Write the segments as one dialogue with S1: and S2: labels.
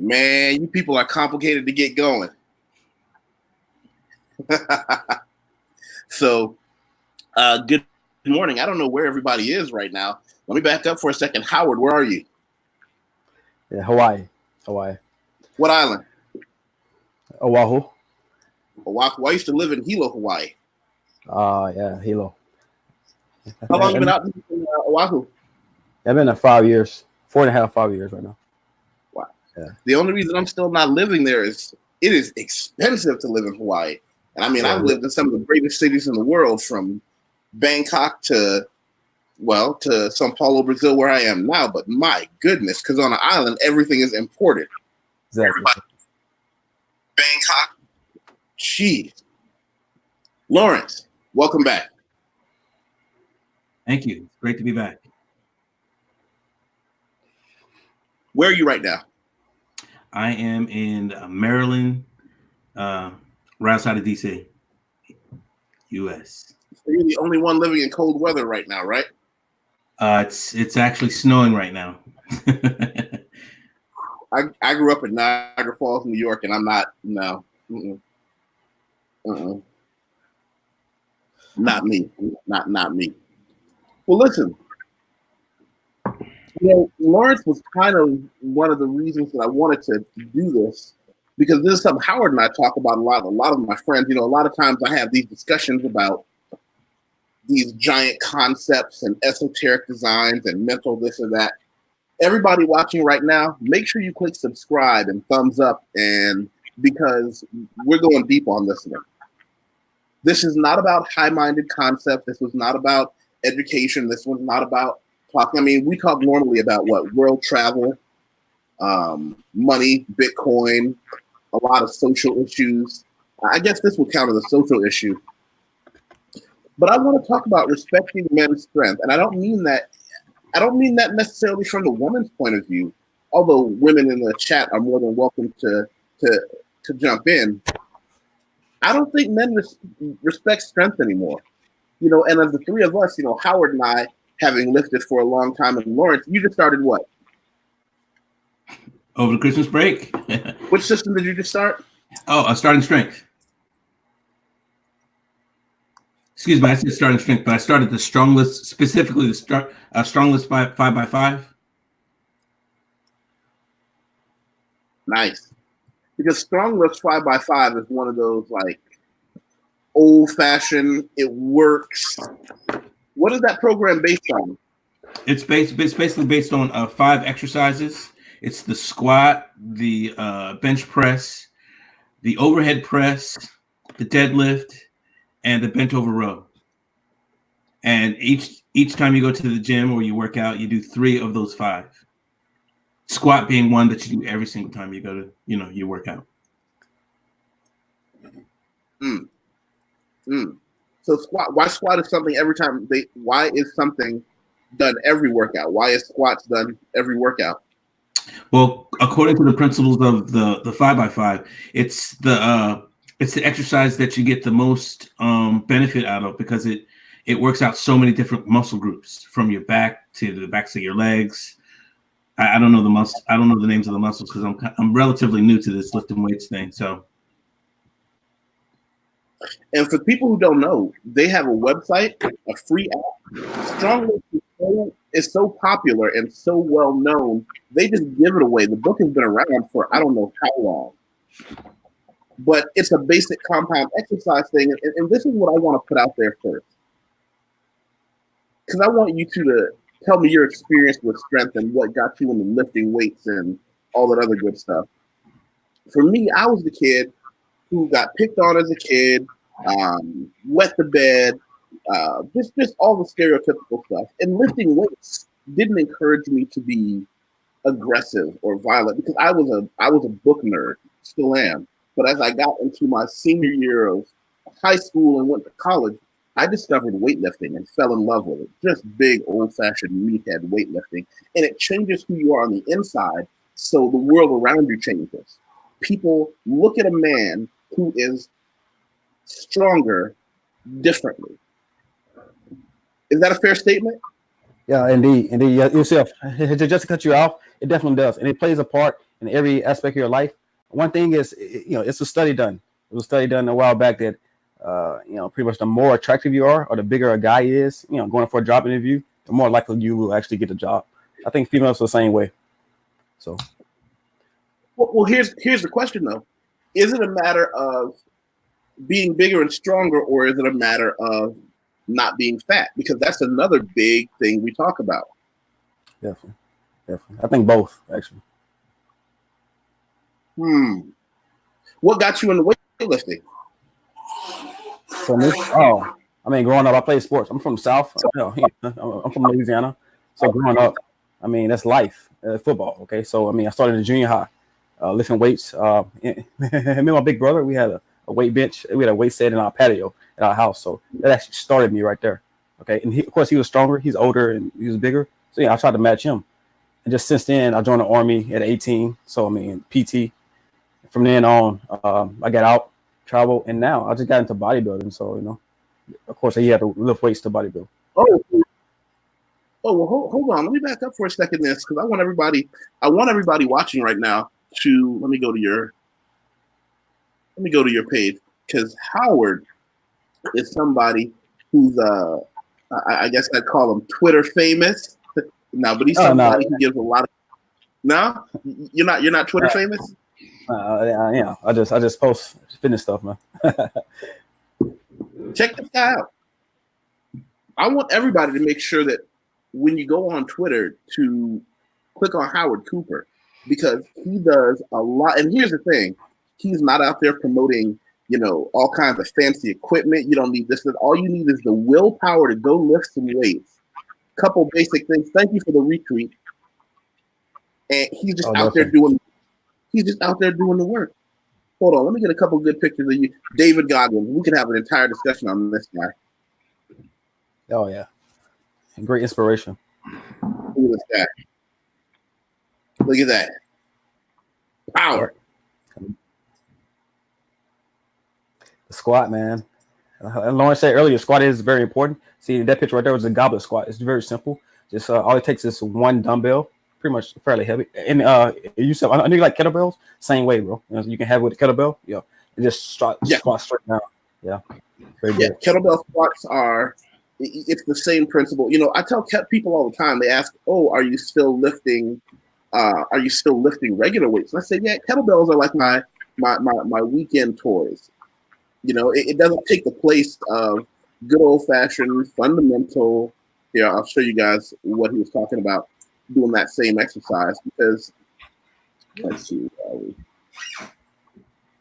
S1: Man, you people are complicated to get going. So, good morning. I don't know where everybody is right now. Let me back up for a second. Howard, where are you?
S2: Yeah, Hawaii. Hawaii.
S1: What island?
S2: Oahu.
S1: Oahu. I used to live in Hilo, Hawaii.
S2: Yeah, Hilo.
S1: How long have you been out in Oahu?
S2: I've been there 5 years, 4.5, 5 years right now.
S1: Wow.
S2: Yeah.
S1: The only reason I'm still not living there is it is expensive to live in Hawaii. And I mean, I've lived in some of the greatest cities in the world, from Bangkok to Sao Paulo, Brazil, where I am now. But my goodness, because on an island, everything is imported.
S2: Exactly.
S1: Everybody. Bangkok. Jeez. Lawrence, welcome back.
S3: Thank you. It's great to be back.
S1: Where are you right now?
S3: I am in Maryland, right outside of DC, U.S.
S1: So you're the only one living in cold weather right now, right?
S3: It's actually snowing right now.
S1: I grew up in Niagara Falls, New York, and I'm not. No. Not me. Not me. Well, listen. Lawrence was kind of one of the reasons that I wanted to do this, because this is something Howard and I talk about a lot. A lot of my friends, a lot of times I have these discussions about these giant concepts and esoteric designs and mental this or that. Everybody watching right now, make sure you click subscribe and thumbs up, and because we're going deep on this one. This is not about high-minded concepts. This was not about education. This was not about talking. I mean, we talk normally about what? World travel, money, Bitcoin, a lot of social issues. I guess this would count as a social issue. But I want to talk about respecting men's strength. And I don't mean that necessarily from the woman's point of view, although women in the chat are more than welcome to jump in. I don't think men respect strength anymore. And of the three of us, Howard and I, having lifted for a long time, and Lawrence, you just started what?
S3: Over the Christmas break.
S1: Which system did you just start?
S3: Oh, starting strength. Excuse me, I said starting strength, but I started the Strongless, specifically the Strongless 5x5.
S1: Nice. Because Strongless 5x5 is one of those like old-fashioned, it works. What is that program based on?
S3: It's basically based on 5 exercises. It's the squat, the bench press, the overhead press, the deadlift, and the bent over row. And each time you go to the gym or you work out, you do 3 of those 5. Squat being one that you do every single time you go to, you work out.
S1: So why squat is something every time why is something done every workout? Why is squats done every workout?
S3: Well, according to the principles of the 5x5, it's the exercise that you get the most benefit out of, because it works out so many different muscle groups, from your back to the backs of your legs. I don't know the names of the muscles because I'm relatively new to this lifting weights thing. So,
S1: and for people who don't know, they have a website, a free app. Strongly is so popular and so well known, they just give it away. The book has been around for I don't know how long, but it's a basic compound exercise thing. And this is what I want to put out there first, because I want you to tell me your experience with strength and what got you into lifting weights and all that other good stuff. For me, I was the kid who got picked on as a kid, wet the bed, just all the stereotypical stuff. And lifting weights didn't encourage me to be aggressive or violent, because I was a book nerd, still am. But as I got into my senior year of high school and went to college, I discovered weightlifting and fell in love with it. Just big, old-fashioned meathead weightlifting. And it changes who you are on the inside, so the world around you changes. People look at a man who is stronger differently. Is that a fair statement?
S2: Yeah, indeed. Yeah, yourself. Just to cut you off, it definitely does, and it plays a part in every aspect of your life. One thing is, it's a study done. It was a study done a while back that, pretty much the more attractive you are, or the bigger a guy is, going for a job interview, the more likely you will actually get the job. I think females are the same way. So,
S1: Well, here's the question though: is it a matter of being bigger and stronger, or is it a matter of not being fat? Because that's another big thing we talk about.
S2: definitely. I think both actually.
S1: What got you into weightlifting?
S2: So growing up, I played sports. I'm from the South. I'm from Louisiana. So growing up, that's life. Football. Okay. So I started in junior high, lifting weights. Me and my big brother, we had a weight bench. We had a weight set in our patio at our house. So that actually started me right there. Okay. And of course, he was stronger. He's older and he was bigger. So I tried to match him. And just since then, I joined the Army at 18. So PT. From then on, I got out, travel, and now I just got into bodybuilding. So of course, you have to lift weights to bodybuild.
S1: Oh, well, hold on. Let me back up for a second, this because I want everybody watching right now to let me go to your page, because Howard is somebody who's I guess I'd call him Twitter famous now, but he's somebody who gives a lot of. No, you're not Twitter famous.
S2: I just post fitness stuff, man.
S1: Check this guy out. I want everybody to make sure that when you go on Twitter to click on Howard Cooper, because he does a lot. And here's the thing: he's not out there promoting, all kinds of fancy equipment. You don't need this. All you need is the willpower to go lift some weights. Couple basic things. Thank you for the retweet. And he's just out there doing. He's just out there doing the work. Hold on, let me get a couple good pictures of you, David Goggins. We could have an entire discussion on this guy.
S2: Oh yeah, great inspiration.
S1: Look at that. Look at that. Power.
S2: The squat, man. Lauren said earlier, squat is very important. See, that picture right there was a goblet squat. It's very simple. Just all it takes is one dumbbell, pretty much fairly heavy. And you said, I know you like kettlebells. Same way, bro. You can have it with a kettlebell. Yeah, and just squat straight down. Yeah, very good.
S1: Kettlebell squats it's the same principle. I tell people all the time. They ask, "Oh, are you still lifting? Are you still lifting regular weights?" And I say, "Yeah, kettlebells are like my weekend toys. It doesn't take the place of good old fashioned fundamental." Here, I'll show you guys what he was talking about doing that same exercise, because let's see,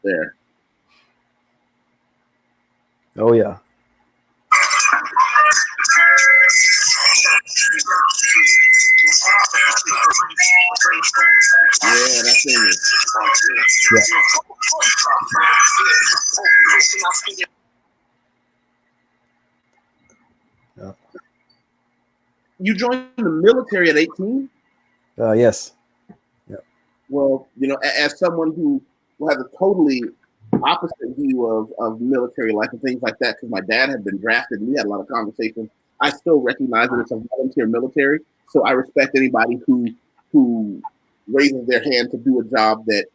S1: there.
S2: Oh yeah.
S1: Yeah, that's it.
S2: Yeah.
S1: You joined the military at 18?
S2: Yes. Yeah.
S1: Well, as someone who has a totally opposite view of military life and things like that, because my dad had been drafted and we had a lot of conversations, I still recognize that it's a volunteer military. So I respect anybody who raises their hand to do a job that,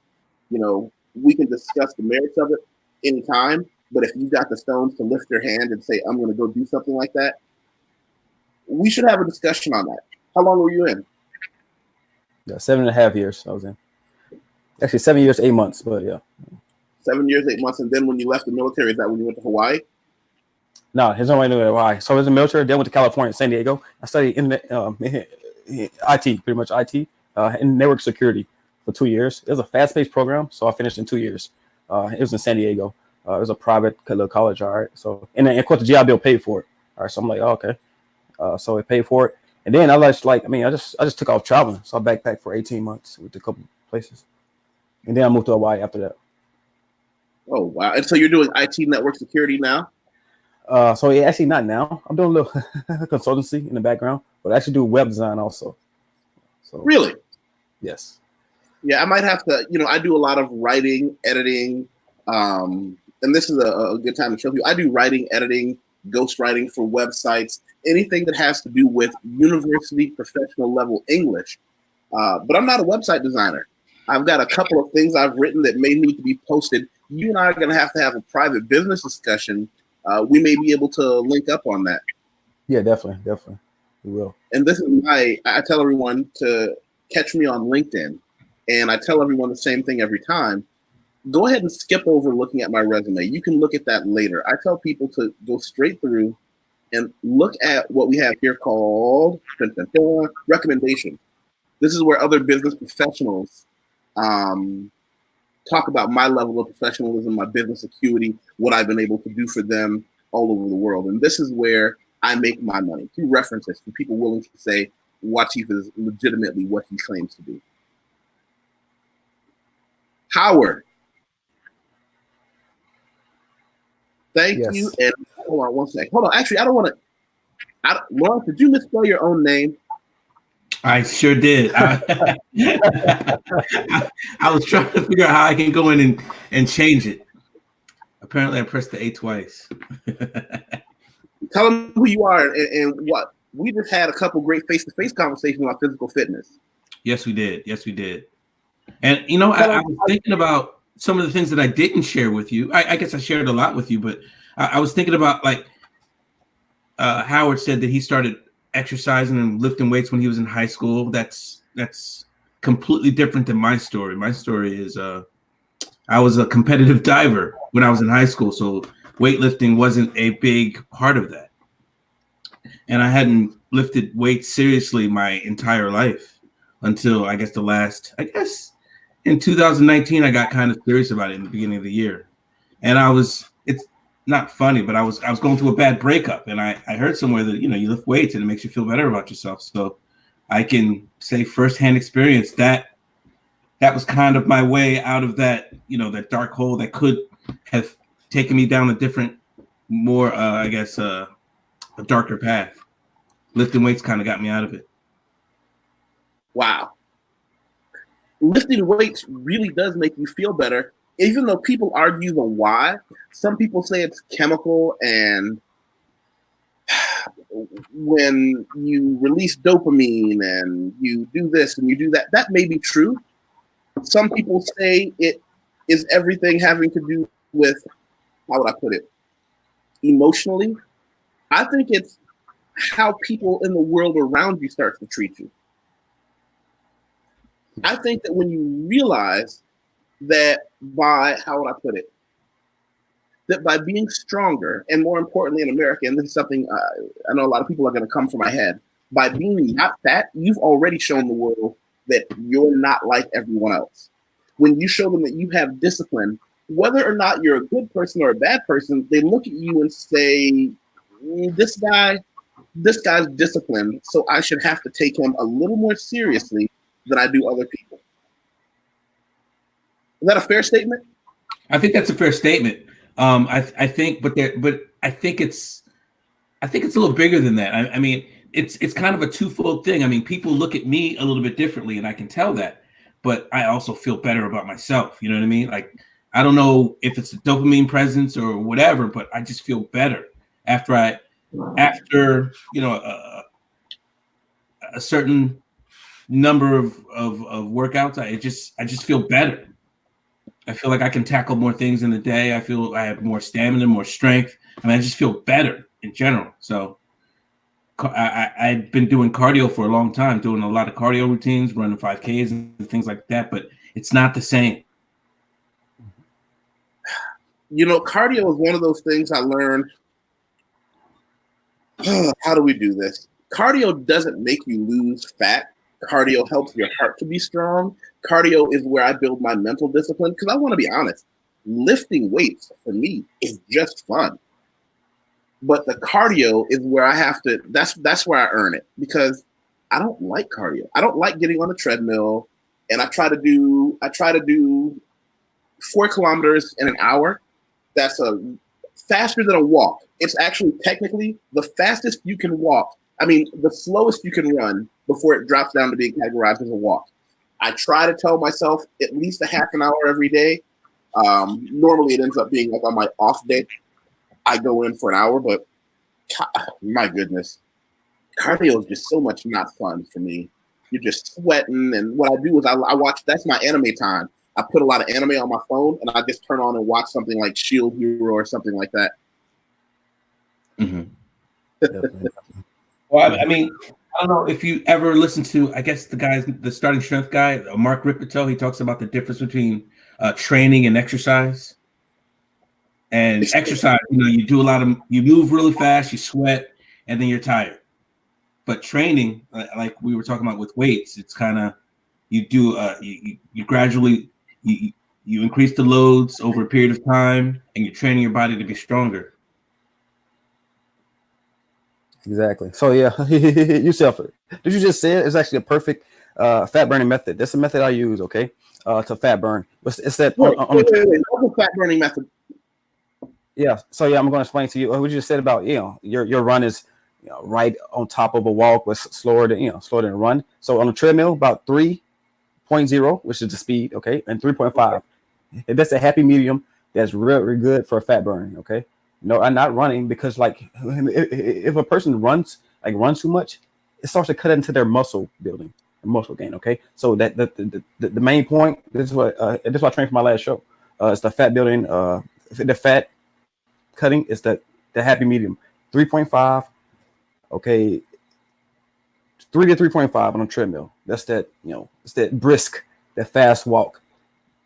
S1: we can discuss the merits of it anytime. But if you got the stones to lift your hand and say, I'm going to go do something like that, we should have a discussion on that. How long were you in?
S2: Yeah, 7.5 years I was in. Actually, 7 years, 8 months, but yeah.
S1: 7 years, 8 months. And then when you left the military, is that when you went to Hawaii?
S2: No, there's no way to know Hawaii. So I was in the military, then went to California, San Diego. I studied in the IT, pretty much IT, in network security for 2 years. It was a fast-paced program, so I finished in 2 years. It was in San Diego. It was a private little college, all right. So, and then, of course, the GI Bill paid for it. All right, so I'm like, oh, okay. So it paid for it. And then I just took off traveling. So I backpacked for 18 months with a couple places. And then I moved to Hawaii after that.
S1: Oh, wow. And so you're doing IT network security now?
S2: So yeah, actually not now. I'm doing a little consultancy in the background, but I actually do web design also. So
S1: really?
S2: Yes.
S1: Yeah, I might have to, I do a lot of writing, editing, and this is a good time to show you. I do writing, editing, ghostwriting for websites, anything that has to do with university professional level English. But I'm not a website designer. I've got a couple of things I've written that may need to be posted. You and I are going to have a private business discussion. We may be able to link up on that.
S2: Yeah, definitely. We will.
S1: And this is I tell everyone to catch me on LinkedIn. And I tell everyone the same thing every time. Go ahead and skip over looking at my resume. You can look at that later. I tell people to go straight through and look at what we have here called recommendations. This is where other business professionals talk about my level of professionalism, my business acuity, what I've been able to do for them all over the world. And this is where I make my money, through references, for people willing to say YusefWateef is legitimately what he claims to be. Howard, thank you. And hold on one second. Hold on. Actually, I don't want to. Lawrence, did you misspell your own name?
S3: I sure did. I was trying to figure out how I can go in and change it. Apparently, I pressed the A twice.
S1: Tell them who you are and what. We just had a couple great face-to-face conversations about physical fitness.
S3: Yes, we did. And, you know, I was thinking about some of the things that I didn't share with you. I guess I shared a lot with you, but I was thinking about, like, Howard said that he started exercising and lifting weights when he was in high school. That's completely different than my story. My story is I was a competitive diver when I was in high school, so weightlifting wasn't a big part of that. And I hadn't lifted weights seriously my entire life until I guess in 2019, I got kind of serious about it in the beginning of the year. And it's not funny, but I was going through a bad breakup, and I heard somewhere that, you know, you lift weights and it makes you feel better about yourself. So I can say firsthand experience that was kind of my way out of that, you know, that dark hole that could have taken me down a different, more, a darker path. Lifting weights kind of got me out of it.
S1: Wow. Lifting weights really does make you feel better, even though people argue the why. Some people say it's chemical, and when you release dopamine and you do this and you do that, that may be true. Some people say it is everything having to do with, how would I put it, emotionally. I think it's how people in the world around you start to treat you. I think that when you realize that by, how would I put it, that by being stronger, and more importantly in America, and this is something I know a lot of people are going to come for my head, by being not fat, you've already shown the world that you're not like everyone else. When you show them that you have discipline, whether or not you're a good person or a bad person, they look at you and say, this guy's disciplined, so I should have to take him a little more seriously than I do other people. Is that a fair statement?
S3: I think that's a fair statement. I think it's a little bigger than that. I mean, it's kind of a twofold thing. I mean, people look at me a little bit differently, and I can tell that, but I also feel better about myself. You know what I mean? Like, I don't know if it's a dopamine presence or whatever, but I just feel better after you know, a certain number of workouts. I just feel better. I feel like I can tackle more things in the day. I feel I have more stamina, more strength. I mean, I just feel better in general. So I've been doing cardio for a long time, doing a lot of cardio routines, running 5Ks and things like that, but it's not the same.
S1: You know, cardio is one of those things I learned. How do we do this? Cardio doesn't make you lose fat. Cardio helps your heart to be strong. Cardio is where I build my mental discipline, because I want to be honest, lifting weights for me is just fun. But the cardio is where I have to, that's where I earn it, because I don't like cardio. I don't like getting on the treadmill, and I try to do 4 kilometers in an hour. That's faster than a walk. It's actually technically the fastest you can walk. I mean, the slowest you can run before it drops down to being categorized as a walk. I try to tell myself at least a half an hour every day. Normally it ends up being like on my off day, I go in for an hour, but My goodness, cardio is just so much not fun for me. You're just sweating, and what I do is I watch. That's my anime time. I put a lot of anime on my phone, and I just turn on and watch something like Shield Hero or something like that.
S3: Mm-hmm.
S2: Definitely.
S3: Well, I mean, I don't know if you ever listen to, I guess the starting strength guy, Mark Ripito. He talks about the difference between training and exercise. And exercise, you move really fast, you sweat, and then you're tired. But training, like we were talking about with weights, it's kind of you do you gradually you increase the loads over a period of time, and you're training your body to be stronger.
S2: Exactly. So yeah, yourself. Did you just say it? It's actually a perfect fat burning method. That's the method I use. Okay, to fat burn. It's that.
S1: Wait. What's the fat burning method?
S2: Yeah. So yeah, I'm going to explain to you what you just said about your run is right on top of a walk, was slower than a run. So on a treadmill, about 3.0, which is the speed. Okay, and 3.5. And that's a happy medium. That's really good for fat burning. Okay. No, I'm not running because like if a person runs too much, it starts to cut into their muscle building, muscle gain. Okay, so that the main point. This is what I trained for my last show. It's the fat building. The fat cutting is the happy medium. 3.5. Okay, 3 to 3.5 on a treadmill. That's that. It's that brisk, that fast walk.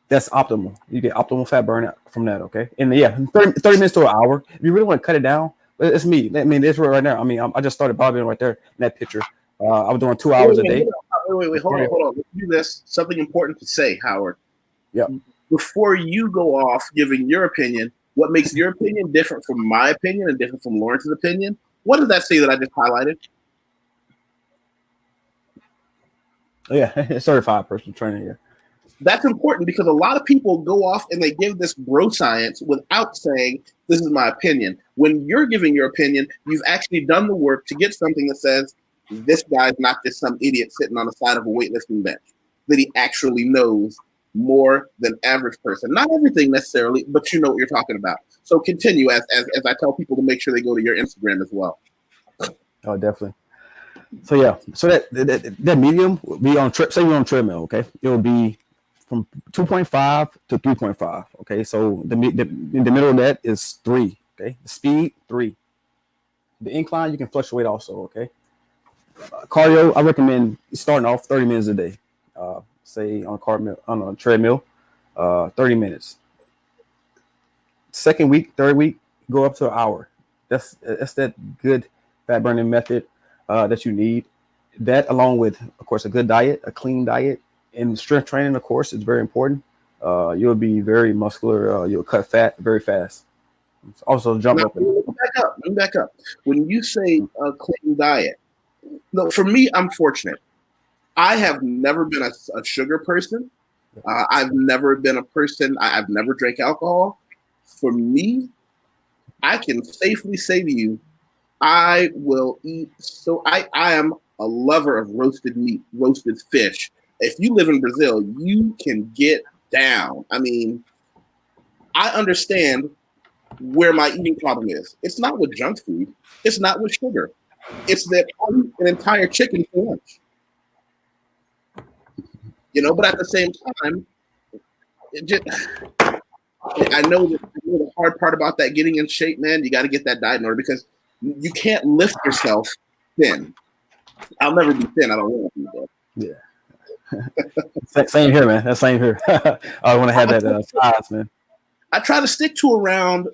S2: That's optimal. You get optimal fat burn from that, okay? And yeah, 30 minutes to an hour. If you really want to cut it down, it's me. I mean, it's right now. I mean, I just started bobbing right there in that picture. I was doing 2 hours a day.
S1: Wait. Hold on. Let's do this. Something important to say, Howard.
S2: Yeah.
S1: Before you go off giving your opinion, what makes your opinion different from my opinion and different from Lawrence's opinion? What does that say that I just highlighted?
S2: Oh, yeah, certified personal trainer here.
S1: That's important because a lot of people go off and they give this bro science without saying, this is my opinion. When you're giving your opinion, you've actually done the work to get something that says, this guy's not just some idiot sitting on the side of a weightlifting bench, that he actually knows more than average person. Not everything necessarily, but you know what you're talking about. So continue as I tell people to make sure they go to your Instagram as well.
S2: Oh, definitely. So yeah, so that medium will be on say you're on treadmill, okay? It will be from 2.5 to 3.5. Okay, so in the middle of that is 3. Okay, the speed 3. The incline you can fluctuate also. Okay, cardio I recommend starting off 30 minutes a day. Say on a treadmill, 30 minutes. Second week, third week, go up to an hour. That's that good fat burning method that you need. That along with, of course, a good diet, a clean diet. And strength training, of course, is very important. You'll be very muscular. You'll cut fat very fast. Also, jump up.
S1: Let me back up. When you say a clean diet, no, for me, I'm fortunate. I have never been a sugar person. I've never been a person. I've never drank alcohol. For me, I can safely say to you, I will eat. So I am a lover of roasted meat, roasted fish. If you live in Brazil, you can get down. I mean, I understand where my eating problem is. It's not with junk food. It's not with sugar. It's that I eat an entire chicken for lunch. But at the same time, I know that the hard part about that getting in shape, man, you got to get that diet in order because you can't lift yourself thin. I'll never be thin. I don't want to be though.
S2: Yeah. Same here, man. That's same here. I want to have that size, man.
S1: I try to stick to around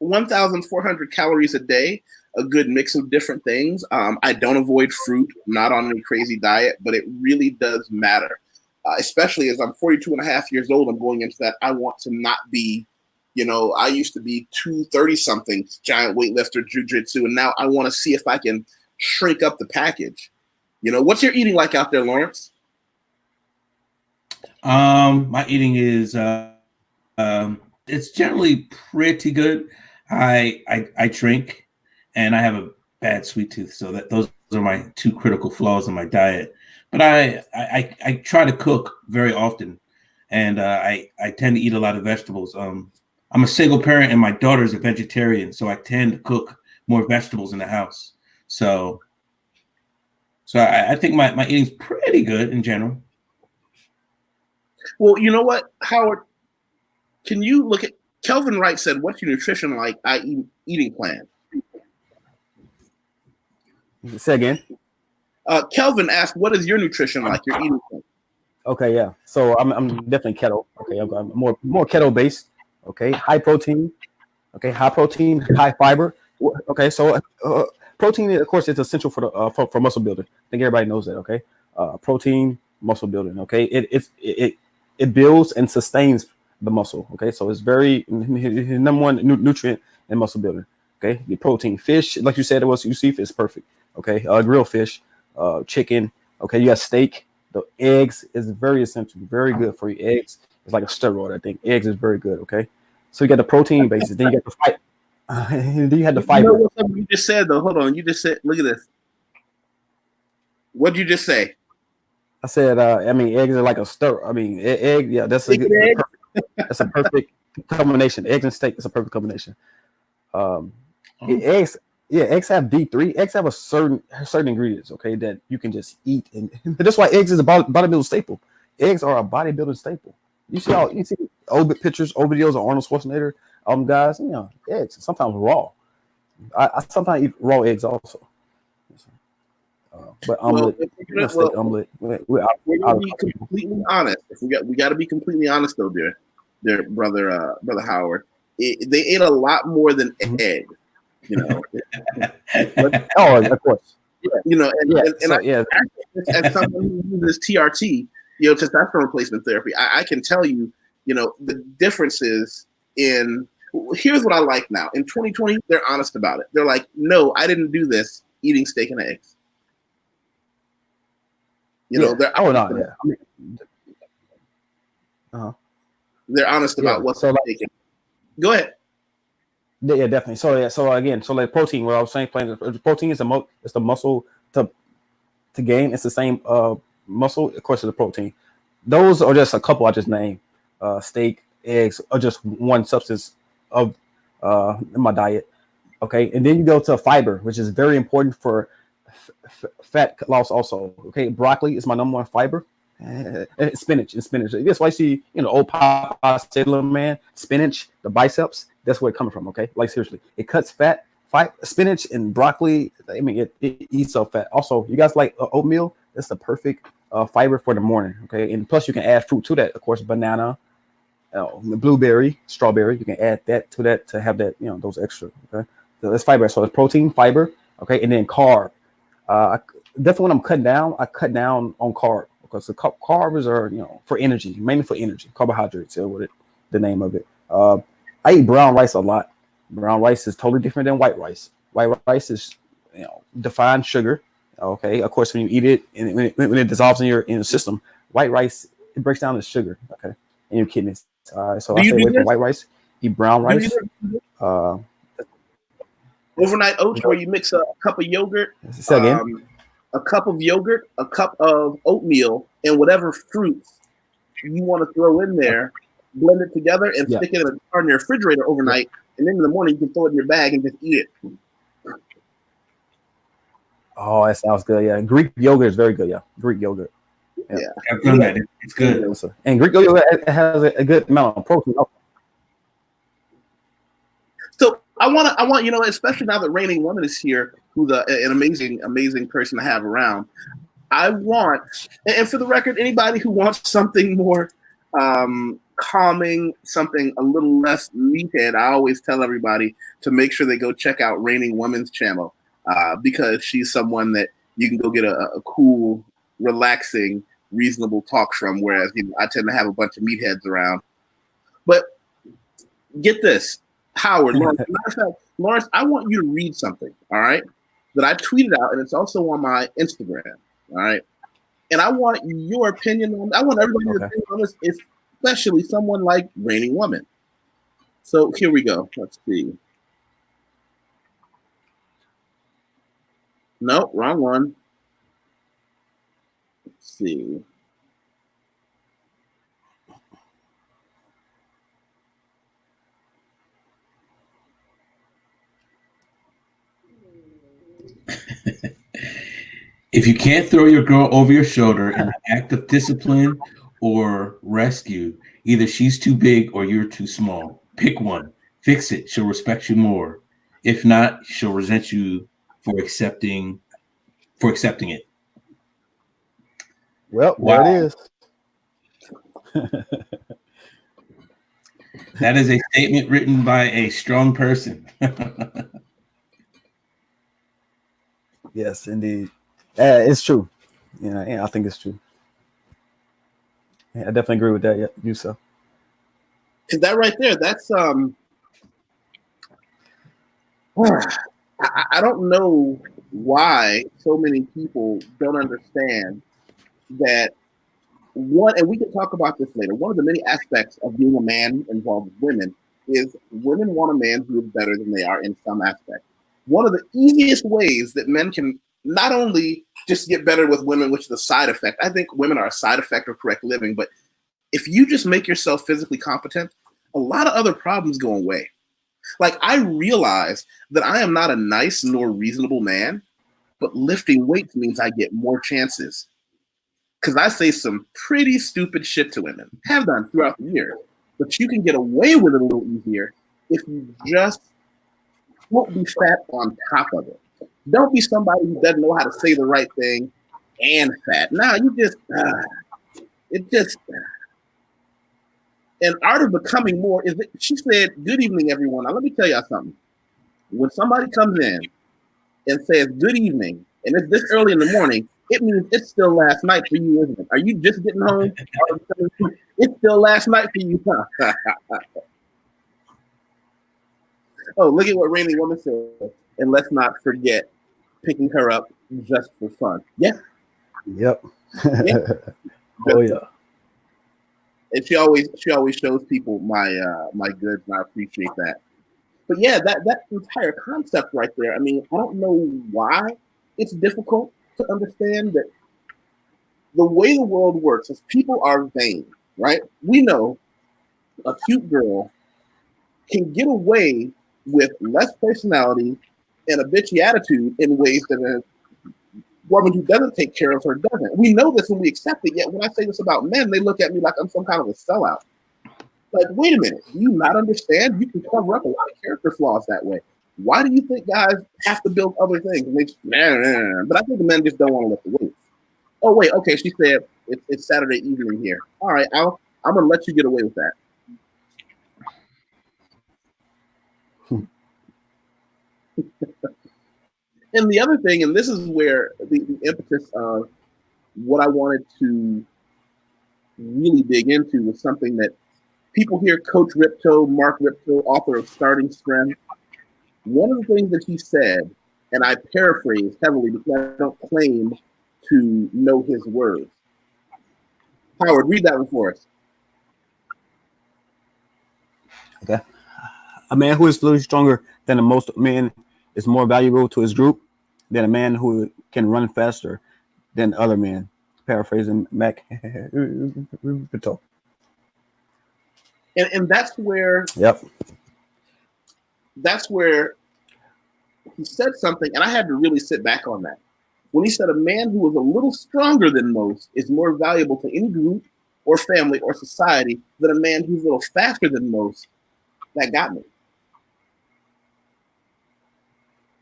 S1: 1,400 calories a day, a good mix of different things. I don't avoid fruit, not on any crazy diet, but it really does matter, especially as I'm 42 and a half years old. I'm going into that. I want to not be, I used to be 230 something, giant weightlifter, jiu-jitsu, and now I want to see if I can shrink up the package. What's your eating like out there, Lawrence?
S3: My eating is it's generally pretty good. I drink, and I have a bad sweet tooth, so those are my 2 critical flaws in my diet. But I try to cook very often, and I tend to eat a lot of vegetables. I'm a single parent, and my daughter's a vegetarian, so I tend to cook more vegetables in the house. So I think my eating's pretty good in general.
S1: Well, you know what, Howard? Can you look at Kelvin Wright said, "What's your nutrition like? Eating plan."
S2: Say again.
S1: Kelvin asked, "What is your nutrition like? Your eating plan?"
S2: Okay, yeah. So I'm definitely keto. Okay, I'm more keto based. Okay, high protein. Okay, high protein, high fiber. Okay, so protein, of course, it's essential for the for muscle building. I think everybody knows that. Okay, protein, muscle building. Okay, it builds and sustains the muscle. Okay, so it's very number one nutrient in muscle building. Okay, the protein, fish, like you said, it was YusefWateef is perfect. Okay, grilled fish, chicken. Okay, you got steak. The eggs is very essential, very good for you. Eggs is like a steroid. I think eggs is very good. Okay, so you got the protein basis, then you got the fight. Then you had the fiber.
S1: You know what you just said though? Hold on, you just said, look at this. What'd you just say?
S2: I said, I mean, eggs are like a stir. I mean, egg, yeah, that's that's a perfect combination. Eggs and steak is a perfect combination. Eggs, yeah, eggs have D3. Eggs have a certain ingredients, okay, that you can just eat, and that's why eggs is a bodybuilding staple. Eggs are a bodybuilding staple. You see old pictures, old videos of Arnold Schwarzenegger, guys, you know, eggs sometimes raw. I sometimes eat raw eggs also. But omelet, steak omelet.
S1: We're gonna be completely honest. If we got to be completely honest though, dear brother Howard. They ate a lot more than eggs, you know.
S2: Oh, of course.
S1: You know, as someone who uses TRT, you know, testosterone replacement therapy, I can tell you, you know, the differences in. Here's what I like now. In 2020, they're honest about it. They're like, no, I didn't do this eating steak and eggs. You know, they're they're honest about what's taken. Go ahead.
S2: Yeah, definitely. So again, so like protein, what I was saying, protein is it's the muscle to gain. It's the same muscle, of course, it's the protein. Those are just a couple I just named. Steak, eggs are just one substance of in my diet. Okay, and then you go to fiber, which is very important for fat loss also. Okay, broccoli is my number one fiber. Spinach. That's why I see, you know, old Popeye Sailor Man, spinach, the biceps. That's where it's coming from. Okay, like seriously, it cuts fat. Spinach and broccoli. I mean, it eats up fat. Also, you guys like oatmeal? That's the perfect fiber for the morning. Okay, and plus you can add fruit to that. Of course, banana, blueberry, strawberry. You can add that to have that, you know, those extra. Okay, so that's fiber. So it's protein, fiber. Okay, and then carb. Definitely when I'm cutting down, I cut down on carb because the carbs are, you know, for energy, mainly for energy, carbohydrates. What the name of it. I eat brown rice a lot. Brown rice is totally different than white rice. White rice is, you know, defined sugar. Okay, of course, when you eat it and when it dissolves in your system, white rice, it breaks down the sugar. Okay, in your kidneys. So I stay away from white rice. Eat brown rice.
S1: Overnight oats, where you mix a cup of yogurt, a cup of yogurt, a cup of oatmeal, and whatever fruits you want to throw in there, blend it together and stick it in your refrigerator overnight, and then in the morning you can throw it in your bag and just eat it.
S2: Oh, that sounds good. Yeah, Greek yogurt is very good. Yeah, Greek yogurt.
S3: Yeah. I've done that. It's good.
S2: And Greek yogurt has a good amount of protein.
S1: So I want, you know, especially now that Reigning Woman is here, who's an amazing person to have around. I want, and for the record, anybody who wants something more calming, something a little less meathead, I always tell everybody to make sure they go check out Reigning Woman's channel because she's someone that you can go get a cool, relaxing, reasonable talk from. Whereas, you know, I tend to have a bunch of meatheads around. But get this. Howard, Lawrence, I want you to read something, all right, that I tweeted out, and it's also on my Instagram, all right? And I want your opinion on, I want everybody's opinion on this, especially someone like Reigning Woman. So here we go. Let's see. No, wrong one. Let's see.
S3: If you can't throw your girl over your shoulder in an act of discipline or rescue, either she's too big or you're too small. Pick one. Fix it. She'll respect you more. If not, she'll resent you for accepting it.
S2: Well,
S3: Wow.
S2: there it is.
S3: That is a statement written by a strong person.
S2: Yes, indeed. It's true. Yeah, I think it's true. Yeah, I definitely agree with that. Yeah, Yusef.
S1: Is that right there? That's I don't know why so many people don't understand that one, and we can talk about this later. One of the many aspects of being a man involved with women is women want a man who is better than they are in some aspect. One of the easiest ways that men can not only just get better with women, which is a side effect. I think women are a side effect of correct living, but if you just make yourself physically competent, a lot of other problems go away. Like, I realize that I am not a nice nor reasonable man, but lifting weights means I get more chances. Because I say some pretty stupid shit to women, have done throughout the years. But you can get away with it a little easier if you just won't be fat on top of it. Don't be somebody who doesn't know how to say the right thing and fat. Now you just, it just, an art of becoming more is, she said, good evening, everyone. Now let me tell y'all something. When somebody comes in and says good evening, and it's this early in the morning, it means it's still last night for you, isn't it? Are you just getting home? It's still last night for you, huh? Oh, look at what Rainy Woman said. And let's not forget picking her up just for fun. Yeah.
S2: Yep.
S1: Yeah.
S2: Oh yeah.
S1: And she always shows people my goods, and I appreciate that. But yeah, that entire concept right there. I mean, I don't know why it's difficult to understand that the way the world works is people are vain, right? We know a cute girl can get away with less personality and a bitchy attitude in ways that a woman who doesn't take care of her doesn't. We know this and we accept it, yet when I say this about men, they look at me like I'm some kind of a sellout. Like, wait a minute, do you not understand? You can cover up a lot of character flaws that way. Why do you think guys have to build other things? And they just, But I think the men just don't want to lift the weights. Oh, wait, okay, she said it's Saturday evening here. All right, I'm going to let you get away with that. And the other thing, and this is where the impetus of what I wanted to really dig into was something that people hear Coach Ripto, Mark Ripto, author of Starting Strength. One of the things that he said, and I paraphrase heavily because I don't claim to know his words. Howard, read that one for us.
S2: Okay. A man who is physically stronger than the most men is more valuable to his group than a man who can run faster than other men. Paraphrasing Mac.
S1: And that's where.
S2: Yep.
S1: That's where he said something, and I had to really sit back on that. When he said a man who is a little stronger than most is more valuable to any group or family or society than a man who's a little faster than most, that got me.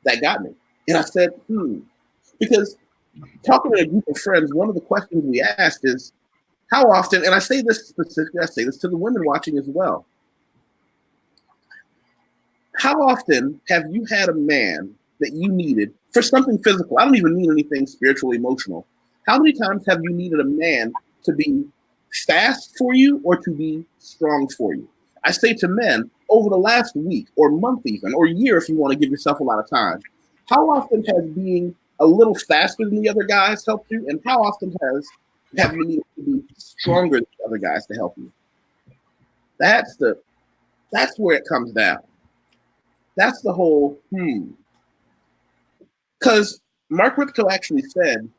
S1: That got me. And I said, because talking to a group of friends, one of the questions we asked is, how often, and I say this specifically, I say this to the women watching as well, how often have you had a man that you needed for something physical? I don't even mean anything spiritual, emotional. How many times have you needed a man to be fast for you or to be strong for you? I say to men, over the last week or month even, or year if you want to give yourself a lot of time, how often has being a little faster than the other guys helped you? And how often have you needed to be stronger than the other guys to help you? That's where it comes down. That's the whole Because Mark Ripto actually said,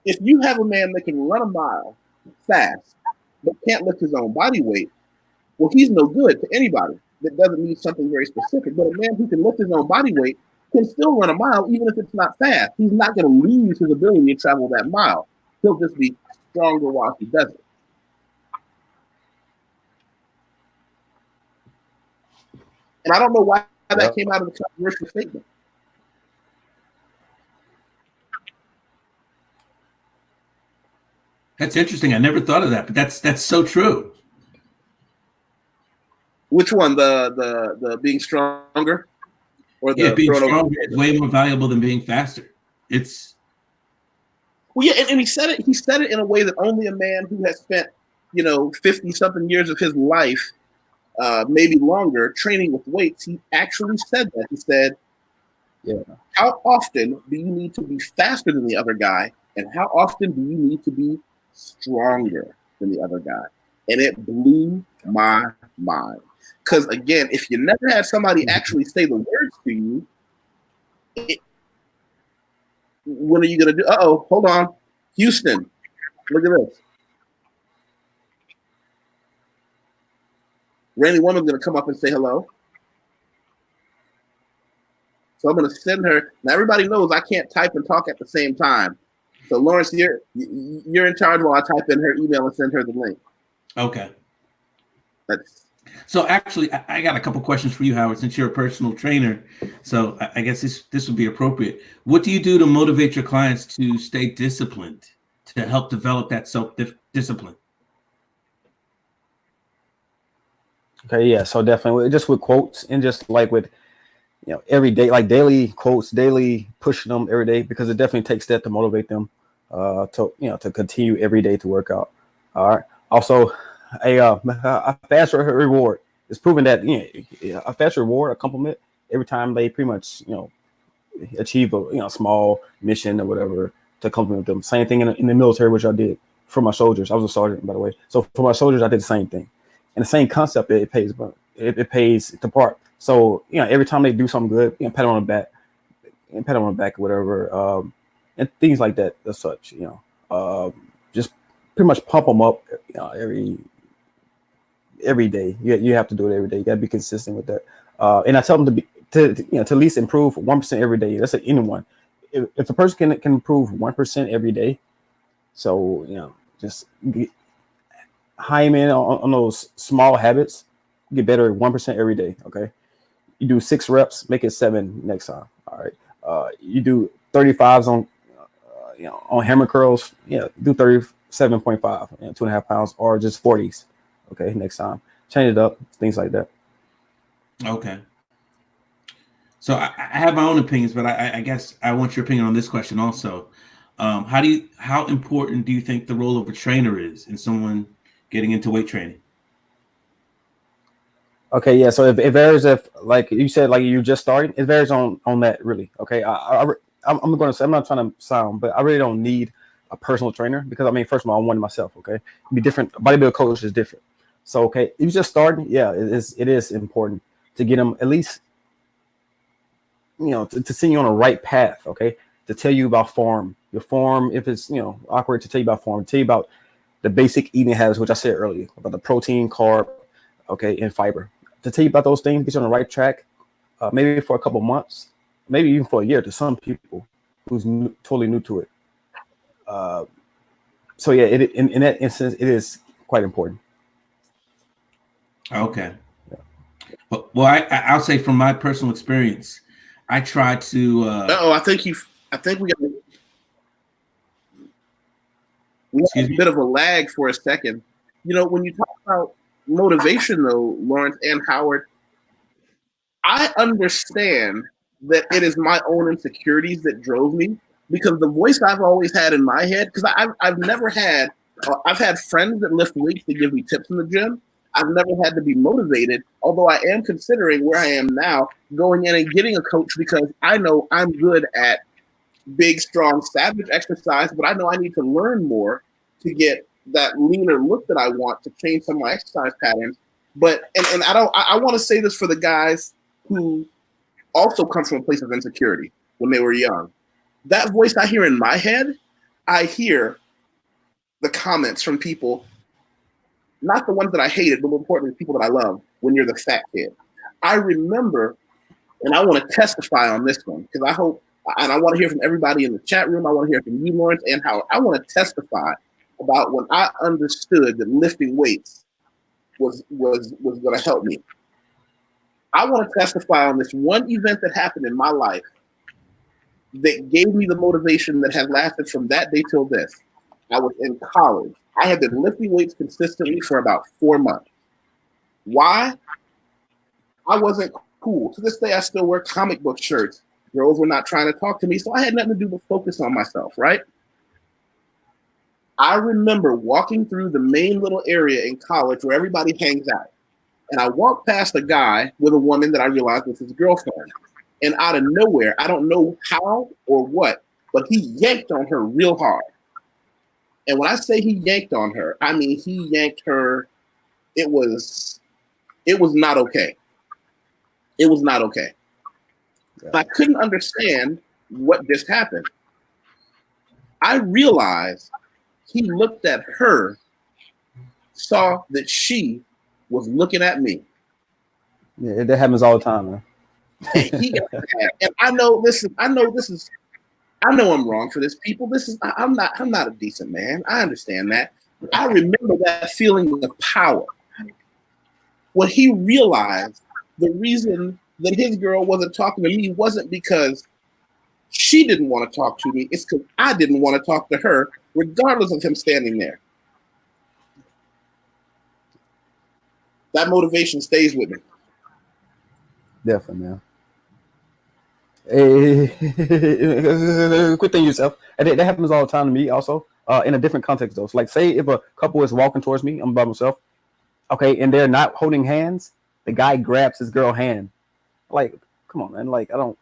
S1: if you have a man that can run a mile fast but can't lift his own body weight, well, he's no good to anybody that doesn't need something very specific. But a man who can lift his own body weight can still run a mile, even if it's not fast. He's not going to lose his ability to travel that mile. He'll just be stronger while he does it. And I don't know why that came out of the controversial statement.
S3: That's interesting. I never thought of that, but that's so true.
S1: Which one? The being stronger, or the
S3: being stronger is way more valuable than being faster. It's
S1: and he said it. He said it in a way that only a man who has spent 50-something years of his life, maybe longer, training with weights. He actually said that. He said,
S2: "Yeah,
S1: how often do you need to be faster than the other guy, and how often do you need to be stronger than the other guy?" And it blew my mind. Because again, if you never had somebody actually say the words to you, what are you going to do? Uh-oh, hold on. Houston, look at this. Randy Woman's going to come up and say hello. So I'm going to send her. Now, everybody knows I can't type and talk at the same time. So, Lawrence, you're in charge while I type in her email and send her the link.
S3: Okay.
S1: So
S3: actually, I got a couple questions for you, Howard, since you're a personal trainer. So I guess this would be appropriate. What do you do to motivate your clients to stay disciplined, to help develop that self-discipline?
S2: Okay, yeah. So definitely, just with quotes and just like with every day, like daily quotes, daily pushing them every day, because it definitely takes that to motivate them to continue every day to work out. All right. Also, a fast reward. It's proven that a fast reward, a compliment, every time they pretty much achieve a small mission or whatever, to compliment them. Same thing in the military, which I did for my soldiers. I was a sergeant, by the way. So for my soldiers, I did the same thing. And the same concept, it pays, but it pays to part. So every time they do something good, pat on the back, and pat on the back or whatever, and things like that. As such, just pretty much pump them up every day. You have to do it every day. You got to be consistent with that. And I tell them to at least improve 1% every day. That's anyone. If a person can improve 1% every day, so just high in on those small habits, get better at 1% every day. Okay, you do 6 reps, make it 7 next time. All right, you do 35s on hammer curls. Do 37.5, 2.5 pounds, or just 40s. Okay, next time, change it up, things like that.
S3: Okay. So I have my own opinions, but I guess I want your opinion on this question also. How important do you think the role of a trainer is in someone getting into weight training?
S2: Okay, yeah. So it varies if, like you said, like you just starting. It varies on that really. Okay, I'm going to say, I'm not trying to sound, but I really don't need a personal trainer, because first of all, I'm one myself. Okay, it'd be different. Bodybuilder coach is different. So okay, if you just starting, yeah, it is important to get them at least, to send you on the right path. Okay, to tell you about your form, if it's awkward, to tell you about form, tell you about the basic eating habits, which I said earlier, about the protein, carb, okay, and fiber. To tell you about those things, get you on the right track, maybe for a couple months, maybe even for a year to some people who's totally new to it. So yeah, in that instance, it is quite important.
S3: Okay. Yeah. Well, I'll say from my personal experience, I try to.
S1: I think we got a bit of a lag for a second. When you talk about motivation, though, Lawrence and Howard, I understand that it is my own insecurities that drove me, because the voice I've always had in my head, because I've never had, I've had friends that lift weights to give me tips in the gym. I've never had to be motivated, although I am considering where I am now, going in and getting a coach, because I know I'm good at big, strong, savage exercise, but I know I need to learn more to get that leaner look that I want, to change some of my exercise patterns. But and I want to say this for the guys who also come from a place of insecurity when they were young. That voice I hear in my head, I hear the comments from people, not the ones that I hated, but more importantly, people that I love, when you're the fat kid. I remember And I want to testify on this one because I hope, and I want to hear from everybody in the chat room. I want to hear from you, Lawrence, and Howard. I want to testify about when I understood that lifting weights was going to help me. I want to testify on this one event that happened in my life that gave me the motivation that has lasted from that day till this. I was in college. I had been lifting weights consistently for about 4 months. Why? I wasn't cool. To this day, I still wear comic book shirts. Girls were not trying to talk to me, so I had nothing to do but focus on myself, right? I remember walking through the main little area in college where everybody hangs out. And I walked past a guy with a woman that I realized was his girlfriend. And out of nowhere, I don't know how or what, but he yanked on her real hard. And when I say he yanked on her, I mean he yanked her. It was not okay. It was not okay. Yeah. I couldn't understand what just happened. I realized he looked at her, saw that she was looking at me.
S2: Yeah, that happens all the time, man.
S1: And I know I'm wrong for this, people. I'm not a decent man. I understand that. I remember that feeling of power when he realized the reason that his girl wasn't talking to me wasn't because she didn't want to talk to me. It's because I didn't want to talk to her, regardless of him standing there. That motivation stays with me.
S2: Definitely, man. Hey, quit thinking yourself. And that happens all the time to me also, in a different context though. So like say if a couple is walking towards me, I'm by myself, okay, and they're not holding hands, the guy grabs his girl hand. Like, come on, man. Like, I don't,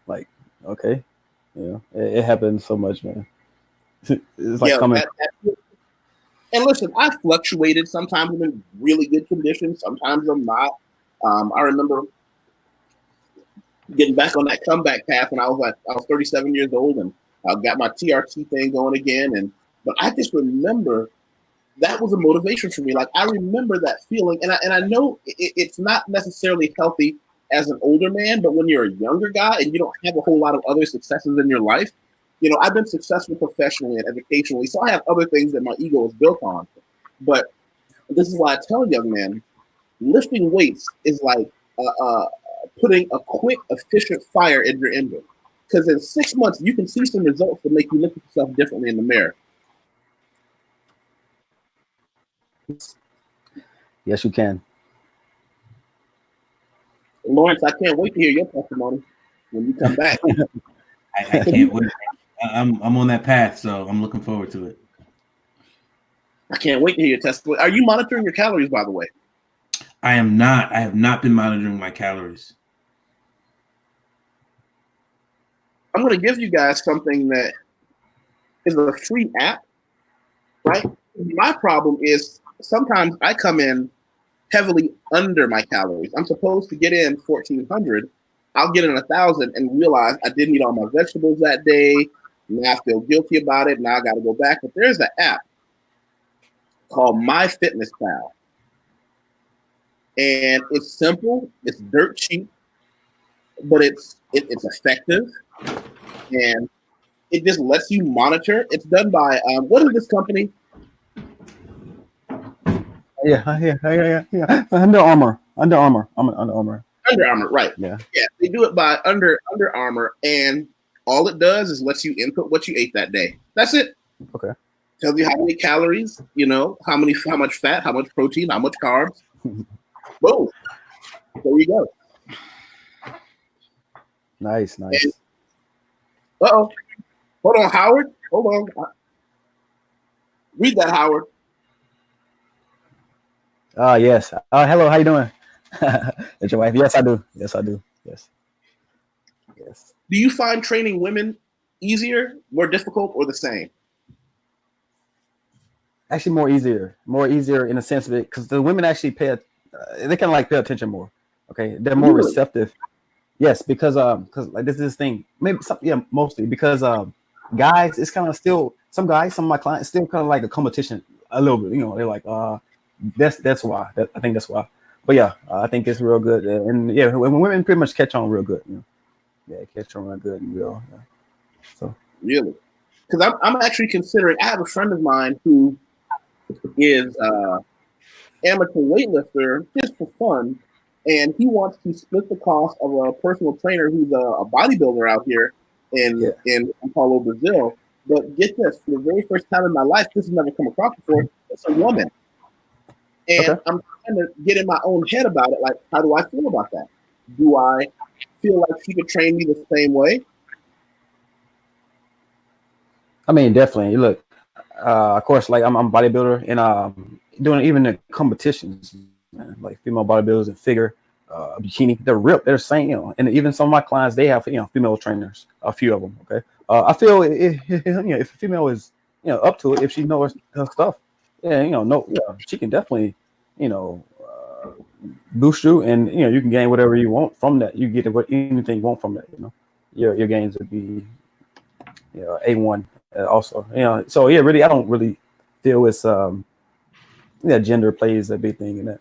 S2: like, okay. Yeah, it happens so much, man. It's like coming.
S1: And listen, I fluctuated. Sometimes I'm in really good condition. Sometimes I'm not. I remember getting back on that comeback path when I was 37 years old and I got my TRT thing going again. But I just remember that was a motivation for me. Like I remember that feeling, and I know it's not necessarily healthy as an older man, but when you're a younger guy and you don't have a whole lot of other successes in your life, you know, I've been successful professionally and educationally, so I have other things that my ego is built on. But this is why I tell young men, lifting weights is like putting a quick, efficient fire in your engine. Because in 6 months, you can see some results that make you look at yourself differently in the mirror.
S2: Yes, you can.
S1: Lawrence, I can't wait to hear your testimony when you come back.
S3: I can't wait. I'm on that path, so I'm looking forward to it.
S1: I can't wait to hear your testimony. Are you monitoring your calories, by the way?
S3: I am not. I have not been monitoring my calories.
S1: I'm going to give you guys something that is a free app, right? My problem is sometimes I come in heavily under my calories. I'm supposed to get in 1,400. I'll get in 1,000 and realize I didn't eat all my vegetables that day. Now I feel guilty about it. Now I got to go back. But there's an app called MyFitnessPal. And it's simple. It's dirt cheap. But it's effective. And it just lets you monitor. It's done by, what is this company?
S2: Yeah. Under Armour. Under Armour,
S1: right?
S2: Yeah.
S1: They do it by Under Armour, and all it does is lets you input what you ate that day. That's it.
S2: Okay.
S1: Tells you how many calories, you know, how much fat, how much protein, how much carbs. Boom. There you go.
S2: Nice.
S1: Uh-oh. Hold on, Howard. Hold on. Read that, Howard.
S2: Yes. Hello, how you doing? It's your wife. Yes, I do. Yes.
S1: Do you find training women easier, more difficult, or the same?
S2: Actually, more easier in a sense of it, because the women actually they kind of like pay attention more. Okay, they're more receptive. Yes, because like this is this thing. Maybe mostly because guys, it's kind of still some of my clients still kind of like a competition a little bit. You know, they're like that's why. I think that's why. But yeah, I think it's real good. And yeah, when women pretty much catch on real good. Yeah, catch on real good and real. Yeah. So
S1: really, because I'm actually considering. I have a friend of mine who is amateur weightlifter just for fun, and he wants to split the cost of a personal trainer who's a bodybuilder out here in São Paulo, Brazil. But get this, for the very first time in my life, this has never come across before, it's a woman. And I'm trying to get in my own head about it. Like, how do I feel about that? Do I feel like she could train me the same way?
S2: I mean, definitely. Look, of course, like I'm a bodybuilder and doing even the competitions, man, like female bodybuilders and figure, bikini, they're ripped. They're saying, and even some of my clients, they have, female trainers, a few of them. Okay. I feel if a female is, up to it, if she knows her stuff, she can definitely, boost you, and you can gain whatever you want from that. You get anything you want from that. Your gains would be, A1 also. So yeah, really, I don't really feel it's gender plays a big thing in that.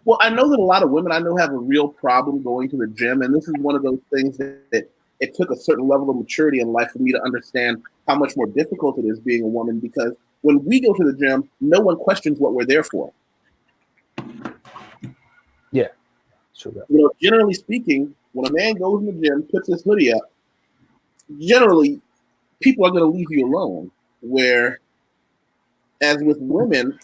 S1: Well, I know that a lot of women I know have a real problem going to the gym, and this is one of those things that it took a certain level of maturity in life for me to understand how much more difficult it is being a woman, because when we go to the gym, no one questions what we're there for.
S2: Yeah, true.
S1: Generally speaking, when a man goes in the gym, puts his hoodie up, generally people are going to leave you alone. Where, as with women,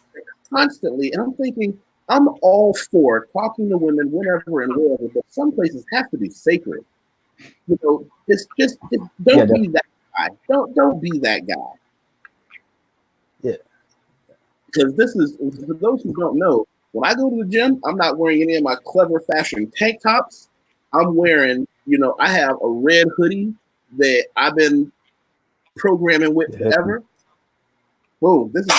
S1: constantly, and I'm thinking, I'm all for talking to women whenever and wherever, but some places have to be sacred. Just don't be that guy. Don't be that guy.
S2: Yeah.
S1: Because this is, for those who don't know, when I go to the gym, I'm not wearing any of my clever fashion tank tops. I'm wearing, I have a red hoodie that I've been programming with forever. Whoa, this is me.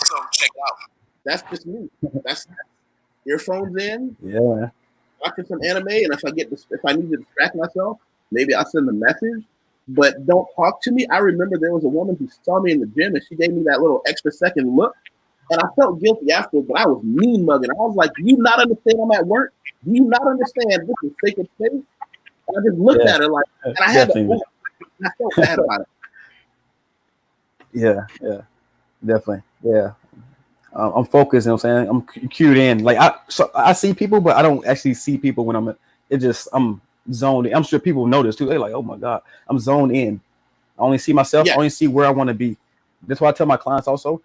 S1: So check it out. That's just me. That's earphones in.
S2: Yeah.
S1: Watching some anime, and if I need to distract myself, maybe I'll send a message. But don't talk to me. I remember there was a woman who saw me in the gym, and she gave me that little extra second look, and I felt guilty afterwards. But I was mean mugging. I was like, "Do you not understand I'm at work? Do you not understand this is sacred space?" And I just looked at her like, and I had to. I felt bad about it.
S2: Yeah, definitely. Yeah. I'm focused, I'm saying? I'm cued in. Like I see people, but I don't actually see people when I'm zoned in. I'm sure people notice too. They're like, oh my God, I'm zoned in. I only see myself, I only see where I want to be. That's why I tell my clients also,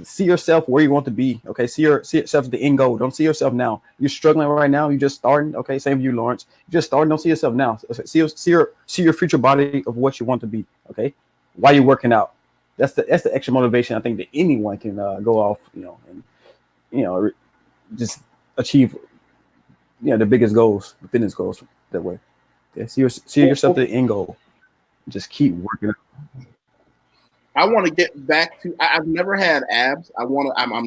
S2: see yourself where you want to be. Okay. See yourself at the end goal. Don't see yourself now. You're struggling right now. You're just starting. Okay. Same with you, Lawrence. You're just starting. Don't see yourself now. See your future body of what you want to be. Okay. While you're working out. That's the extra motivation I think that anyone can go off, and just achieve, the biggest goals, the fitness goals that way. Yeah, see yourself at the end goal. Just keep working out.
S1: I want to get back to. I've never had abs. I'm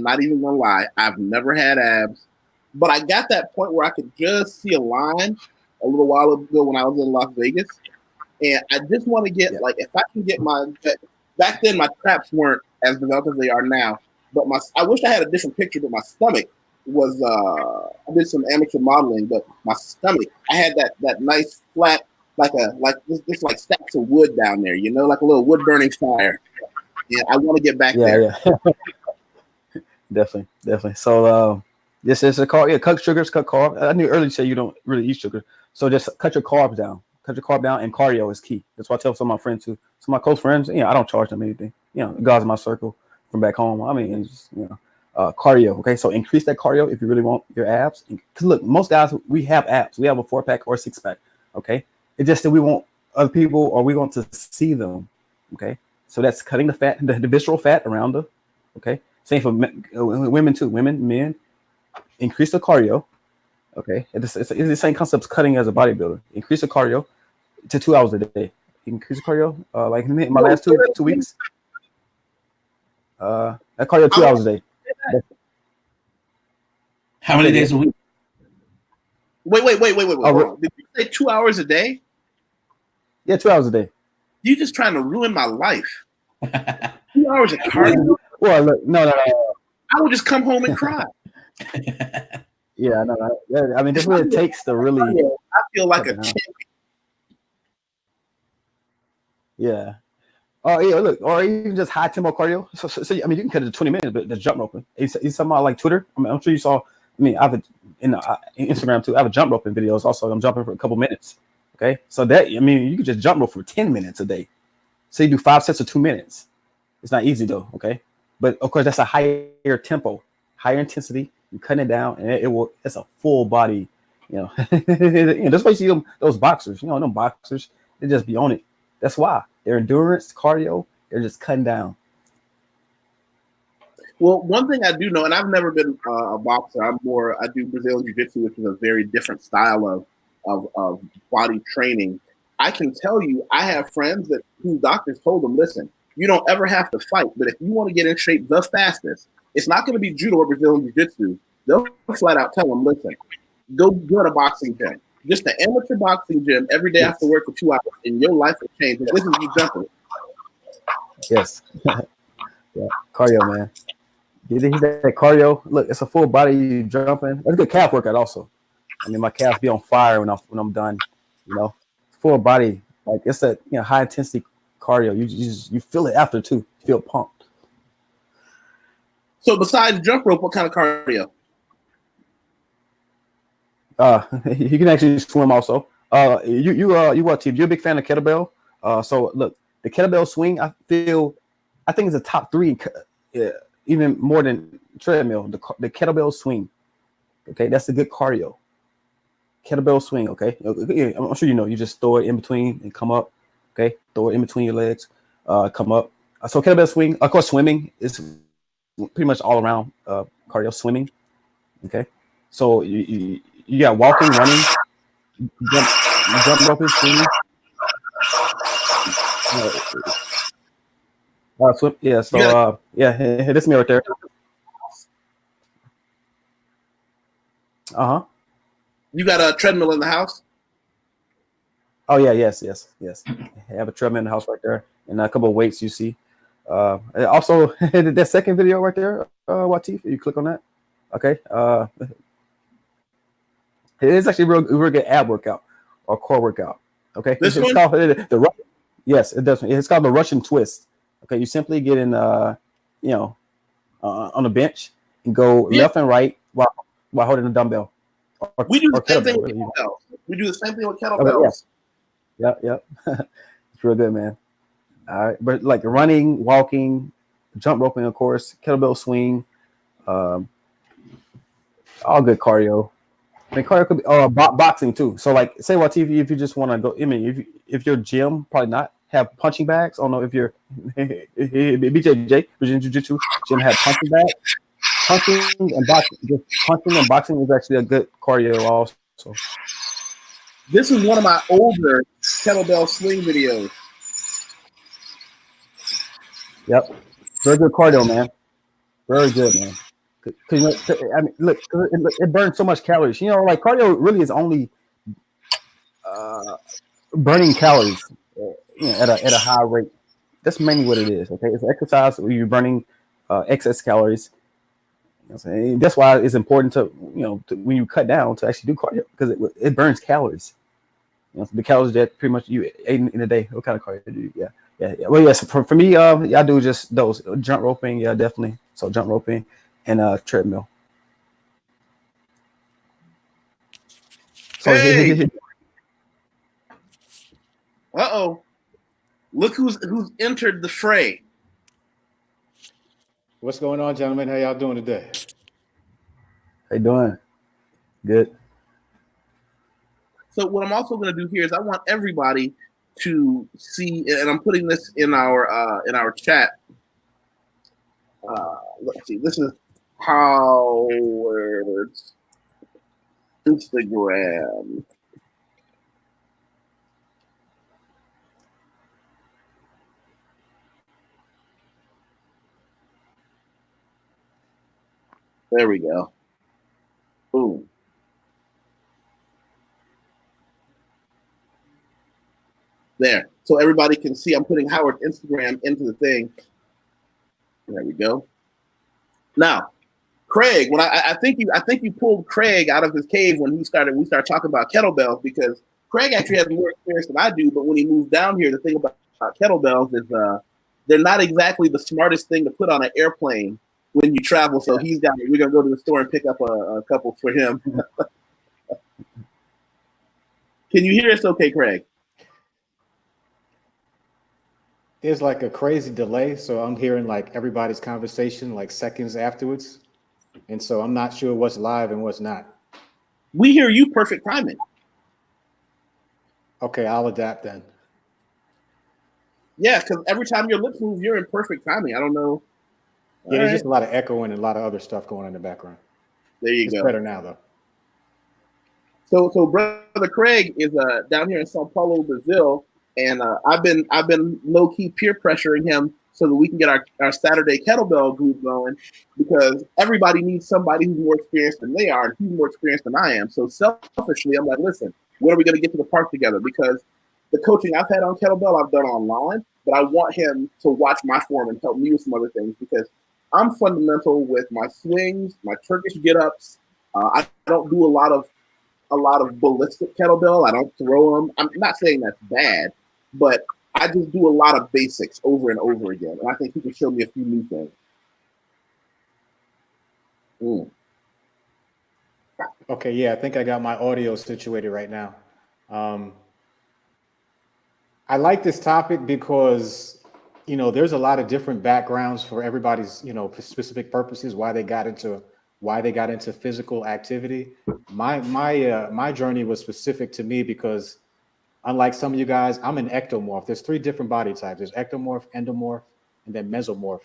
S1: not even gonna lie. I've never had abs, but I got that point where I could just see a line a little while ago when I was in Las Vegas, and I just want to get if I can get my. Back then, my traps weren't as developed as they are now. But I wish I had a different picture. But my stomach was. I did some amateur modeling, but my stomach, I had that nice flat, like stacks of wood down there. Like a little wood burning fire. Yeah, I want to get back there.
S2: Yeah. Definitely. So this is a carb. Yeah, cut sugars, cut carbs. I knew earlier you said you don't really eat sugar, so just cut your carbs down. Cut your carb down, and cardio is key. That's why I tell some of my friends too. Some of my close friends, I don't charge them anything. Guys in my circle from back home. I mean, it's just, cardio. Okay, so increase that cardio if you really want your abs. Because look, most guys, we have abs. We have a 4-pack or 6-pack. Okay, it's just that we want other people, or we want to see them. Okay, so that's cutting the fat, the visceral fat around the. Okay, same for women too. Men, increase the cardio. Okay, it's the same concept as cutting as a bodybuilder. Increase the cardio to 2 hours a day. Increase the cardio. Like in my last two weeks. That cardio 2 hours a day.
S3: How many days a week?
S1: Wait. Did you say 2 hours a day?
S2: Yeah, 2 hours a day.
S1: You're just trying to ruin my life. 2 hours of cardio.
S2: Well, look, no.
S1: I would just come home and cry.
S2: Yeah, no. I mean, that's what it takes to really.
S1: I feel like a champion.
S2: Yeah. Oh yeah, look, or even just high tempo cardio. So I mean, you can cut it to 20 minutes, but the jump roping. You talking about like Twitter? I mean, I'm sure you saw. I mean, I have in Instagram too. I have a jump roping videos. Also, I'm jumping for a couple minutes. Okay, so that I mean, you can just jump rope for 10 minutes a day. So you do 5 sets of 2 minutes. It's not easy though. Okay, but of course that's a higher tempo, higher intensity. You cutting it down, and it will. It's a full body. You know, that's why you see those boxers. You know, them boxers. They just be on it. That's why their endurance, cardio, they're just cutting down.
S1: Well, one thing I do know, and I've never been a boxer. I do Brazilian Jiu-Jitsu, which is a very different style of body training. I can tell you, I have friends whose doctors told them, listen, you don't ever have to fight, but if you want to get in shape the fastest, it's not going to be judo or Brazilian Jiu-Jitsu. They'll flat out tell them, listen, go join a boxing gym. Just an amateur boxing gym every day after work for 2 hours, and your life will change. And this is you jumping.
S2: Yes. Yeah. Cardio, man. You think that cardio? Look, it's a full body you jumping. It's a good calf workout also. I mean, my calves be on fire when I'm done. You know, full body, like it's a high intensity cardio. You feel it after too. You feel pumped.
S1: So besides jump rope, what kind of cardio?
S2: You can actually swim also. You what team? You're a big fan of kettlebell. So look, the kettlebell swing, I think it's a top 3. Even more than treadmill. The kettlebell swing. Okay, that's a good cardio. Kettlebell swing. Okay, I'm sure you know. You just throw it in between and come up. Okay, throw it in between your legs. Come up. So kettlebell swing. Of course, swimming is pretty much all around cardio. Swimming. Okay, so you got walking, running, jump roping, swimming. Swim. Yeah. So this me right there.
S1: You got a treadmill in the house?
S2: Oh yeah, yes. I have a treadmill in the house right there, and a couple of weights you see. Also, that second video right there, YusefWateef, you click on that. Okay. It is actually real good ab workout or core workout. Okay.
S1: This
S2: it's
S1: one?
S2: called yes, it does. It's called the Russian twist. Okay, you simply get in, on a bench and go left and right while holding a dumbbell.
S1: We do the same thing with kettlebells. We do the same thing with kettlebells.
S2: Yep. It's real good, man. All right, but like running, walking, jump roping, of course, kettlebell swing, all good cardio. I mean, cardio could be boxing too. So, like, say what TV if you just want to go. I mean, if your gym probably not have punching bags. I don't know if you're BJJ, Brazilian Jiu-Jitsu gym have punching bags. Punching and boxing is actually a good cardio also.
S1: This is one of my older kettlebell swing videos.
S2: Yep, very good cardio, man. Very good, man. I mean, look, it burns so much calories. You know, like cardio really is only burning calories, at a high rate. That's mainly what it is. Okay, it's exercise where you're burning excess calories. You know what I'm saying? That's why it's important to when you cut down to actually do cardio because it burns calories. You know, the calories that pretty much you ate in a day. What kind of cardio do you? Yeah. Well, yes, for me, I do just those jump roping. Yeah, definitely. So jump roping and treadmill. So
S1: hey. Uh-oh. Look who's entered the fray.
S4: What's going on, gentlemen? How y'all doing today?
S2: How you doing? Good.
S1: So what I'm also going to do here is I want everybody to see, and I'm putting this in our chat. Let's see. This is Howard's Instagram. There we go. Boom. There. So everybody can see I'm putting Howard's Instagram into the thing. There we go. Now, Craig, when I think you pulled Craig out of his cave when we started talking about kettlebells, because Craig actually has more experience than I do. But when he moved down here, the thing about kettlebells is they're not exactly the smartest thing to put on an airplane when you travel. So we're gonna go to the store and pick up a couple for him. Can you hear us okay, Craig?
S4: There's like a crazy delay, so I'm hearing like everybody's conversation like seconds afterwards, and so I'm not sure what's live and what's not.
S1: We hear you perfect timing.
S4: Okay, I'll adapt then.
S1: Yeah, because every time your lips move, you're in perfect timing. I don't know.
S4: Yeah, there's just a lot of echoing and a lot of other stuff going on in the background.
S1: There you go.
S4: It's better now though.
S1: So brother Craig is down here in Sao Paulo, Brazil, and I've been low key peer pressuring him so that we can get our Saturday kettlebell group going, because everybody needs somebody who's more experienced than they are, and he's more experienced than I am. So selfishly, I'm like, listen, when are we going to get to the park together? Because the coaching I've had on kettlebell, I've done online, but I want him to watch my form and help me with some other things, because I'm fundamental with my swings, my Turkish get-ups. I don't do a lot of ballistic kettlebell. I don't throw them. I'm not saying that's bad, but I just do a lot of basics over and over again. And I think he can show me a few new things.
S4: Okay, yeah, I think I got my audio situated right now. I like this topic because, there's a lot of different backgrounds for everybody's, specific purposes, why they got into physical activity. My journey was specific to me because, unlike some of you guys, I'm an ectomorph. There's 3 different body types. There's ectomorph, endomorph, and then mesomorph.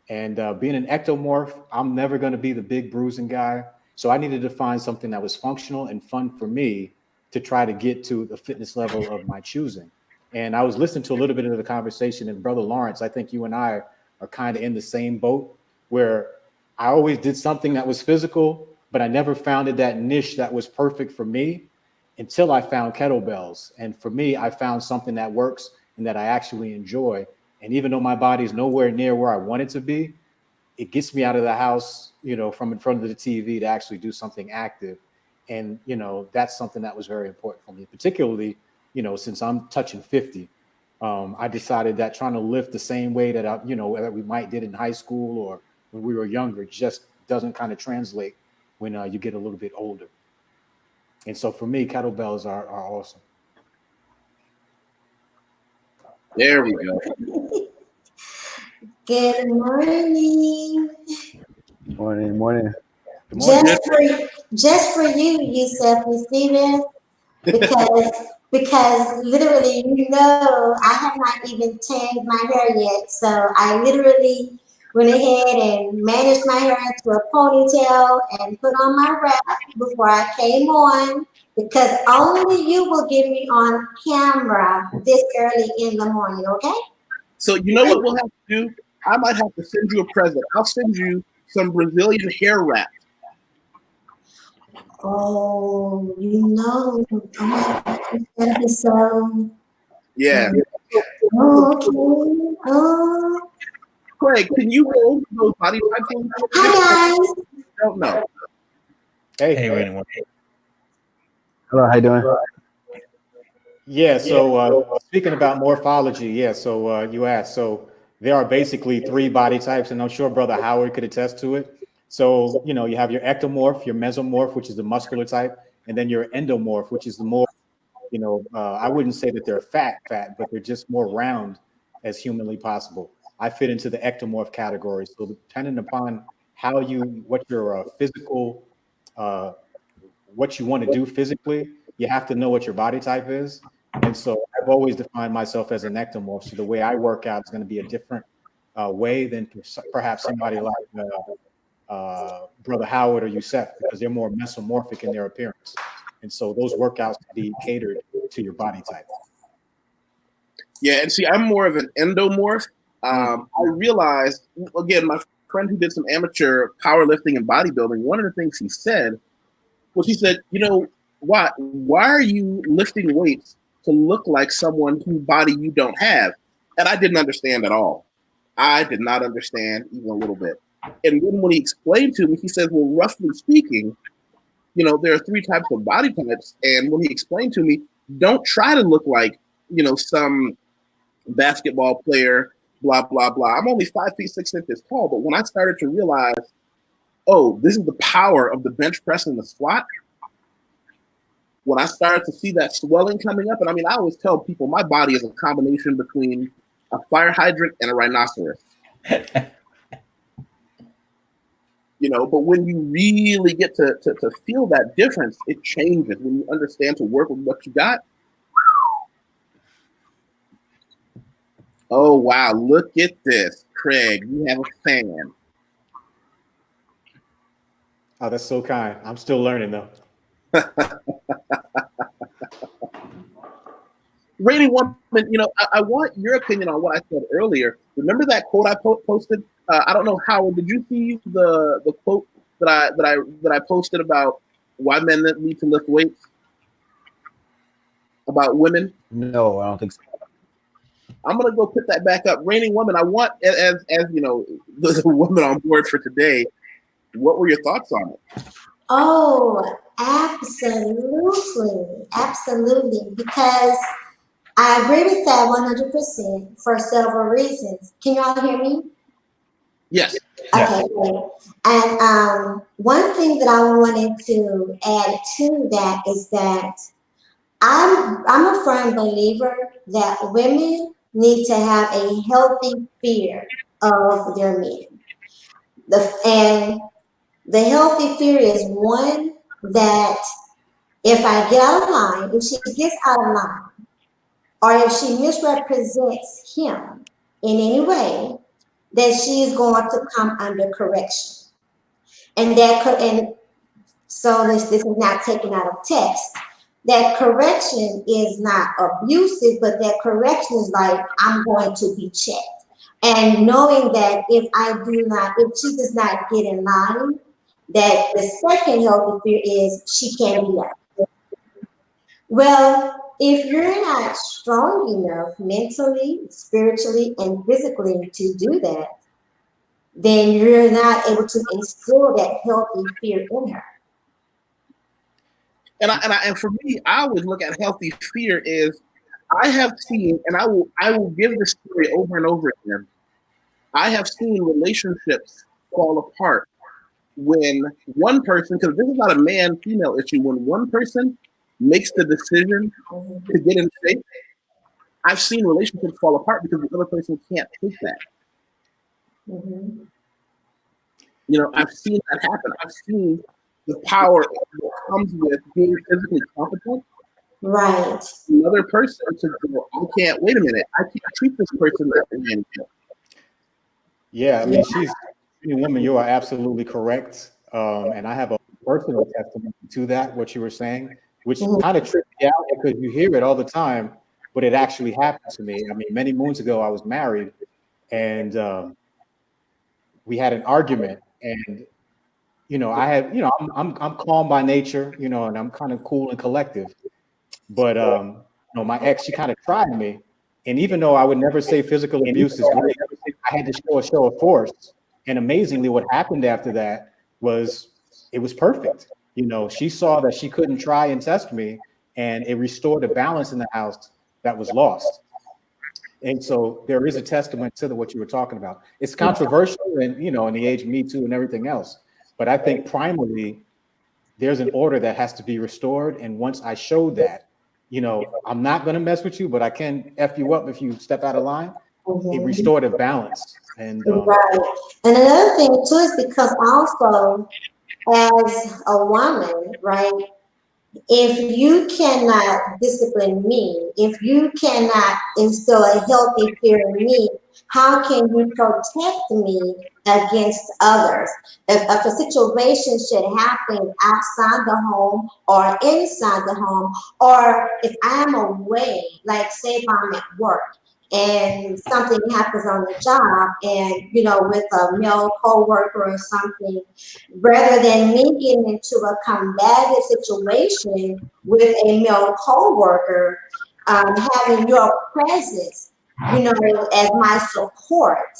S4: And being an ectomorph, I'm never going to be the big bruising guy. So I needed to find something that was functional and fun for me to try to get to the fitness level of my choosing. And I was listening to a little bit of the conversation, and Brother Lawrence, I think you and I are kind of in the same boat, where I always did something that was physical, but I never found that niche that was perfect for me until I found kettlebells. And for me, I found something that works and that I actually enjoy. And even though my body's nowhere near where I want it to be, it gets me out of the house, from in front of the TV to actually do something active. And, that's something that was very important for me, particularly, since I'm touching 50. I decided that trying to lift the same way that that we might did in high school or when we were younger just doesn't kind of translate when you get a little bit older. And so for me, kettlebells are awesome.
S1: There we go.
S5: Good morning.
S2: Morning.
S5: Just for you, YusefWateef, because literally, I have not even tagged my hair yet. So I literally went ahead and managed my hair into a ponytail and put on my wrap before I came on, because only you will get me on camera this early in the morning, okay?
S1: So you know what we'll have to do? I might have to send you a present. I'll send you some Brazilian hair wrap.
S5: Oh, that'd be so.
S1: Yeah.
S5: Okay. Oh.
S1: Craig, can you go over those body types?
S5: Hi guys.
S1: I don't know.
S3: Hey, anyone.
S2: Hello, how you doing?
S4: Yeah, so speaking about morphology, so you asked, so there are basically 3 body types, and I'm sure Brother Howard could attest to it. So, you have your ectomorph, your mesomorph, which is the muscular type, and then your endomorph, which is the more, I wouldn't say that they're fat, but they're just more round as humanly possible. I fit into the ectomorph category. So depending upon what your physical, what you want to do physically, you have to know what your body type is. And so I've always defined myself as an ectomorph. So the way I work out is going to be a different way than perhaps somebody like Brother Howard or Yusef, because they're more mesomorphic in their appearance. And so those workouts can be catered to your body type.
S1: Yeah, and see, I'm more of an endomorph. I realized, again, my friend who did some amateur powerlifting and bodybuilding, one of the things he said was, why are you lifting weights to look like someone whose body you don't have? And I didn't understand at all. I did not understand even a little bit. And then when he explained to me, he says, well, roughly speaking, you know, there are 3 types of body types. And when he explained to me, don't try to look like, you know, some basketball player, blah, blah, blah. I'm only 5 feet 6 inches tall. But when I started to realize, oh, this is the power of the bench press and the squat, when I started to see that swelling coming up, and I mean, I always tell people my body is a combination between a fire hydrant and a rhinoceros. You know, but when you really get to feel that difference, it changes. When you understand to work with what you got. Oh, wow. Look at this. Craig, you have a fan.
S4: Oh, that's so kind. I'm still learning, though.
S1: Rainy Woman, you know, I want your opinion on what I said earlier. Remember that quote I posted? I don't know how. Did you see the quote that I posted about why men need to lift weights? About women?
S2: No, I don't think so.
S1: I'm gonna go put that back up. Rainy Woman, I want as you know, the woman on board for today. What were your thoughts on it?
S5: Oh, absolutely, absolutely. Because I agree with that 100% for several reasons. Can you all hear me?
S1: Yes.
S5: Okay, great. And one thing that I wanted to add to that is that I'm a firm believer that women need to have a healthy fear of their men. And the healthy fear is one that if I get out of line, if she gets out of line, or if she misrepresents him in any way, that she is going to come under correction. And so this is not taken out of text. That correction is not abusive, but that correction is like, I'm going to be checked. And knowing that if she does not get in line, that the second healthy fear is she can't be left. Well, if you're not strong enough mentally, spiritually, and physically to do that, then you're not able to instill that healthy fear in her.
S1: And for me, I always look at healthy fear is I have seen, and I will give this story over and over again. I have seen relationships fall apart when one person, because this is not a man-female issue, when one person makes the decision to get in shape, I've seen relationships fall apart because the other person can't take that.
S5: Mm-hmm.
S1: You know, I've seen that happen. I've seen the power that comes with being physically competent.
S5: Right.
S1: Another person to go, I can't, wait a minute, I can't treat this person that way.
S4: Yeah, I mean, she's a woman. You are absolutely correct. And I have a personal testimony to that, what you were saying, which kind of tripped me out because you hear it all the time, but it actually happened to me. I mean, many moons ago, I was married and we had an argument and, you know, I'm calm by nature, you know, and I'm kind of cool and collective, but, you know, my ex, she kind of tried me. And even though I would never say physical abuse is great, I had to show a show of force. And amazingly, what happened after that was it was perfect. You know, she saw that she couldn't try and test me, and it restored a balance in the house that was lost. And so there is a testament to what you were talking about. It's controversial, and you know, in the age of Me Too and everything else. But I think primarily there's an order that has to be restored. And once I showed that, you know, I'm not going to mess with you, but I can F you up if you step out of line. It restored a balance. And
S5: right. And another thing too is because also as a woman, right, if you cannot discipline me, if you cannot instill a healthy fear in me, how can you protect me against others? If a situation should happen outside the home or inside the home, or if I'm away, like say if I'm at work and something happens on the job and, you know, with a male co-worker or something, rather than me getting into a combative situation with a male co-worker, having your presence, you know, as my support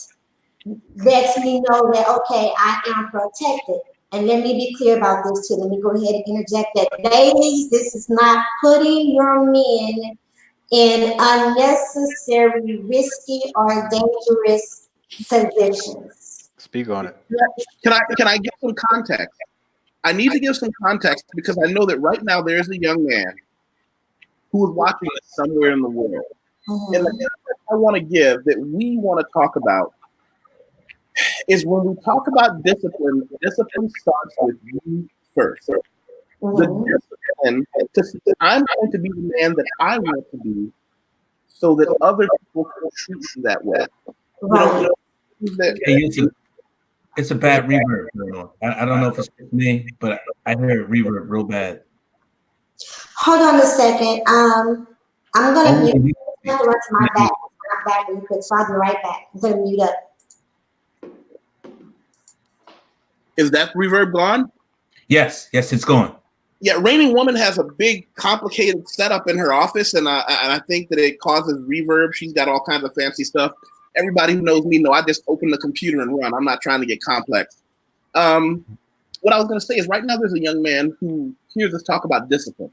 S5: lets me know that, okay, I am protected. And let me be clear about this too. Let me go ahead and interject that. Ladies, this is not putting your men in unnecessary, risky, or dangerous positions.
S4: Speak on it.
S1: Can I give some context? I need to give some context because I know that right now there's a young man who is watching this somewhere in the world.
S5: Mm-hmm.
S1: And the context I want to give that we want to talk about is when we talk about discipline, discipline starts with you first.
S5: Mm-hmm.
S1: The discipline, I'm going to be the man that I want to be so that other people can treat you that way.
S5: Right.
S3: Hey, Yusef, it's a bad reverb. I don't know if it's me, but I hear it reverb real bad.
S5: Hold on a second. I'm gonna
S3: Oh,
S5: mute. I have to run to my back really quick, so I'll be right back. I'm gonna mute up.
S1: Is that reverb gone?
S3: yes, it's gone.
S1: Yeah, Reigning Woman has a big, complicated setup in her office, and I think that it causes reverb. She's got all kinds of fancy stuff. Everybody who knows me know I just open the computer and run. I'm not trying to get complex. What I was going to say is right now there's a young man who hears us talk about discipline.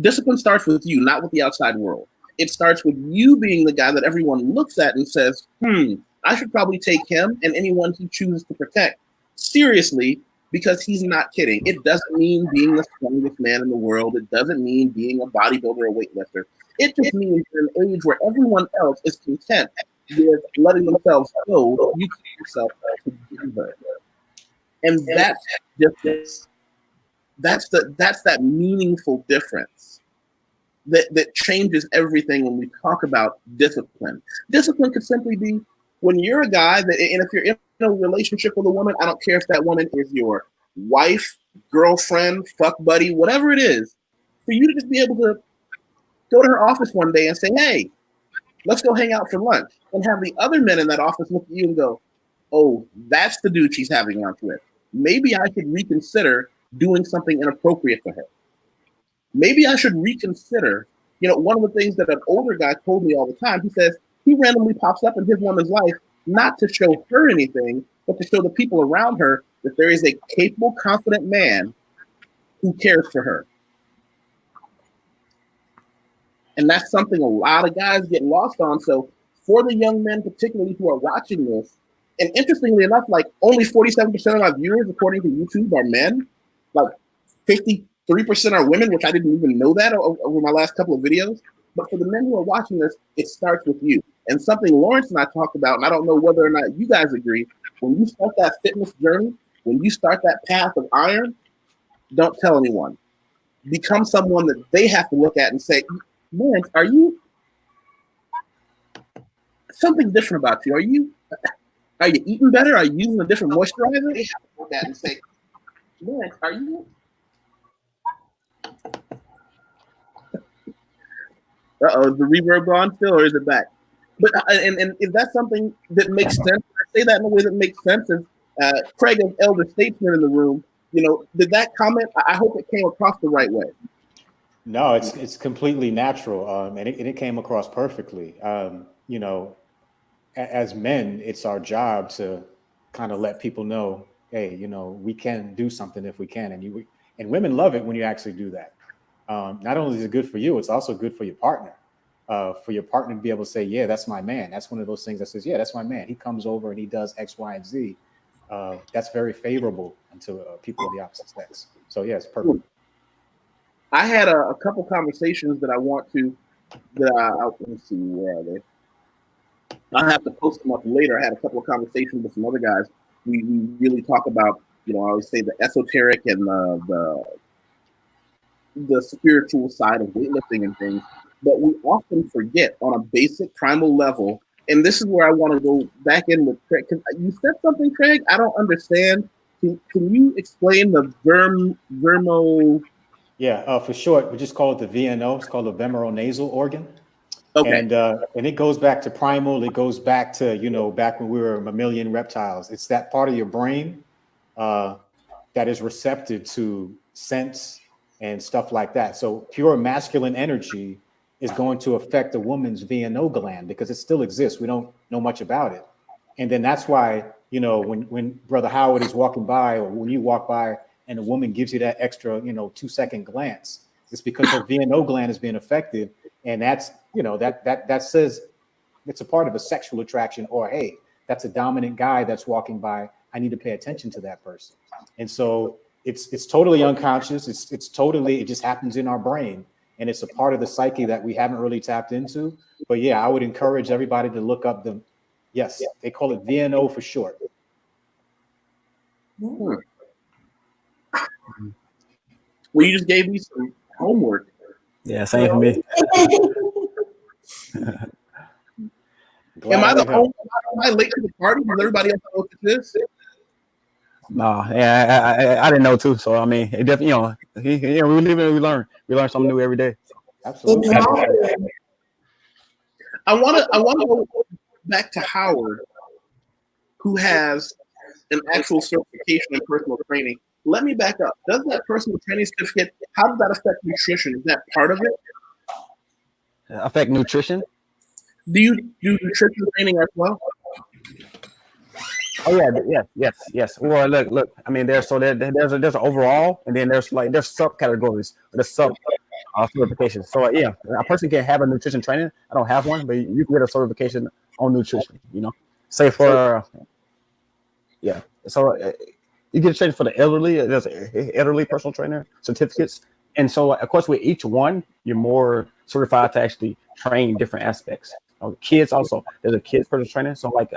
S1: Discipline starts with you, not with the outside world. It starts with you being the guy that everyone looks at and says, I should probably take him and anyone he chooses to protect seriously because he's not kidding. It doesn't mean being the strongest man in the world. It doesn't mean being a bodybuilder or weightlifter. It just means in an age where everyone else is content with letting themselves go, you keep yourself together. And that's difference. That's that meaningful difference that changes everything when we talk about discipline. Discipline could simply be when you're a guy that, and if you're in a relationship with a woman, I don't care if that woman is your wife, girlfriend, fuck buddy, whatever it is, for you to just be able to go to her office one day and say, hey, let's go hang out for lunch, and have the other men in that office look at you and go, oh, that's the dude she's having lunch with. Maybe I should reconsider doing something inappropriate for her. Maybe I should reconsider. One of the things that an older guy told me all the time, he says he randomly pops up in his woman's life, not to show her anything, but to show the people around her that there is a capable, confident man who cares for her. And that's something a lot of guys get lost on. So for the young men, particularly who are watching this, and interestingly enough, like only 47% of my viewers, according to YouTube, are men. Like 53% are women, which I didn't even know that over my last couple of videos. But for the men who are watching this, it starts with you. And something Lawrence and I talked about, and I don't know whether or not you guys agree, when you start that fitness journey, when you start that path of iron, don't tell anyone. Become someone that they have to look at and say, Lawrence, are you something different about you? Are you eating better? Are you using a different moisturizer? They have to look at and say, Lawrence, are you? Is the reverb gone still, or is it back? But and if that's something that makes sense, I say that in a way that makes sense. As Craig, as elder statesman in the room, did that comment? I hope it came across the right way.
S4: No, it's completely natural, and it came across perfectly. As men, it's our job to kind of let people know, hey, we can do something if we can, and women love it when you actually do that. Not only is it good for you, it's also good for your partner. For your partner to be able to say, yeah, that's my man. That's one of those things that says, yeah, that's my man. He comes over and he does X, Y, and Z. That's very favorable to people of the opposite sex. So yeah, it's perfect.
S1: I had a couple conversations that I want to, let me see, where are they? I have to post them up later. I had a couple of conversations with some other guys. We really talk about, I always say the esoteric and the spiritual side of weightlifting and things, but we often forget on a basic primal level. And this is where I want to go back in with Craig. You said something, Craig, I don't understand. Can you explain the vermo?
S4: Yeah, for short, we just call it the VNO. It's called the vemeronasal organ.
S1: Okay.
S4: And it goes back to primal. It goes back to, back when we were mammalian reptiles. It's that part of your brain that is receptive to sense and stuff like that. So pure masculine energy is going to affect a woman's VNO gland because it still exists. We don't know much about it. And then that's why, you know, when Brother Howard is walking by, or when you walk by and a woman gives you that extra, you know, 2-second glance, it's because her VNO gland is being affected. And that's, you know, that says it's a part of a sexual attraction, or, hey, that's a dominant guy that's walking by. I need to pay attention to that person. And so it's totally unconscious. It's totally, it just happens in our brain. And it's a part of the psyche that we haven't really tapped into. But yeah, I would encourage everybody to look up yes, they call it VNO for short.
S1: Well, you just gave me some homework.
S2: Yeah, same for me.
S1: Am I late to the party? Does everybody else know what this is?
S2: Nah, yeah, I didn't know too. So I mean, it definitely, you know, we live and we learn. We learn something new every day.
S4: Absolutely.
S5: Exactly.
S1: I want to go back to Howard, who has an actual certification in personal training. Let me back up. Does that personal training certificate, how does that affect nutrition? Is that part of it?
S2: Affect nutrition?
S1: Do you do nutrition training as well?
S2: Oh yeah, yes. Well, look. I mean, there's an overall, and then there's subcategories, there's sub certifications. So yeah, a person can have a nutrition training. I don't have one, but you can get a certification on nutrition. You know, say for yeah. So you get a training for the elderly. There's elderly personal trainer certificates, and so of course with each one, you're more certified to actually train different aspects. Kids also, there's a kids personal trainer. So like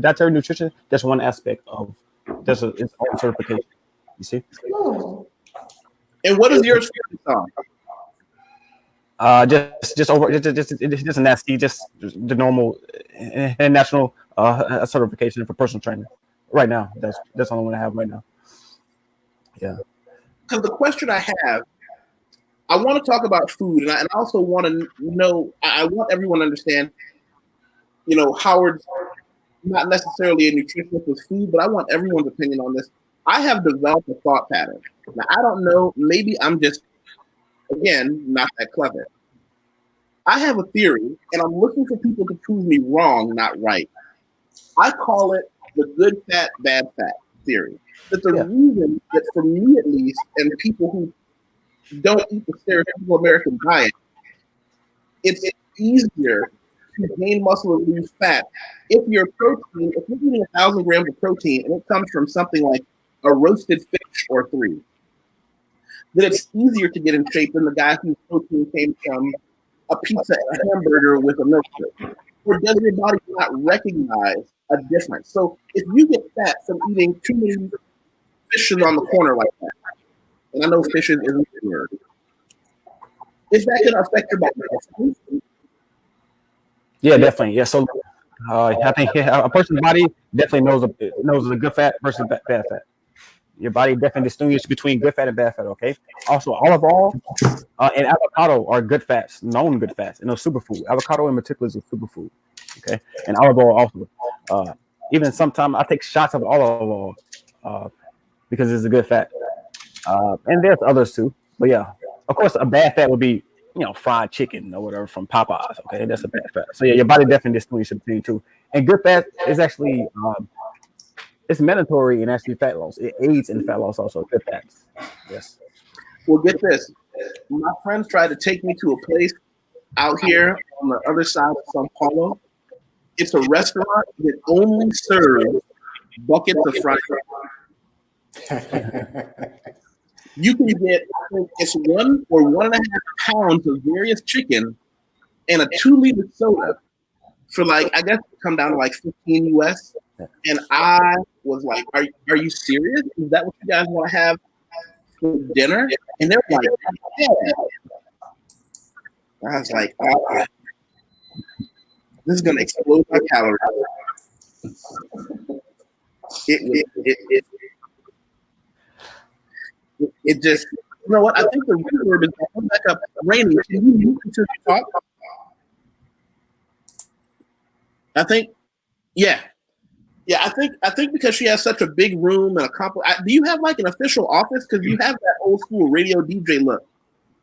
S2: dietary nutrition, that's one aspect of its own certification. You see?
S1: And what is yours on?
S2: Just a nasty, just the normal national certification for personal training. Right now, that's the only one I have right now. Yeah.
S1: Because the question I have, I want to talk about food, and I also want to know. I want everyone to understand. You know, Howard's not necessarily a nutritionist with food, but I want everyone's opinion on this. I have developed a thought pattern. Now, I don't know. Maybe I'm just, again, not that clever. I have a theory, and I'm looking for people to prove me wrong, not right. I call it the good fat, bad fat theory. That the reason that, for me at least, and people who don't eat the stereotypical American diet, it's easier to gain muscle and lose fat if you're eating 1,000 grams of protein and it comes from something like a roasted fish or 3, then it's easier to get in shape than the guy whose protein came from a pizza and a hamburger with a milkshake. Or does your body not recognize a difference? So if you get fat from eating too many fishes on the corner like that, and I know fishes isn't a word, is that going to affect your body?
S2: Yeah, definitely. Yeah, so I think a person's body definitely knows the good fat versus bad fat. Your body definitely distinguishes between good fat and bad fat. Okay. Also, olive oil and avocado are good fats, known good fats, and a superfood. Avocado in particular is a superfood. Okay, and olive oil also. Even sometimes I take shots of olive oil because it's a good fat. And there's others too, but yeah, of course, a bad fat would be, you know, fried chicken or whatever from Popeyes. Okay, that's a bad fat. So yeah, your body definitely distinguishes between two. And good fat is actually it's mandatory in actually fat loss. It aids in fat loss also. Good fats. Yes.
S1: Well, get this. My friends tried to take me to a place out here on the other side of Sao Paulo. It's a restaurant that only serves buckets of fried chicken. You can get, I think it's 1 or 1.5 pounds of various chicken and a 2-liter soda for like, I guess it come down to like 15 US. And I was like, are you serious? Is that what you guys want to have for dinner? And they're like, yeah. I was like, oh, this is gonna explode my calories. It just, you know what? I think the reverb is going back up. Rainy, can you move until you talk? I think, yeah. I think because she has such a big room and do you have like an official office? Because you have that old school radio DJ look.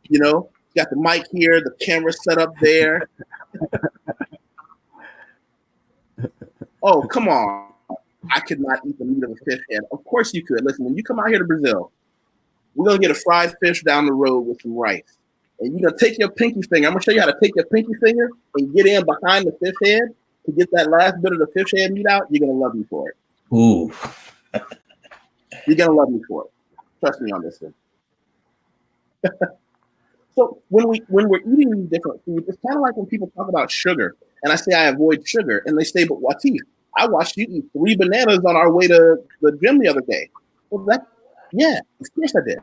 S1: You know, you got the mic here, the camera set up there. Oh, come on. I could not eat the meat of a fish head. Of course you could. Listen, when you come out here to Brazil, we're going to get a fried fish down the road with some rice. And you're going to take your pinky finger. I'm going to show you how to take your pinky finger and get in behind the fish head to get that last bit of the fish head meat out. You're going to love me for it.
S3: Ooh.
S1: You're going to love me for it. Trust me on this one. So when we're eating these different foods, it's kind of like when people talk about sugar, and I say I avoid sugar, and they say, "But Wateef, I watched you eat 3 bananas on our way to the gym the other day." Well, yeah, of course I did,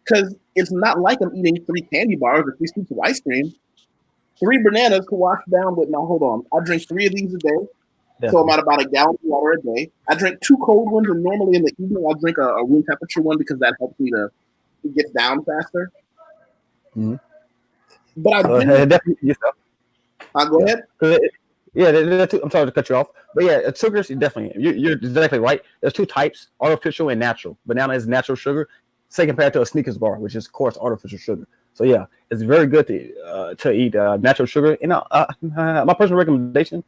S1: because it's not like I'm eating 3 candy bars or 3 scoops of ice cream. 3 bananas to wash down with. Now hold on, I drink 3 of these a day, so I'm at about a gallon of water a day. I drink 2 cold ones, and normally in the evening I'll drink a room temperature one because that helps me to get down faster.
S2: Mm-hmm.
S1: But I
S2: definitely yourself.
S1: I'll go ahead.
S2: I'm sorry to cut you off, but yeah, sugars definitely. You're exactly right. There's 2 types: artificial and natural. Banana is natural sugar, say compared to a Snickers bar, which is of course artificial sugar. So yeah, it's very good to eat natural sugar. And my personal recommendation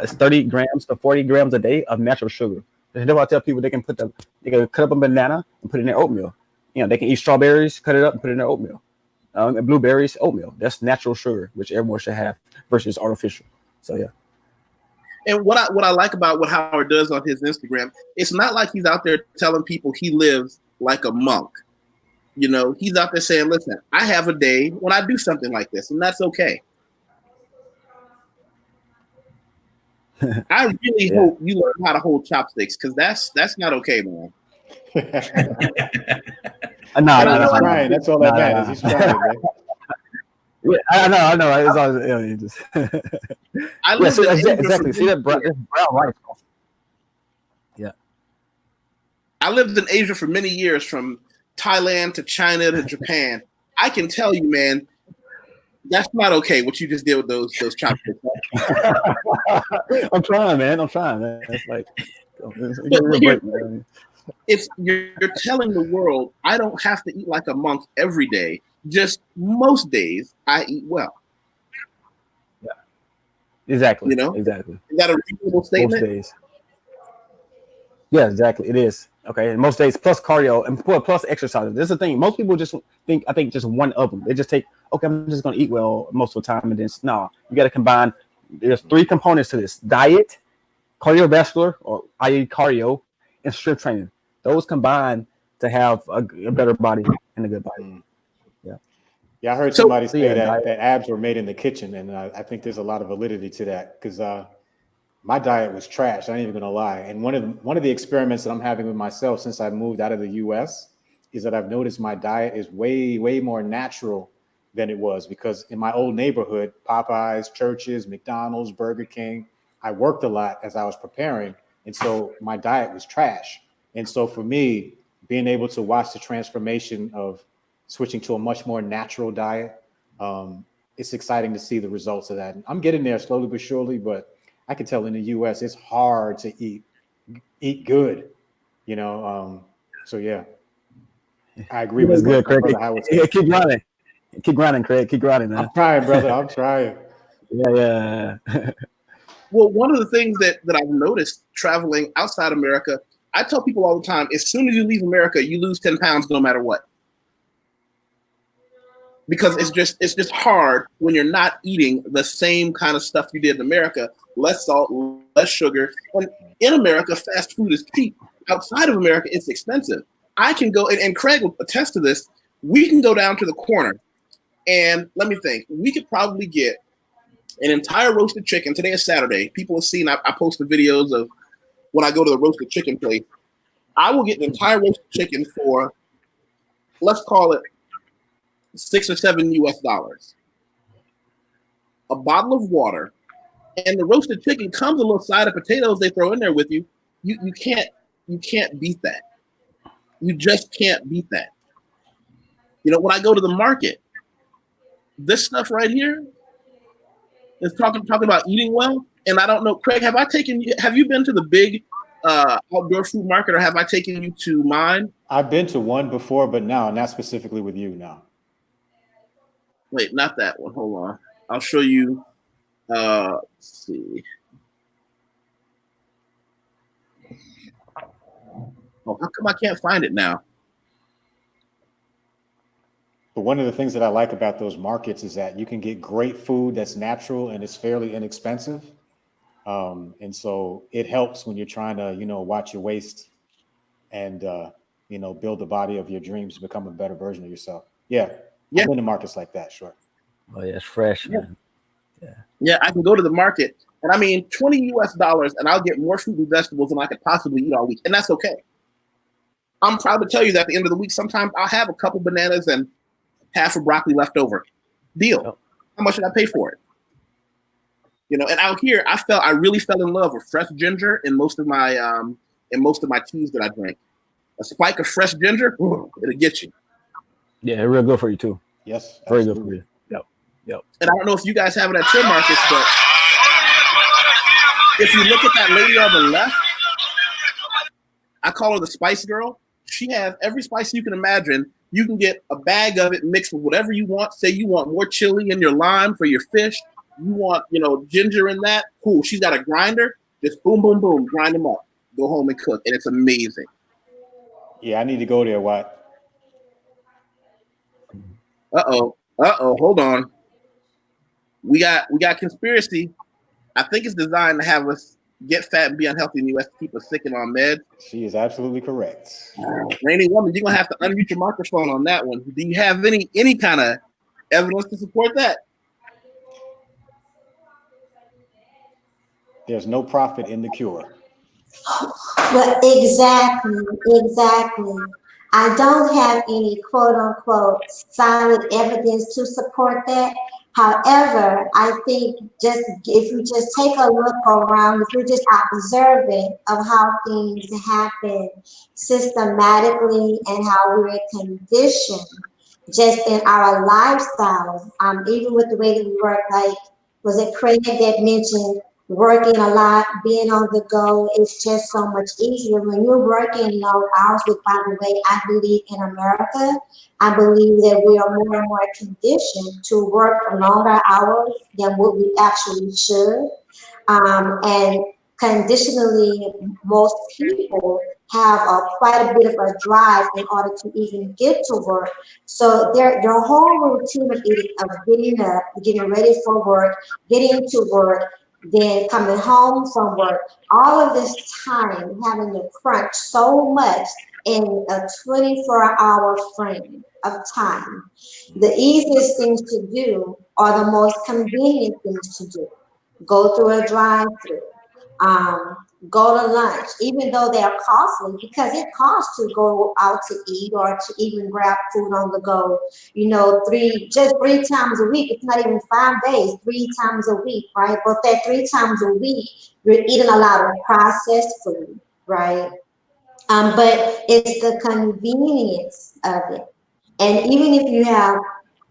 S2: is 30 grams to 40 grams a day of natural sugar. That's why I tell people they can cut up a banana and put it in their oatmeal. You know, they can eat strawberries, cut it up, and put it in their oatmeal. And blueberries, oatmeal. That's natural sugar, which everyone should have, versus artificial. So yeah.
S1: And what I like about what Howard does on his Instagram, it's not like he's out there telling people he lives like a monk. You know, he's out there saying, "Listen, I have a day when I do something like this, and that's okay." I really hope you learn how to hold chopsticks, because that's not okay, man.
S4: No, trying. That's all that matters. He's trying, man.
S2: Yeah, I know. It's all just. Exactly. See that brown rice. Yeah.
S1: I lived in Asia for many years, from Thailand to China to Japan. I can tell you, man, that's not okay what you just did with those chopsticks.
S2: I'm trying, man. It's like,
S1: you're telling the world I don't have to eat like a monk every day. Just most days I eat well.
S2: Yeah. Exactly.
S1: You know?
S2: Exactly.
S1: Is that a reasonable statement?
S2: Most days. Yeah, exactly. It is. Okay. And most days plus cardio and plus exercises. This is the thing. Most people just think just one of them. They just take, okay, I'm just gonna eat well most of the time, and then no, you gotta combine. There's 3 components to this: diet, cardiovascular, or i.e. cardio, and strength training. Those combine to have a better body and a good body.
S4: Yeah, I heard somebody say that abs were made in the kitchen, and I think there's a lot of validity to that, because my diet was trash. I ain't even gonna lie. And one of the experiments that I'm having with myself since I moved out of the U.S. is that I've noticed my diet is way more natural than it was, because in my old neighborhood, Popeyes, Church's, McDonald's, Burger King, I worked a lot as I was preparing, and so my diet was trash. And so for me, being able to watch the transformation of switching to a much more natural diet, it's exciting to see the results of that. And I'm getting there slowly but surely, but I can tell in the U.S. it's hard to eat good, you know. So yeah, I agree with
S2: good, Craig. Keep grinding, Craig. Keep grinding, man.
S4: I'm trying, brother. I'm trying.
S2: Yeah.
S1: Well, one of the things that I've noticed traveling outside America, I tell people all the time: as soon as you leave America, you lose 10 pounds no matter what. Because it's just hard when you're not eating the same kind of stuff you did in America. Less salt, less sugar. And in America, fast food is cheap. Outside of America, it's expensive. I can go, and Craig will attest to this, we can go down to the corner, and let me think, we could probably get an entire roasted chicken. Today is Saturday. People have seen, I post the videos of when I go to the roasted chicken place. I will get an entire roasted chicken for, let's call it $6 or $7 US. A bottle of water, and the roasted chicken comes a little side of potatoes they throw in there with you. You can't beat that. You just can't beat that. You know, when I go to the market, this stuff right here is talking about eating well. And I don't know, Craig, have you been to the big outdoor food market, or have I taken you to mine?
S4: I've been to one before, but no, not specifically with you now.
S1: Wait, not that one. Hold on. I'll show you. Let's see. Oh, how come I can't find it now?
S4: But one of the things that I like about those markets is that you can get great food that's natural and it's fairly inexpensive. And so it helps when you're trying to, watch your waist and, build the body of your dreams to become a better version of yourself. Yeah. I've been to markets like that. Sure.
S2: Oh yeah, it's fresh, man.
S1: Yeah, I can go to the market and I mean $20 US and I'll get more fruit and vegetables than I could possibly eat all week. And that's okay. I'm proud to tell you that at the end of the week, sometimes I'll have a couple bananas and half a broccoli left over. Deal.
S2: Yep.
S1: How much should I pay for it? And out here, I really fell in love with fresh ginger in most of my teas that I drink. A spike of fresh ginger, it'll get you.
S2: Yeah, real good for you too.
S4: Yes,
S2: very good for you. Yep.
S1: And I don't know if you guys have it at your markets, but if you look at that lady on the left, I call her the Spice Girl. She has every spice you can imagine. You can get a bag of it mixed with whatever you want. Say you want more chili in your lime for your fish. You want, ginger in that. Cool. She's got a grinder. Just boom, boom, boom. Grind them up. Go home and cook. And it's amazing.
S4: Yeah, I need to go there, Watt.
S1: Uh-oh. Hold on. We got conspiracy. I think it's designed to have us get fat and be unhealthy in the U.S. to keep us sick and on meds.
S4: She is absolutely correct.
S1: Rainy woman, you're going to have to unmute your microphone on that one. Do you have any kind of evidence to support that?
S4: There's no profit in the cure.
S5: Well, exactly. I don't have any quote unquote solid evidence to support that. However, I think if you just take a look around, if you're just observant of how things happen systematically and how we're conditioned just in our lifestyles, even with the way that we work, like, was it Craig that mentioned working a lot, being on the go? It's just so much easier when you're working long hours. Which, by the way, I believe in America, I believe that we are more and more conditioned to work longer hours than what we actually should. And conditionally, most people have quite a bit of a drive in order to even get to work. So their whole routine of getting up, getting ready for work, getting to work, then coming home from work, all of this time having to crunch so much in a 24-hour frame of time. The easiest things to do are the most convenient things to do. Go through a drive-through, go to lunch, even though they are costly, because it costs to go out to eat or to even grab food on the go, three times a week. It's not even 5 days, 3 times a week, right? But that 3 times a week, you're eating a lot of processed food, right? But it's the convenience of it. And even if you have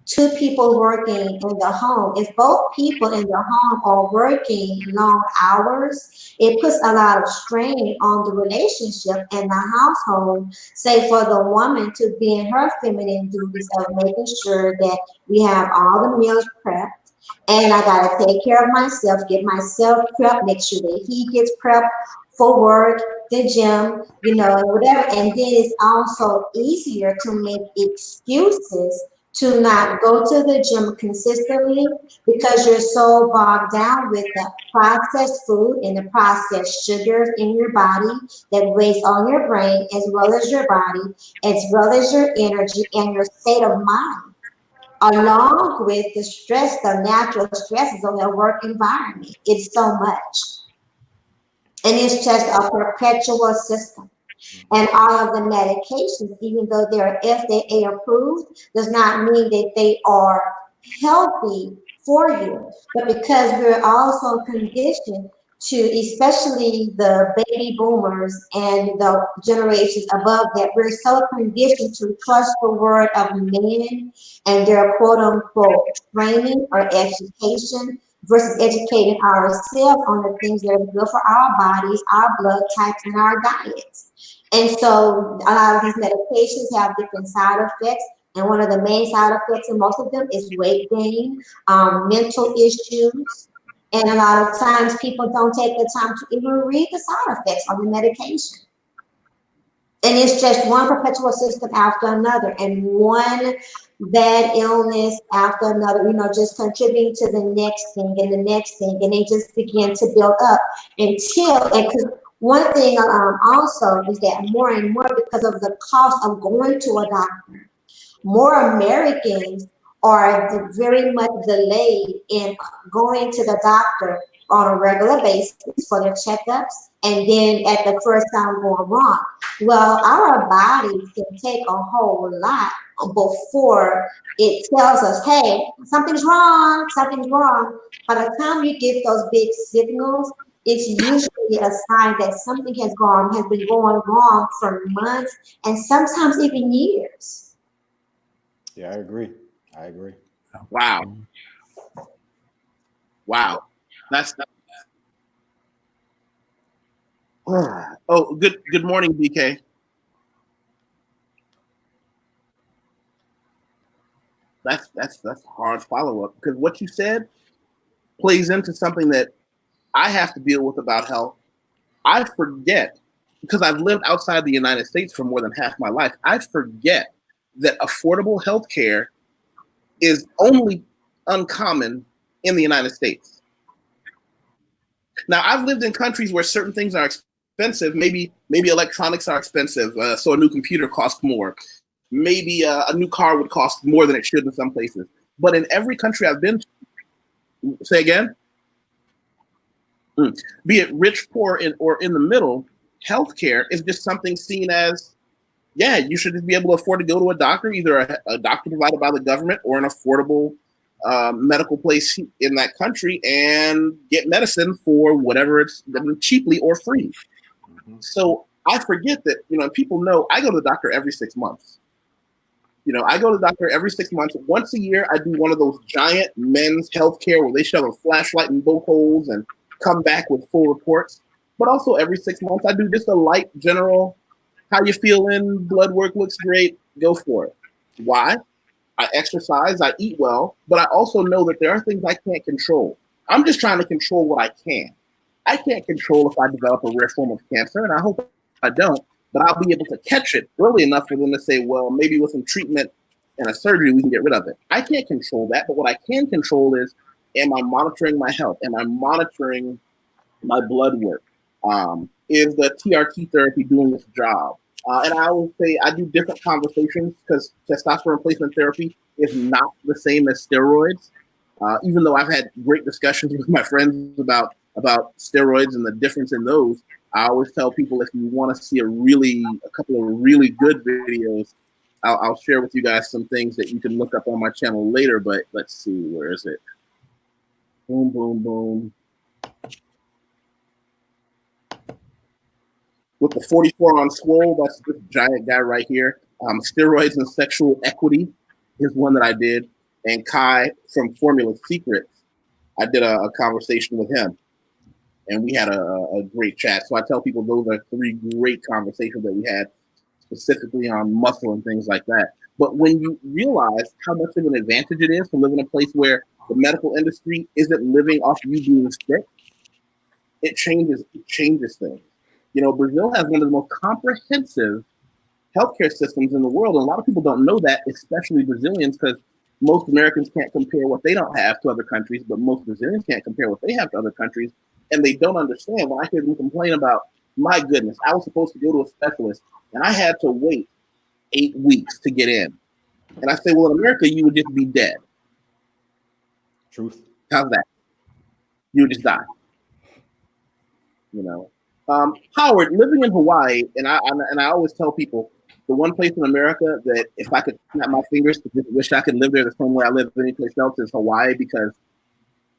S5: 2 people working in the home, if both people in the home are working long hours, it puts a lot of strain on the relationship in the household. Say for the woman to be in her feminine duties of making sure that we have all the meals prepped, and I gotta take care of myself, get myself prepped, make sure that he gets prepped for work, the gym, whatever. And then it's also easier to make excuses to not go to the gym consistently because you're so bogged down with the processed food and the processed sugars in your body that weighs on your brain as well as your body, as well as your energy and your state of mind, along with the natural stresses of the work environment. It's so much. And it's just a perpetual system. And all of the medications, even though they're FDA approved, does not mean that they are healthy for you. But because we're also conditioned to, especially the baby boomers and the generations above that, we're so conditioned to trust the word of men and their quote unquote training or education versus educating ourselves on the things that are good for our bodies, our blood types, and our diets. And so a lot of these medications have different side effects. And one of the main side effects in most of them is weight gain, mental issues, And a lot of times people don't take the time to even read the side effects on the medication. And it's just one perpetual system after another, and one bad illness after another, just contributing to the next thing and the next thing, and they just begin to build up until, and one thing also is that more and more, because of the cost of going to a doctor, more Americans are very much delayed in going to the doctor on a regular basis for their checkups, and then at the first time going wrong. Well, our bodies can take a whole lot before it tells us, hey, something's wrong, something's wrong. By the time you get those big signals, it's usually a sign that something has been going wrong for months and sometimes even years.
S4: Yeah, I agree.
S1: Wow. That's oh, good morning, BK. That's hard follow-up, because what you said plays into something that I have to deal with about health. I forget, because I've lived outside the United States for more than half my life, I forget that affordable health care is only uncommon in the United States. Now, I've lived in countries where certain things are expensive. Maybe electronics are expensive, so a new computer costs more. Maybe a new car would cost more than it should in some places. But in every country I've been to, say again? Be it rich, poor, or in the middle, healthcare is just something seen as, yeah, you should just be able to afford to go to a doctor, either a doctor provided by the government or an affordable medical place in that country, and get medicine for whatever it's cheaply or free. So I forget that, people know I go to the doctor every 6 months. I go to the doctor every 6 months. Once a year, I do one of those giant men's healthcare where they shove a flashlight in both holes and come back with full reports. But also every 6 months, I do just a light general, how you feeling, blood work looks great, go for it. Why? I exercise, I eat well, but I also know that there are things I can't control. I'm just trying to control what I can. I can't control if I develop a rare form of cancer, and I hope I don't, but I'll be able to catch it early enough for them to say, well, maybe with some treatment and a surgery, we can get rid of it. I can't control that, but what I can control is, am I monitoring my health? Am I monitoring my blood work? Is the TRT therapy doing its job? And I always say I do different conversations, because testosterone replacement therapy is not the same as steroids. Even though I've had great discussions with my friends about steroids and the difference in those, I always tell people, if you want to see a couple of really good videos, I'll share with you guys some things that you can look up on my channel later. But let's see, where is it? Boom, boom, boom. With the 44 on Swole, that's this giant guy right here. Steroids and Sexual Equity is one that I did. And Kai from Formula Secrets, I did a conversation with him. And we had a great chat. So I tell people those are 3 great conversations that we had, specifically on muscle and things like that. But when you realize how much of an advantage it is to live in a place where the medical industry isn't living off you being sick, it changes things. Brazil has one of the most comprehensive healthcare systems in the world, and a lot of people don't know that, especially Brazilians, because most Americans can't compare what they don't have to other countries, but most Brazilians can't compare what they have to other countries, and they don't understand. When I hear them complain about, my goodness, I was supposed to go to a specialist, and I had to wait 8 weeks to get in. And I say, well, in America, you would just be dead.
S4: Truth.
S1: How's that? You would just die. Howard, living in Hawaii, and I always tell people, the one place in America that if I could snap my fingers to just wish I could live there the same way I live any place else is Hawaii, because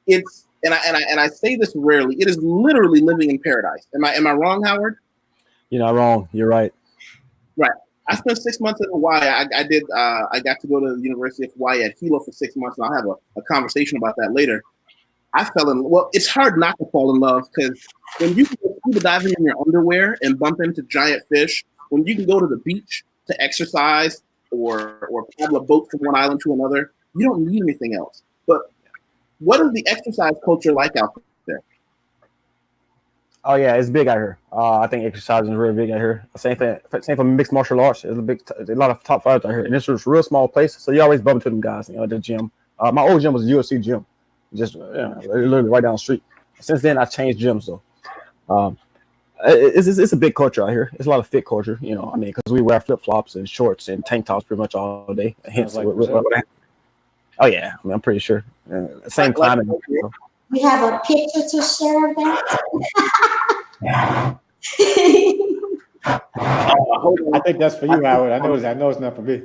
S1: it's, and I say this rarely, it is literally living in paradise. Am I wrong, Howard?
S2: You're not wrong. You're right.
S1: Right. I spent 6 months in Hawaii. I got to go to the University of Hawaii at Hilo for 6 months, and I'll have a conversation about that later. It's hard not to fall in love, because when you can go scuba diving in your underwear and bump into giant fish, when you can go to the beach to exercise or paddle a boat from one island to another, you don't need anything else. But what is the exercise culture like out there?
S2: Oh yeah, it's big out here. I think exercise is really big out here. Same for mixed martial arts. There's a lot of top fighters out here, and it's a real small place, so you always bump into them guys. At the gym. My old gym was a UFC gym, just literally right down the street. Since then, I changed gyms though. It's a big culture out here. It's a lot of fit culture, because we wear flip flops and shorts and tank tops pretty much all day. Hence, oh yeah, I'm pretty sure. Same climate.
S5: We have a picture to share of that.
S4: I think that's for you, Howard. I know it's not for me.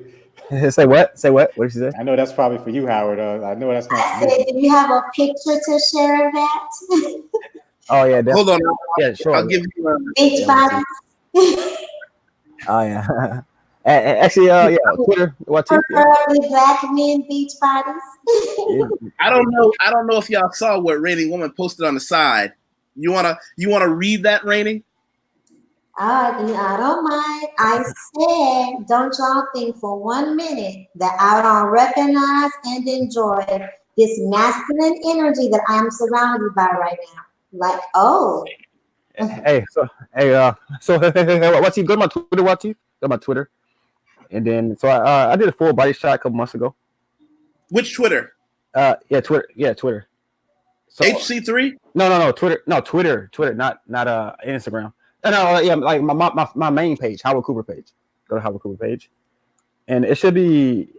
S2: Say what? Say what? What did you say?
S4: I know that's probably for you, Howard. I know that's not for me.
S5: Do you have a picture to share of that?
S2: Oh yeah,
S1: hold on.
S2: Yeah, sure.
S1: I'll give you
S5: Beach bodies.
S2: Oh yeah. Actually, yeah, Twitter.
S5: Preferably black men beach bodies.
S1: I don't know if y'all saw what Raining Woman posted on the side. You wanna read that, Raining?
S5: I don't mind. I said, don't y'all think for 1 minute that I don't recognize and enjoy this masculine energy that I'm surrounded by right now. Like, oh.
S2: So Wateef, go to my Twitter, Wateef. Go to my Twitter. And then, so I did a full body shot a couple months ago.
S1: Which Twitter?
S2: Yeah, Twitter. Yeah, Twitter. So,
S1: HC3?
S2: No, Twitter. No, Twitter, not Instagram. No, yeah, like my main page, Howard Cooper page. Go to Howard Cooper page, and it should be,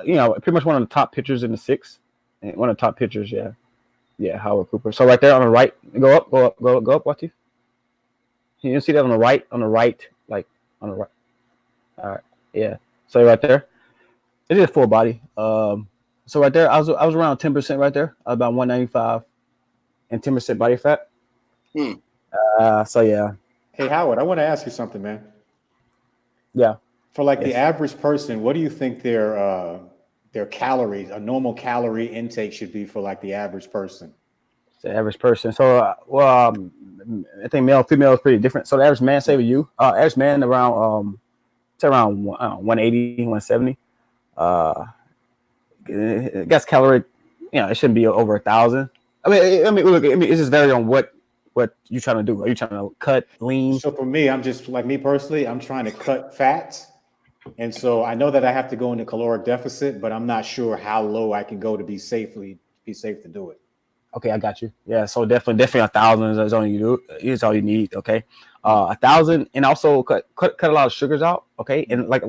S2: pretty much one of the top pictures in the 6. One of the top pictures, yeah, Howard Cooper. So right there on the right, go up, Wateef. You see that on the right, like on the right. All right, yeah. So right there, it is full body. So right there, I was around 10% right there, about 195, and 10% body fat. So yeah.
S4: Hey Howard, I want to ask you something, man.
S2: Yeah.
S4: For the average person, what do you think their calories, a normal calorie intake should be for the average person?
S2: The average person. So I think male, female is pretty different. So the average man, say with you, average man around 180, 170. I guess calorie, it shouldn't be over 1,000. I mean, look, it's just vary on what you trying to do. Are you trying to cut, lean?
S4: So for me, I'm just me personally, I'm trying to cut fat. And so I know that I have to go into caloric deficit, but I'm not sure how low I can go to be safe to do it.
S2: Okay, I got you. Yeah, so definitely 1,000 is all you do. Is all you need. Okay, 1,000, and also cut a lot of sugars out. Okay, and like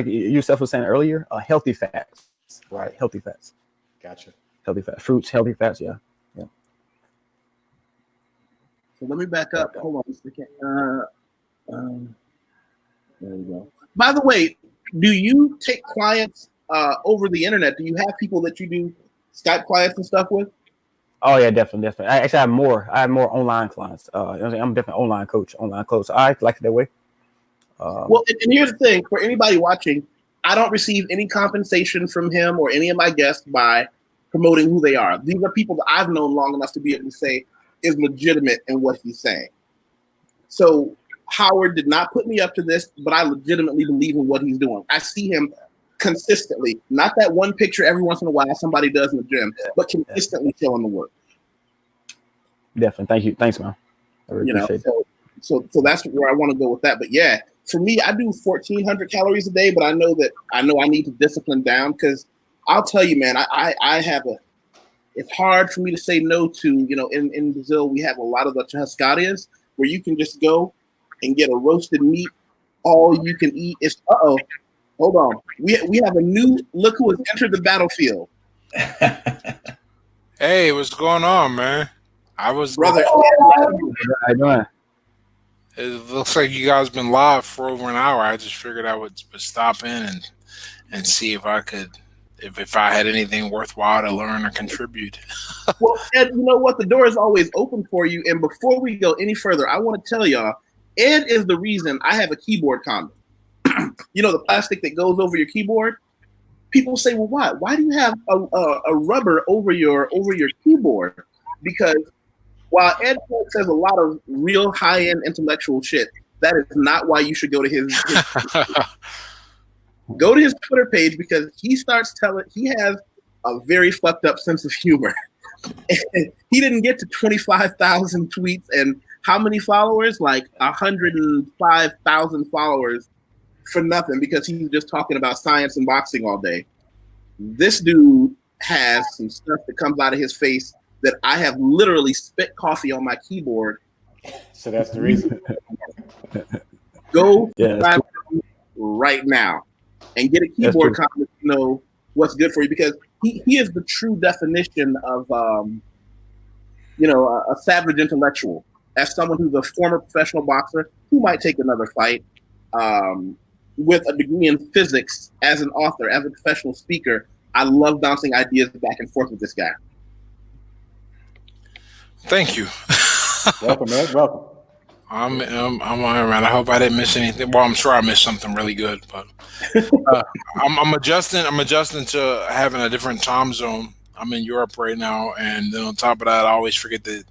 S2: Yusef was saying earlier, healthy fats. Right, healthy fats.
S4: Gotcha.
S2: Healthy fats, fruits, healthy fats. Yeah.
S1: So let me back up. Hold on a second. There we go. By the way, do you take clients over the internet? Do you have people that you do Skype clients and stuff with?
S2: Oh yeah, definitely. I actually have more. I have more online clients. I'm definitely online coach. So I like it that way.
S1: Well, and here's the thing: for anybody watching, I don't receive any compensation from him or any of my guests by promoting who they are. These are people that I've known long enough to be able to say is legitimate in what he's saying. So Howard did not put me up to this, but I legitimately believe in what he's doing. I see him consistently, not that one picture every once in a while somebody does in the gym, but consistently showing the work.
S2: Definitely. Thank you. Thanks, man. I really appreciate it.
S1: So that's where I want to go with that. But yeah, for me, I do 1,400 calories a day, but I know I need to discipline down, because I'll tell you, man, I have it's hard for me to say no to, in Brazil, we have a lot of the churrascarias where you can just go and get a roasted meat, all you can eat. It's, hold on. We have a new, look who has entered the battlefield.
S6: Hey, what's going on, man?
S1: Brother.
S2: How you doing?
S6: It looks like you guys been live for over an hour. I just figured I would stop in and see if I could, if I had anything worthwhile to learn or contribute.
S1: Well, Ed, you know what? The door is always open for you. And before we go any further, I want to tell y'all, Ed is the reason I have a keyboard condom. The plastic that goes over your keyboard. People say, well, why? Why do you have a rubber over your keyboard? Because while Ed says a lot of real high-end intellectual shit, that is not why you should go to his go to his Twitter page, because he starts telling, he has a very fucked up sense of humor. He didn't get to 25,000 tweets and how many followers? Like 105,000 followers for nothing because he was just talking about science and boxing all day. This dude has some stuff that comes out of his face that I have literally spit coffee on my keyboard.
S4: So that's the reason.
S1: Go right now and get a keyboard comment to know what's good for you, because he is the true definition of a savage intellectual. As someone who's a former professional boxer who might take another fight, with a degree in physics, as an author, as a professional speaker, I love bouncing ideas back and forth with this guy.
S6: Thank you.
S4: Welcome, man. Welcome.
S6: I'm man. I hope I didn't miss anything. Well, I'm sure I missed something really good, but I'm adjusting. I'm adjusting to having a different time zone. I'm in Europe right now, and then on top of that, I always forget that.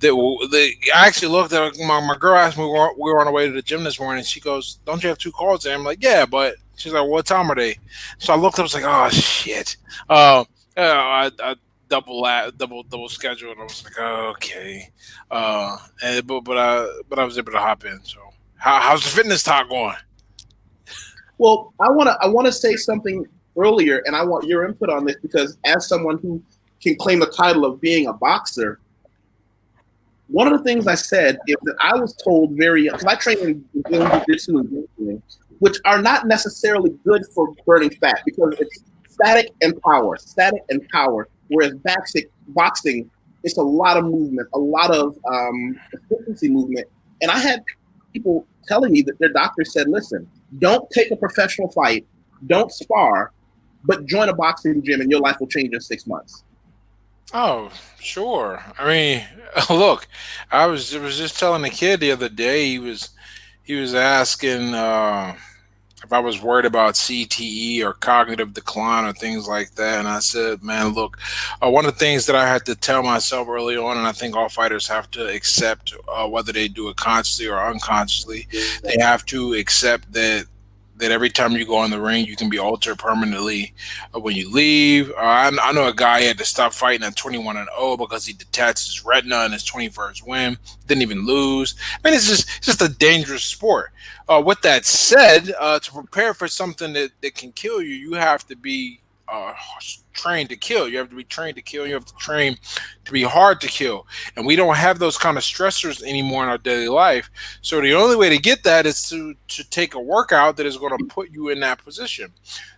S6: I actually looked at my girl. Asked me we were on our way to the gym this morning. She goes, "Don't you have 2 calls?" And I'm like, "Yeah," but she's like, "What time are they?" So I looked up. I was like, "Oh shit!" I double scheduled. I was like, oh, okay. But I was able to hop in. So how's the fitness talk going?
S1: Well, I wanna say something earlier, and I want your input on this, because as someone who can claim the title of being a boxer, one of the things I said is that I was told because I train in jiu-jitsu and jiu-jitsu, which are not necessarily good for burning fat, because it's static and power. Whereas boxing, it's a lot of movement, a lot of efficiency movement. And I had people telling me that their doctor said, listen, don't take a professional fight, don't spar, but join a boxing gym and your life will change in 6 months.
S6: Oh, sure. I mean, look, I was just telling a kid the other day, he was asking if I was worried about CTE or cognitive decline or things like that. And I said, man, look, one of the things that I had to tell myself early on, and I think all fighters have to accept, whether they do it consciously or unconsciously, they have to accept that every time you go in the ring, you can be altered permanently when you leave. I know a guy had to stop fighting at 21-0 because he detached his retina in his 21st win. Didn't even lose. I mean, it's just a dangerous sport. With that said, to prepare for something that can kill you, you have to be trained to kill. You have to be trained to kill. You have to train to be hard to kill. And we don't have those kind of stressors anymore in our daily life. So the only way to get that is to take a workout that is going to put you in that position.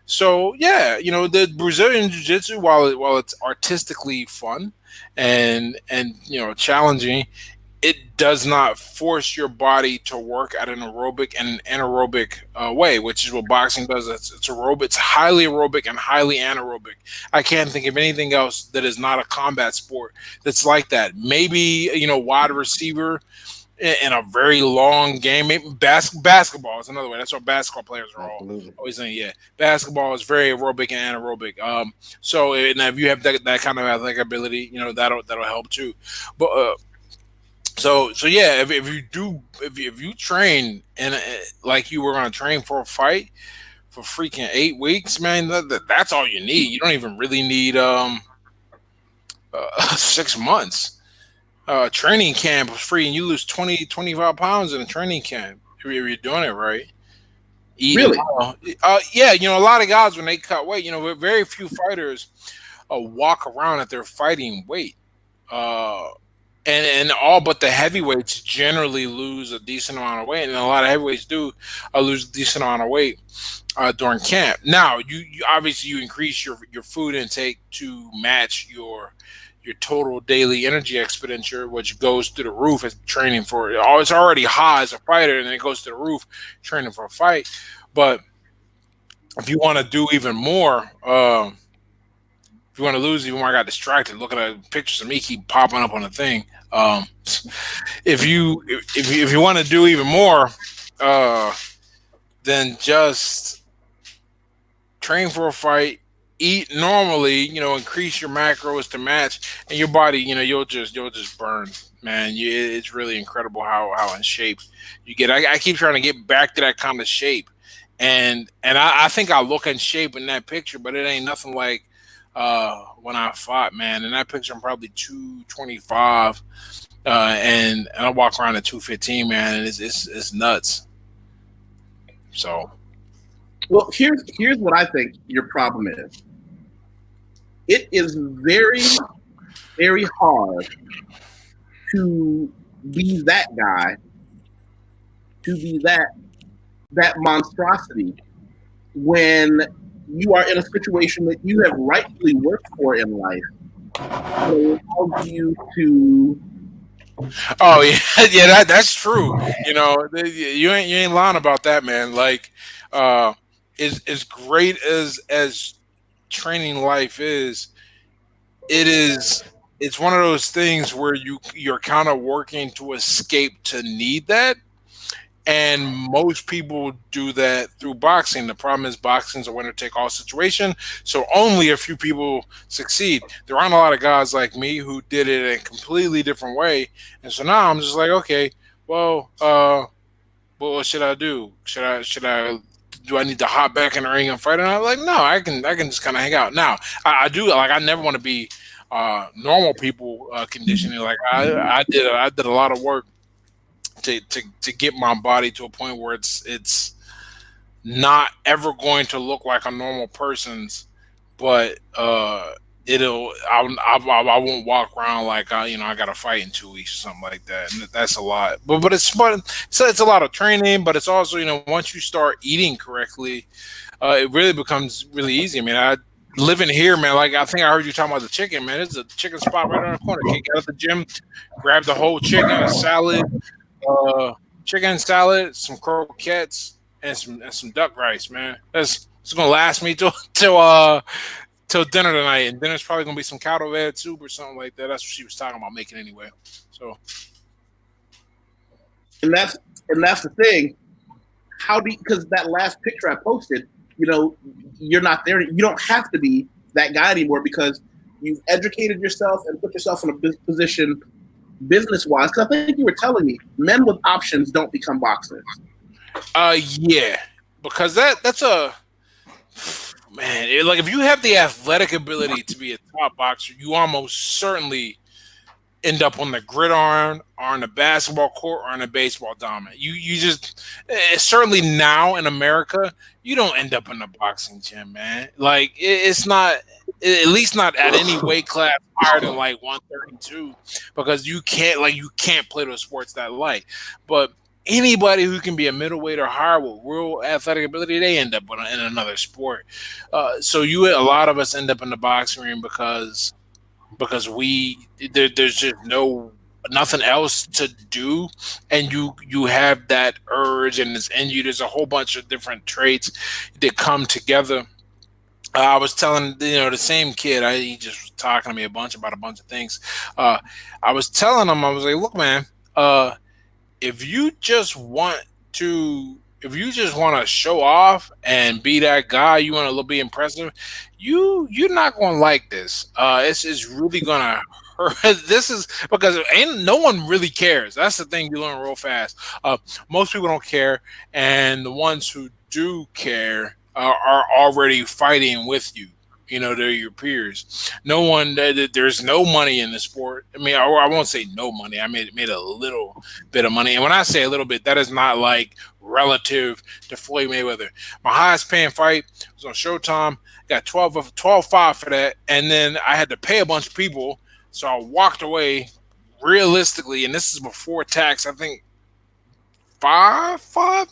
S6: So yeah, the Brazilian Jiu-Jitsu, while it's artistically fun and challenging, it does not force your body to work at an aerobic and an anaerobic way, which is what boxing does. It's aerobic. It's highly aerobic and highly anaerobic. I can't think of anything else that is not a combat sport that's like that. Maybe wide receiver in a very long game. Maybe basketball is another way. That's what basketball players are always saying. Yeah, basketball is very aerobic and anaerobic. So and if you have that kind of athletic ability, that'll help too. But So yeah, if you train and like you were going to train for a fight for freaking 8 weeks, man, that's all you need. You don't even really need 6 months. Training camp was free, and you lose 25 pounds in a training camp if you're doing it right.
S1: Really?
S6: Yeah. A lot of guys, when they cut weight, very few fighters walk around at their fighting weight. And all but the heavyweights generally lose a decent amount of weight, and a lot of heavyweights do lose a decent amount of weight during camp. Now, you obviously increase your food intake to match your total daily energy expenditure, which goes through the roof as training for it. It's already high as a fighter, and it goes to the roof training for a fight. But if you want to do even more, if you want to lose even more, I got distracted looking at pictures of me keep popping up on the thing. If you want to do even more, then just train for a fight, eat normally, increase your macros to match, and your body, you'll just burn, man. It's really incredible how in shape you get. I keep trying to get back to that kind of shape, and I think I look in shape in that picture, but it ain't nothing like when I fought, man. And that picture, I'm probably 225, and I walk around at 215, man, and it's nuts. So,
S1: Well, here's what I think your problem is. It is very, very hard to be that guy, to be that monstrosity when you are in a situation that you have rightfully worked for in life. So it allows you to.
S6: oh yeah, yeah, that's true. You know, you ain't lying about that, man. Like, as great as training life is, it is it's one of those things where you're kind of working to escape to need that, and most people do that through boxing. The problem is boxing's a winner take all situation, so only a few people succeed. There aren't a lot of guys like me who did it in a completely different way, and so now I'm just like, okay, well, what should I do? Should I do I need to hop back in the ring and fight? And I'm like, no, I can just kind of hang out. Now I do, like, I never want to be normal people conditioning. Like I did a lot of work to get my body to a point where it's not ever going to look like a normal person's, but I won't walk around like I got to fight in 2 weeks or something like that, and that's a lot. But it's fun. So it's a lot of training, but it's also, once you start eating correctly, it really becomes really easy. I mean, I living here, man. Like, I think I heard you talking about the chicken, man. There's a chicken spot right around the corner. Get out of the gym, grab the whole chicken, a salad, uh, chicken salad, some croquettes, and some duck rice, man. It's gonna last me till dinner tonight, and dinner's probably gonna be some cattle red soup or something like that. That's what she was talking about making anyway. So,
S1: And that's the thing. How do because that last picture I posted, you're not there. You don't have to be that guy anymore because you've educated yourself and put yourself in a position business-wise. Because I think you were telling me men with options don't become boxers.
S6: yeah, because that's a man. Like, if you have the athletic ability to be a top boxer, you almost certainly end up on the gridiron or on the basketball court or on the baseball diamond. You just certainly now in America, you don't end up in the boxing gym, man. Like, it's not, at least not at any weight class higher than like 132, because you can't play those sports that light. But anybody who can be a middleweight or higher with real athletic ability, they end up in another sport. So a lot of us end up in the boxing ring because there's just nothing else to do, and you have that urge, and it's in you. There's a whole bunch of different traits that come together. I was telling the same kid. He just was talking to me about a bunch of things. I was telling him, I was like, look, man, if you just want to show off and be that guy, you want to be impressive, you're not going to like this. It's really going to hurt. This is because no one really cares. That's the thing you learn real fast. Most people don't care, and the ones who do care are already fighting with you. They're your peers. No one, there's no money in the sport. I mean, I won't say no money. I made a little bit of money. And when I say a little bit, that is not like relative to Floyd Mayweather. My highest paying fight was on Showtime. Got 12.5 for that. And then I had to pay a bunch of people. So I walked away realistically, and this is before tax, I think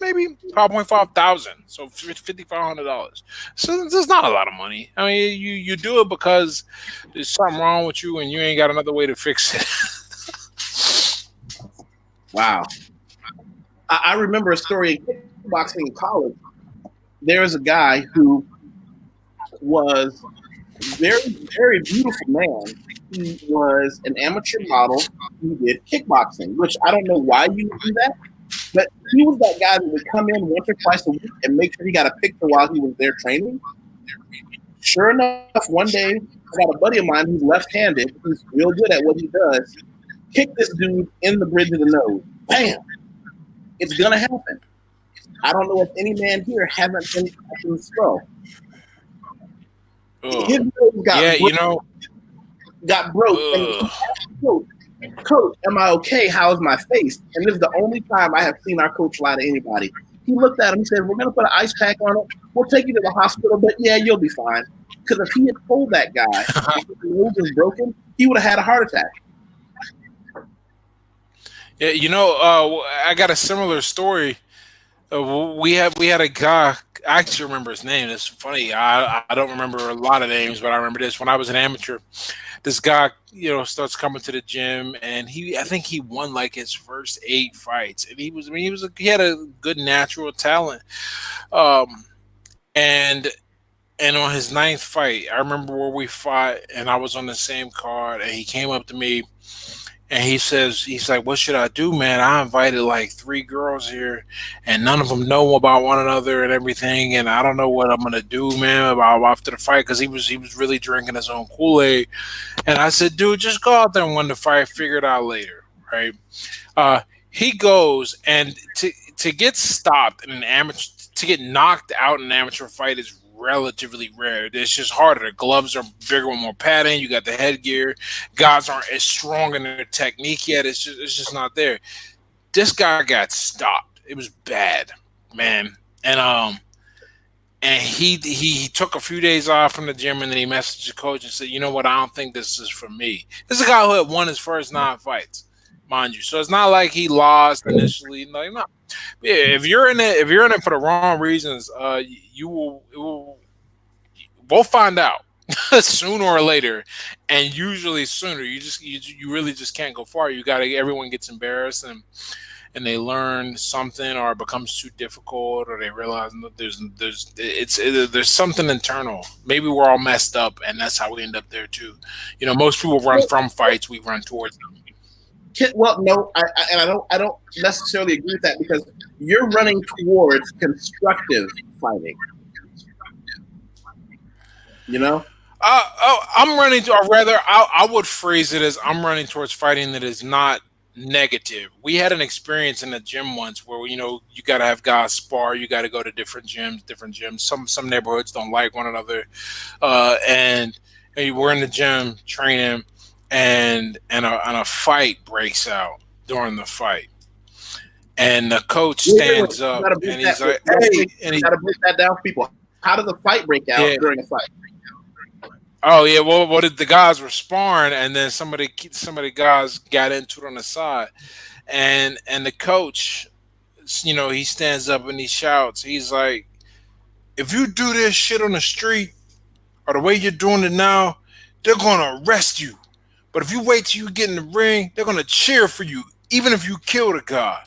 S6: maybe 5.5 thousand, so $5,500. So there's not a lot of money. I mean, you do it because there's something wrong with you, and you ain't got another way to fix it.
S1: Wow. I remember a story in kickboxing in college. There was a guy who was very, very beautiful man. He was an amateur model who did kickboxing, which I don't know why you would do that. But he was that guy that would come in once or twice a week and make sure he got a picture while he was there training. Sure enough, one day, I got a buddy of mine who's left-handed, who's real good at what he does, kick this dude in the bridge of the nose. Bam! It's going to happen. I don't know if any man here hasn't been in the skull. His got
S6: you
S1: broke,
S6: know,
S1: and he asked coach, "Coach, am I okay? How's my face?" And this is the only time I have seen our coach lie to anybody. He looked at him. He said, "We're gonna put an ice pack on it. We'll take you to the hospital, but yeah, you'll be fine." Because if he had told that guy his nose is broken, he would have had a heart attack.
S6: yeah, I got a similar story. We had a guy. I actually remember his name. It's funny. I don't remember a lot of names, but I remember this. When I was an amateur, this guy, starts coming to the gym, and I think he won like his first 8 fights, and he had a good natural talent. Um, and on his 9th fight, I remember where we fought, and I was on the same card, and he came up to me. And he's like, "What should I do, man? I invited like 3 girls here, and none of them know about one another and everything. And I don't know what I'm gonna do, man, about after the fight." Because he was really drinking his own Kool-Aid. And I said, "Dude, just go out there and win the fight. Figure it out later, right?" He goes, and to get stopped in an amateur, to get knocked out in an amateur fight is relatively rare. It's just harder. The gloves are bigger with more padding. You got the headgear. Guys aren't as strong in their technique yet. It's just not there. This guy got stopped. It was bad, man. And he took a few days off from the gym, and then he messaged the coach and said, "You know what? I don't think this is for me." This is a guy who had won his first 9 fights, mind you. So it's not like he lost initially. Like, no. Yeah, if you're in it for the wrong reasons, we'll find out sooner or later, and usually sooner. You really just can't go far. Everyone gets embarrassed, and they learn something, or it becomes too difficult, or they realize that there's something internal. Maybe we're all messed up, and that's how we end up there too. Most people run from fights. We run towards them.
S1: Well, no, I don't necessarily agree with that, because you're running towards constructive fighting.
S6: I'm running to, or rather, I would phrase it as I'm running towards fighting that is not negative. We had an experience in the gym once where you got to have guys spar. You got to go to different gyms. Some neighborhoods don't like one another, and we're in the gym training. And a fight breaks out during the fight, and the coach stands up and he's like, "Hey!" And
S1: you got to break that down for people. How does a fight break out during a fight?
S6: Oh yeah, well, what did the guys were sparring, and then some of the guys got into it on the side, and the coach, he stands up and he shouts. He's like, "If you do this shit on the street, or the way you're doing it now, they're gonna arrest you. But if you wait till you get in the ring, they're gonna cheer for you, even if you kill the guy."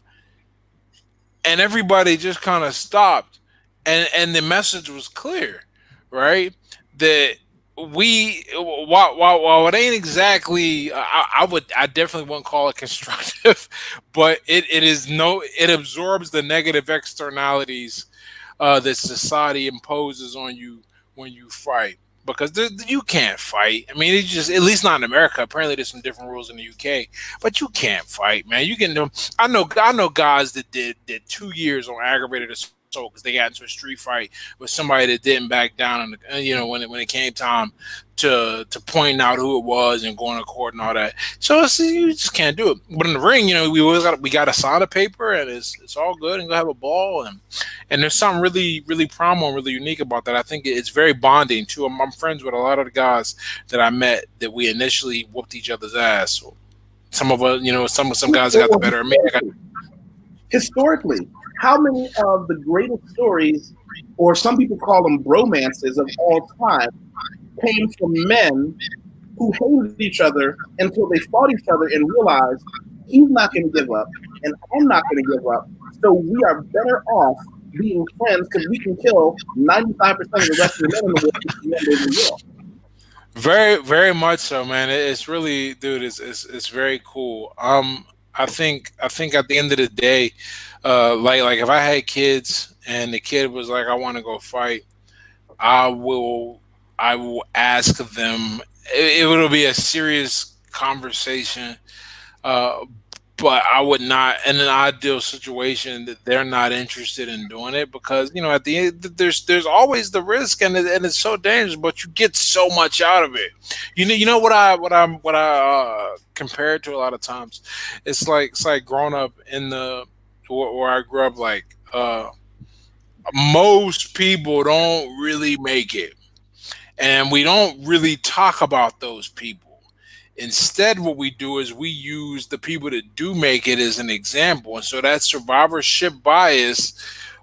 S6: And everybody just kind of stopped, and the message was clear, right? That while it ain't exactly, I definitely wouldn't call it constructive, but it absorbs the negative externalities that society imposes on you when you fight. Because you can't fight. I mean, it's just, at least not in America. Apparently, there's some different rules in the UK, but you can't fight, man. You can. I know guys that did 2 years on aggravated assault because they got into a street fight with somebody that didn't back down, and when it came time to point out who it was and going to court and all that. So you just can't do it. But in the ring, we got to sign a paper, and it's all good, and go have a ball, and there's something really, really primal and really unique about that. I think it's very bonding too. I'm friends with a lot of the guys that I met that we initially whooped each other's ass. Some of us, some guys got the better of me.
S1: Historically, how many of the greatest stories, or some people call them bromances of all time, came from men who hated each other until they fought each other and realized he's not going to give up and I'm not going to give up. So we are better off being friends because we can kill 95% of the rest of the men in the world.
S6: Very, very much so, man. It's really, dude. It's very cool. I think at the end of the day, like if I had kids and the kid was like, "I want to go fight," I will ask them. It will be a serious conversation, but I would not, in an ideal situation, that they're not interested in doing it because at the end there's always the risk and it's so dangerous, but you get so much out of it. You know what I compare it to a lot of times. It's like growing up in the where I grew up. Like most people don't really make it, and we don't really talk about those people. Instead, what we do is we use the people that do make it as an example. And so that survivorship bias,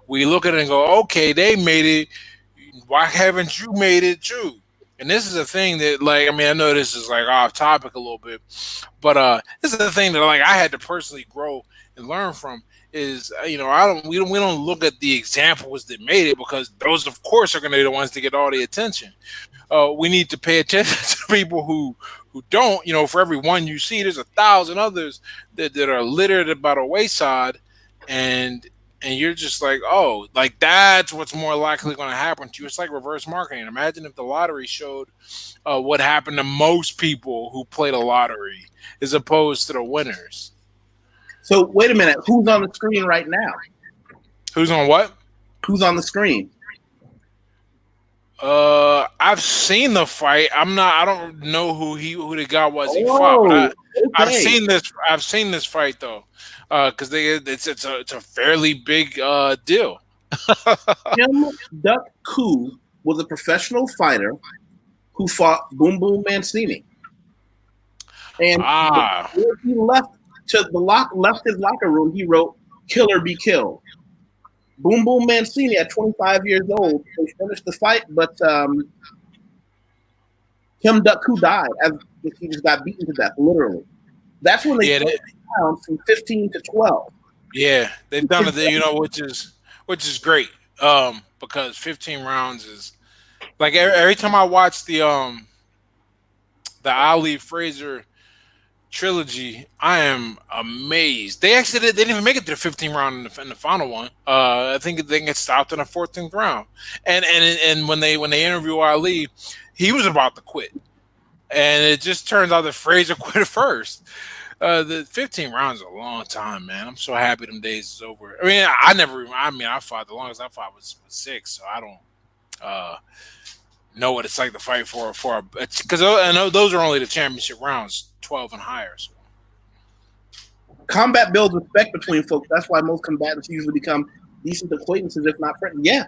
S6: we look at it and go, okay, they made it. Why haven't you made it too? And this is a thing that, like, I mean, I know this is like off topic a little bit, but this is the thing that like I had to personally grow and learn from is we don't look at the examples that made it because those of course are going to be the ones to get all the attention. We need to pay attention to people who don't. For every one you see, there's 1,000 others that are littered by the wayside, and you're just like, oh, like that's what's more likely going to happen to you. It's like reverse marketing. Imagine if the lottery showed what happened to most people who play the lottery as opposed to the winners.
S1: So wait a minute, who's on the screen right now?
S6: Who's on what?
S1: Who's on the screen?
S6: I've seen the fight. I don't know who the guy was he
S1: Oh,
S6: fought. But I've
S1: okay.
S6: seen this fight though, because it's a fairly big deal.
S1: Kim Duck Koo was a professional fighter who fought Boom Boom Mancini, and before he left his locker room, he wrote "Killer be killed." Boom Boom Mancini at 25 years old, they finished the fight, but Kim Duck Koo died as he just got beaten to death, literally. That's when they put down from 15 to 12.
S6: Yeah, they've done it, which is great. Because 15 rounds is like every time I watch the Ali Fraser trilogy, I am amazed. They didn't even make it to the 15 round in the final one. I think they get stopped in the 14th round. And when they interview Ali, he was about to quit, and it just turns out that Fraser quit first. The 15 rounds is a long time, man. I'm so happy them days is over. I mean, I fought the longest I fought was 6, so I don't know what it's like to fight for because I know those are only the championship rounds, 12 and higher. So.
S1: Combat builds respect between folks. That's why most combatants usually become decent acquaintances, if not friends. Yeah.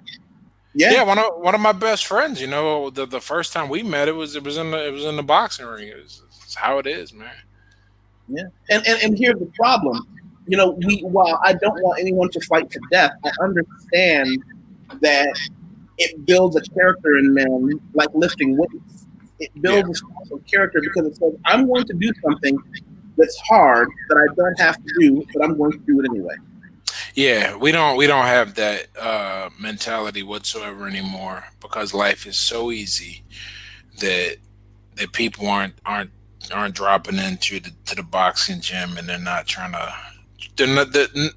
S6: One of my best friends. The first time we met, it was in the boxing ring. It's how it is, man.
S1: Yeah, and here's the problem. While I don't want anyone to fight to death, I understand that it builds a character in men, like lifting weights. It builds a special character because it says, I'm going to do something that's hard that I don't have to do, but I'm going to do it anyway.
S6: Yeah, we don't have that mentality whatsoever anymore because life is so easy that people aren't dropping into the boxing gym, and they're not trying to.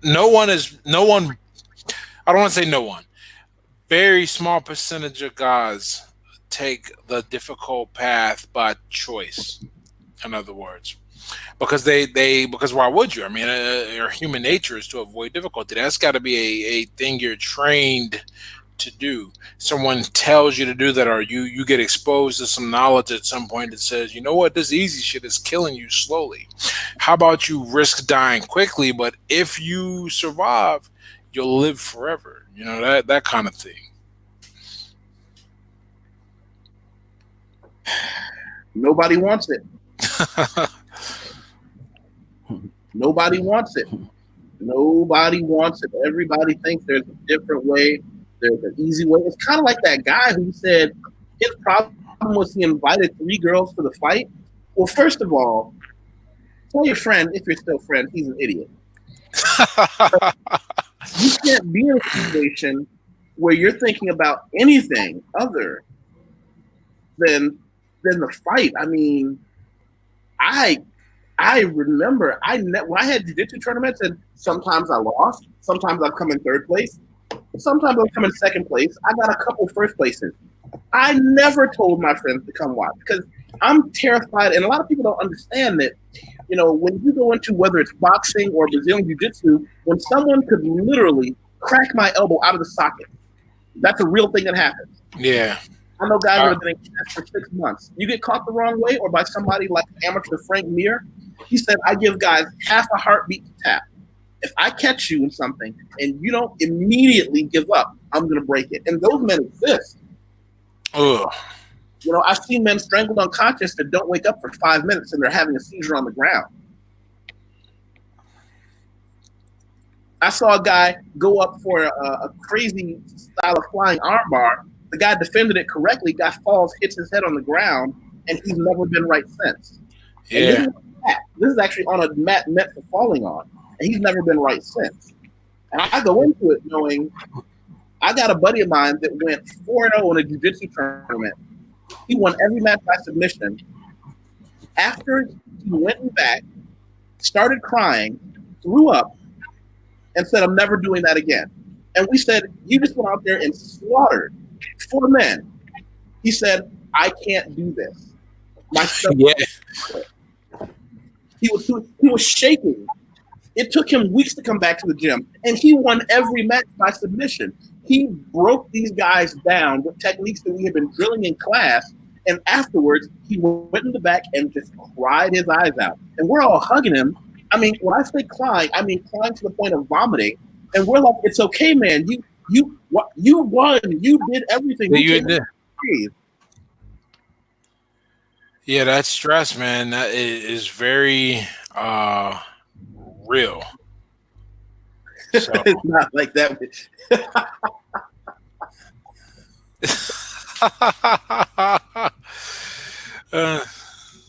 S6: No one. I don't want to say no one. Very small percentage of guys take the difficult path by choice. In other words, because because why would you? I mean, our human nature is to avoid difficulty. That's got to be a thing you're trained to do. Someone tells you to do that, or you get exposed to some knowledge at some point that says, you know what, this easy shit is killing you slowly. How about you risk dying quickly, but if you survive, you'll live forever. That kind of thing.
S1: Nobody wants it. Nobody wants it. Nobody wants it. Everybody thinks there's a different way. There's an easy way. It's kind of like that guy who said his problem was he invited 3 girls to the fight. Well, first of all, tell your friend, if you're still friends, he's an idiot. You can't be in a situation where you're thinking about anything other than the fight. I mean, I remember when I had jiu-jitsu tournaments, and sometimes I lost, sometimes I've come in 3rd place, sometimes I've come in 2nd place. I got a couple 1st places. I never told my friends to come watch because I'm terrified, and a lot of people don't understand that when you go into whether it's boxing or Brazilian Jiu-Jitsu, when someone could literally crack my elbow out of the socket, that's a real thing that happens.
S6: Yeah.
S1: I know guys that have been in class for 6 months. You get caught the wrong way or by somebody like amateur Frank Mir, he said, I give guys half a heartbeat to tap. If I catch you in something and you don't immediately give up, I'm going to break it. And those men exist.
S6: Ugh.
S1: I've seen men strangled unconscious that don't wake up for 5 minutes and they're having a seizure on the ground. I saw a guy go up for a crazy style of flying armbar. The guy defended it correctly, falls, hits his head on the ground, and he's never been right since.
S6: Yeah.
S1: This is actually on a mat meant for falling on, and he's never been right since. And I go into it knowing I got a buddy of mine that went 4-0 in a jiu-jitsu tournament. He won every match by submission. After he went back, started crying, threw up, and said, I'm never doing that again. And we said, you just went out there and slaughtered 4 men. He said, I can't do this. My stomach.
S6: Yeah.
S1: He was shaking. It took him weeks to come back to the gym, and he won every match by submission. He broke these guys down with techniques that we had been drilling in class, and afterwards, he went in the back and just cried his eyes out. And we're all hugging him. I mean, when I say crying, I mean crying to the point of vomiting. And we're like, it's okay, man. You won. You did everything.
S6: You did. Yeah, that stress, man, that is very real. So.
S1: It's not like that.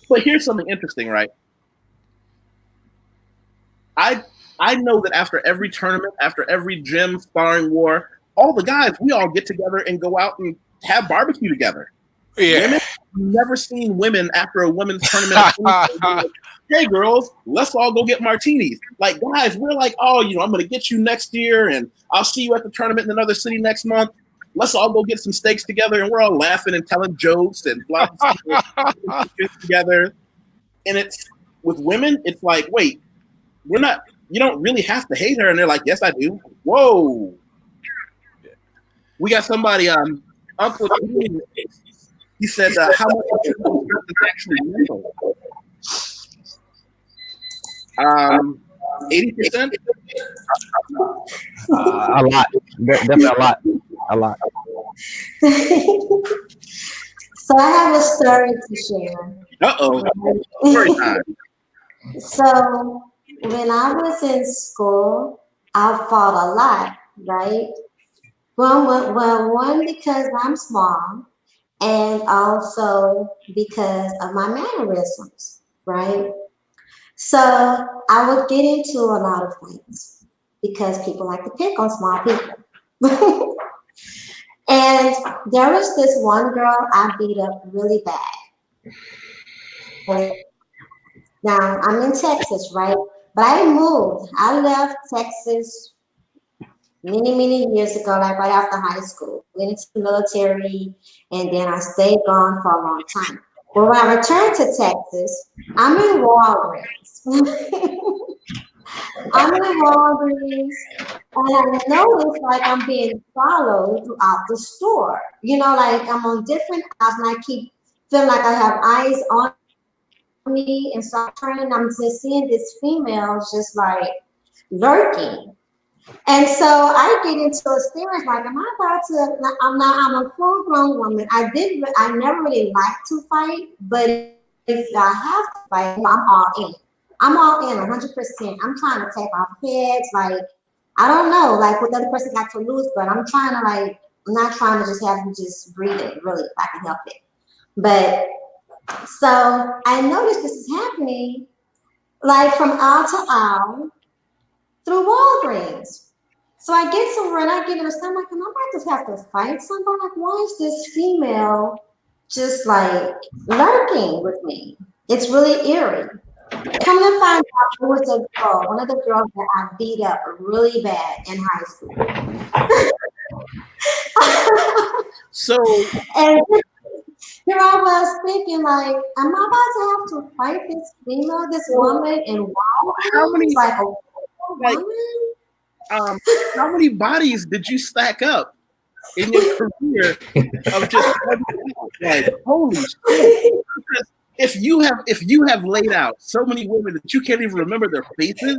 S1: But here's something interesting, right? I know that after every tournament, after every gym sparring war, all the guys, we all get together and go out and have barbecue together.
S6: Yeah.
S1: Women, I've never seen women after a women's tournament. Like, hey, girls, let's all go get martinis. Like, guys, we're like, oh, I'm going to get you next year, and I'll see you at the tournament in another city next month. Let's all go get some steaks together, and we're all laughing and telling jokes and blah, blah, blah together. And it's with women, it's like, wait, you don't really have to hate her. And they're like, yes, I do. Whoa. We got somebody, Uncle, he said, how much is actually mental? 80%?
S2: A lot. Definitely a lot.
S5: So I have a story to share.
S1: Uh-oh. Story time.
S5: So when I was in school, I fought a lot, right? Well, one, because I'm small, and also because of my mannerisms, right? So I would get into a lot of fights because people like to pick on small people. And there was this one girl I beat up really bad. And now I'm in Texas, right? But I moved. I left Texas many years ago, like right after high school. Went into the military, and then I stayed gone for a long time. But when I returned to Texas, I'm in Walgreens. I'm in Walgreens, and I noticed like I'm being followed throughout the store. Like I'm on different aisles, and I keep feeling like I have eyes on me, and so I'm just seeing this female just like lurking. And so I get into a stance like, am I about to? I'm a full-grown woman. I never really liked to fight, but if I have to fight, I'm all in. I'm all in 100%. I'm trying to take off heads. Like, I don't know, like what the other person got to lose, but I'm trying to I'm not trying to just have them just breathe it, really, if I can help it. But so I noticed this is happening like from aisle to aisle through Walgreens. So I get somewhere and I get in a stomach, and I'm about to have to fight somebody. Like, why is this female just like lurking with me? It's really eerie. Come to find out, it was a girl, one of the girls that I beat up really bad in high school.
S1: So,
S5: and here I was thinking, like, am I about to have to fight this female, this woman, and wow,
S1: How many
S5: like a
S1: like
S5: woman?
S1: how many bodies did you stack up in your career of just like holy shit? Because if you have laid out so many women that you can't even remember their faces.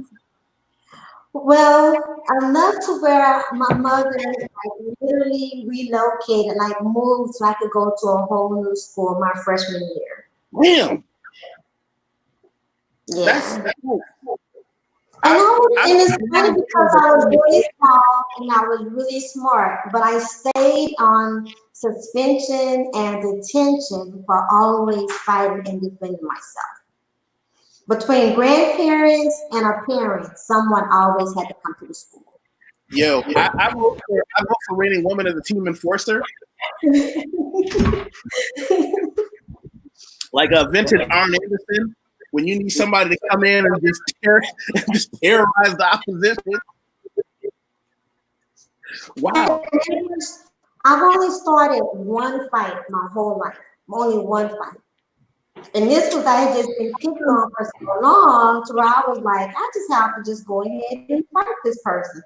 S5: Well, enough to where my mother like literally relocated, like moved so I could go to a whole new school my freshman year.
S1: Damn.
S5: Yeah.
S1: That's cool.
S5: And it's funny because I was really small and I was really smart, but I stayed on suspension and detention for always fighting and defending myself. Between grandparents and a parent, someone always had to come to the school.
S1: Yo, I vote for rating woman as a team enforcer. Like a vintage Arn Anderson, when you need somebody to come in and just terrorize the opposition. Wow.
S5: I've only started one fight my whole life. Only one fight. And this was, I had just been picking on for so long to where I was like, I just have to just go ahead and fight this person.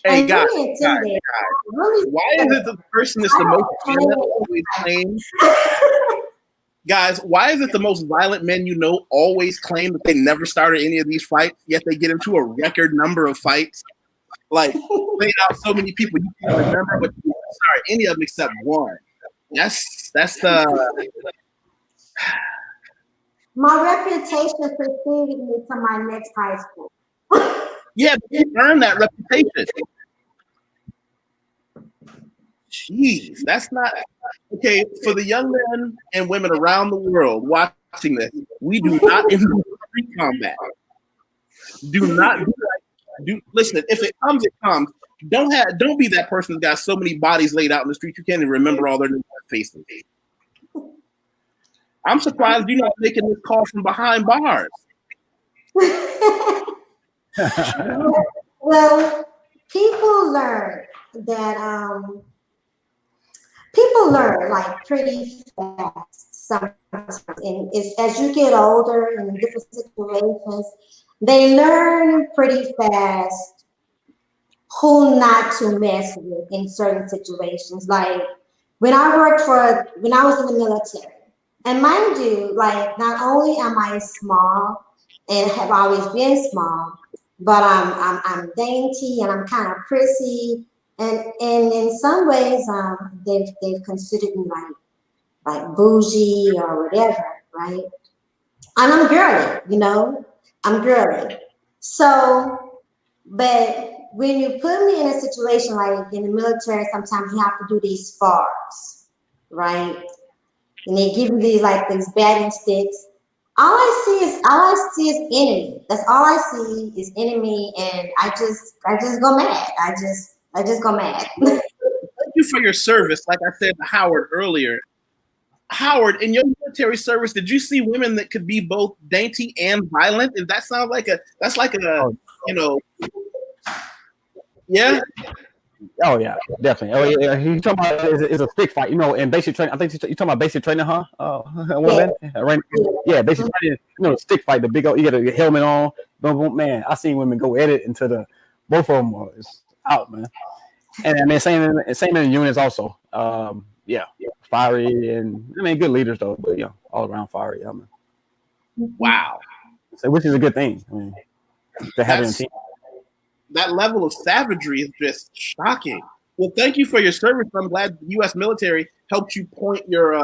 S1: Hey,
S5: and
S1: guys,
S5: really intimidated. Really
S1: why is it the person that's the most violent always claim? Guys, why is it the most violent men you know always claim that they never started any of these fights, yet they get into a record number of fights? Like, laid out so many people you can't remember, but you don't start any of them except one. That's
S5: my reputation preceded me to my next high school.
S1: yeah, but you earned that reputation. Jeez, that's not okay. For the young men and women around the world watching this, we do not endorse street combat. Do not do that. Listen, if it comes, it comes. Don't be that person that's got so many bodies laid out in the street you can't even remember all their faces. I'm surprised you're not making this call from behind bars.
S5: Well, people learn that people learn like pretty fast sometimes, and as you get older in different situations, they learn pretty fast who not to mess with in certain situations. Like when I was in the military. And mind you, like not only am I small and have always been small, but I'm dainty and I'm kind of prissy, and in some ways they've considered me like bougie or whatever, right? And I'm girly, I'm girly. So, but when you put me in a situation like in the military, sometimes you have to do these spars, right? And they give you these batting sticks. All I see is enemy. That's all I see is enemy, and I just go mad. I just go mad.
S1: Thank you for your service. Like I said to Howard earlier, Howard, in your military service, did you see women that could be both dainty and violent? If that sounds like yeah.
S2: Oh yeah, definitely. Oh yeah, he talking about is a stick fight, and basic training. I think you talking about basic training, huh? Right? Yeah, basic training. Stick fight. The big old, you got your helmet on. Boom, boom, man. I seen women go at it into both of them was out, man. And I mean, same in the units also. Yeah, fiery and good leaders though, but all around fiery, man.
S1: Wow.
S2: So, which is a good thing. I mean, to have it in team.
S1: That level of savagery is just shocking. Well, thank you for your service. I'm glad the U.S. military helped you point your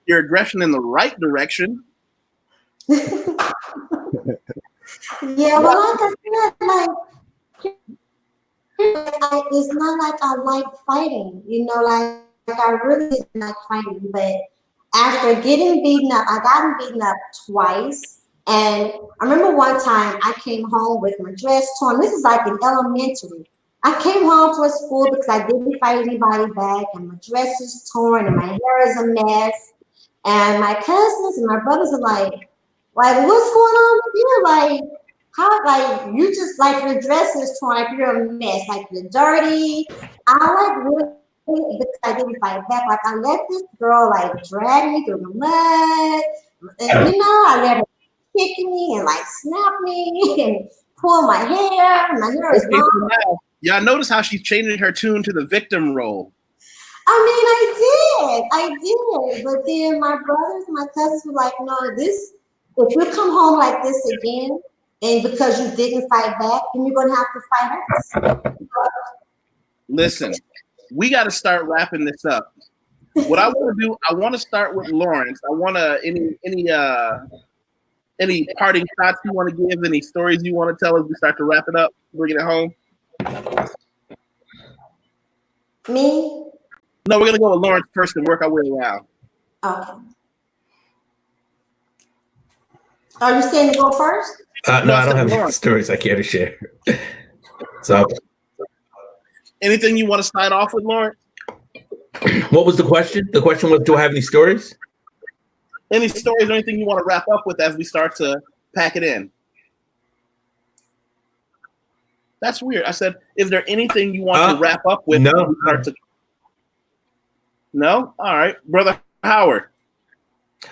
S1: aggression in the right direction.
S5: Yeah, well, like I said, it's not like I like fighting, like I really like fighting. But after getting beaten up, I got beaten up twice. And I remember one time I came home with my dress torn. This is like in elementary. I came home from school because I didn't fight anybody back, and my dress is torn, and my hair is a mess. And my cousins and my brothers are like, what's going on with you? Like, how, you just like your dress is torn, like you're a mess, like you're dirty. I really because I didn't fight back. Like I let this girl like drag me through the mud, and I let her kick me and like snap me and pull my hair. My hair is
S1: Okay,
S5: long.
S1: so now, y'all notice how she's changing her tune to the victim role.
S5: I did. But then my brothers, my cousins were like, no, if you come home like this again, and because you didn't fight back, then you're gonna have to fight us.
S1: Listen, we got to start wrapping this up. What I want to do, I want to start with Lawrence. I want to any parting thoughts you want to give, any stories you want to tell as we start to wrap it up, bringing it home.
S5: Me?
S1: No, we're gonna go with Lawrence first and work our way around.
S5: Okay. Are you saying to go first?
S3: No, I don't have any stories I care to share. So,
S1: anything you want to start off with, Lawrence?
S3: What was the question? The question was, do I have any stories?
S1: Any stories or anything you want to wrap up with as we start to pack it in? That's weird. I said, is there anything you want to wrap up with?
S3: No.
S1: No? All right. Brother Howard.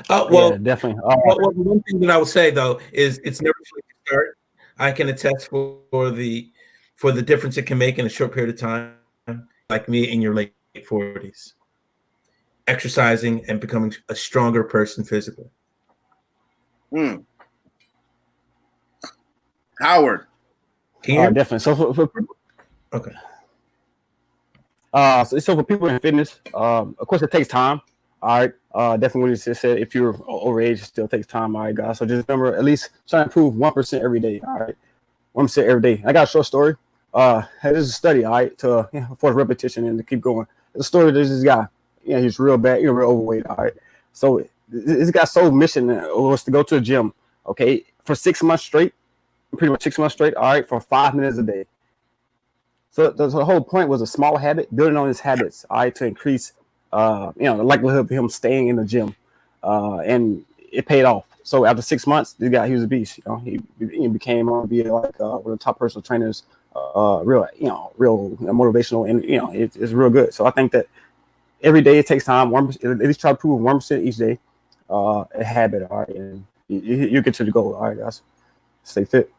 S3: Well,
S2: yeah, definitely.
S3: Well, the one thing that I would say though is it's never too late to start. I can attest for the difference it can make in a short period of time, like me in your late 40s, exercising and becoming a stronger person physically.
S1: Howard.
S2: Definitely. So for
S3: okay.
S2: So for people in fitness, of course it takes time. All right. Definitely what you just said. If you're overage, it still takes time. All right, guys. So just remember, at least try to improve 1% every day. All right. 1% every day. I got a short story. There's a study, all right, to force repetition and to keep going. The story of this guy, he's real bad, real overweight, all right. So this guy's sole mission was to go to the gym, okay, for 6 months straight, pretty much 6 months straight, all right, for 5 minutes a day. So the whole point was a small habit, building on his habits, all right, to increase, the likelihood of him staying in the gym, and it paid off. So after 6 months, this guy, he was a beast. He became one of the top personal trainers. Real motivational, and it's real good. So I think that every day it takes time. 1%, at least try to prove 1% each day. A habit, all right, and you get to the goal. All right, guys, stay fit.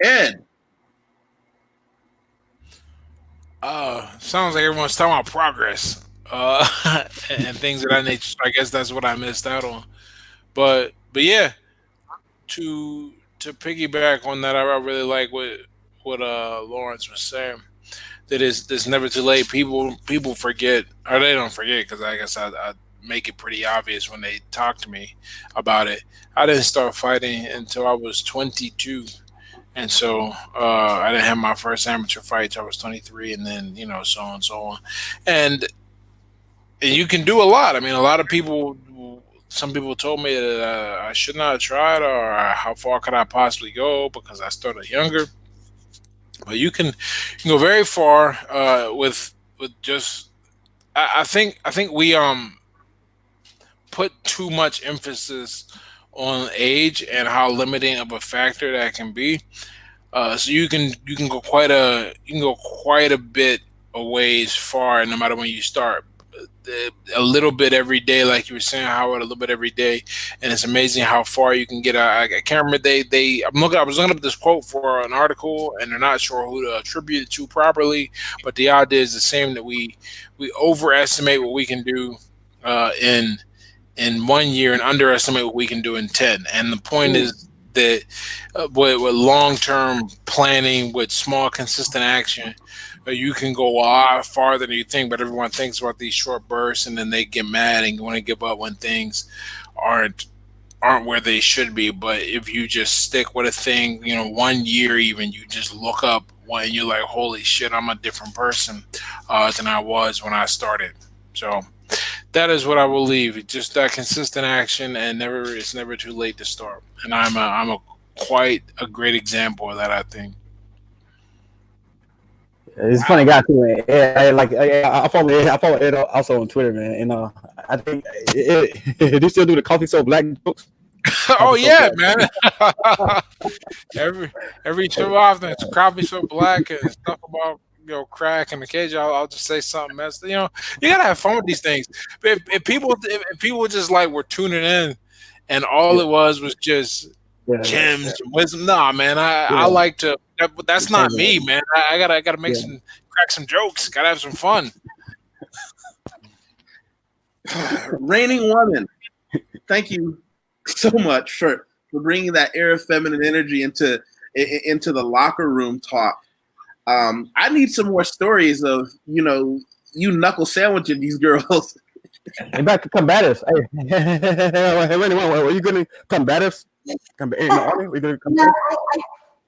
S1: Ed.
S6: Sounds like everyone's talking about progress, and things of that nature. So I guess that's what I missed out on. But yeah. To piggyback on that, I really like what Lawrence was saying. That it's never too late. People forget, or they don't forget, because I guess I make it pretty obvious when they talk to me about it. I didn't start fighting until I was 22, and so I didn't have my first amateur fight till I was 23, and then so on and so on, and you can do a lot. I mean, a lot of people. Some people told me that I should not have tried, or how far could I possibly go because I started younger. But you can go very far with just. I think we put too much emphasis on age and how limiting of a factor that can be. So you can go quite a bit a ways far, no matter when you start. A little bit every day, like you were saying, Howard, a little bit every day, and it's amazing how far you can get. I can't remember. I was looking up this quote for an article, and they're not sure who to attribute it to properly, but the idea is the same, that we overestimate what we can do in 1 year and underestimate what we can do in 10. And the point is that with long-term planning, with small, consistent action, you can go a lot farther than you think. But everyone thinks about these short bursts, and then they get mad and want to give up when things aren't where they should be. But if you just stick with a thing, 1 year, even, you just look up when you're like, holy shit, I'm a different person than I was when I started. So that is what I will leave. Just that consistent action, and it's never too late to start. And I'm quite a great example of that, I think.
S2: It's a funny guy too, man. I follow Ed also on Twitter, man. And I think do you still do the Coffee So Black books?
S6: Oh yeah, man. every so often it's crappie so black and stuff about crack and occasionally I'll just say something else. You gotta have fun with these things. But if people just like were tuning in and all it was just gems and wisdom. Nah, man, I like to. That's not me, man. I gotta make crack some jokes. Gotta have some fun.
S1: Reigning woman, thank you so much for bringing that air of feminine energy into the locker room talk. I need some more stories of you knuckle sandwiching these girls.
S2: Hey, back to combatives. Hey, were you going to combatives?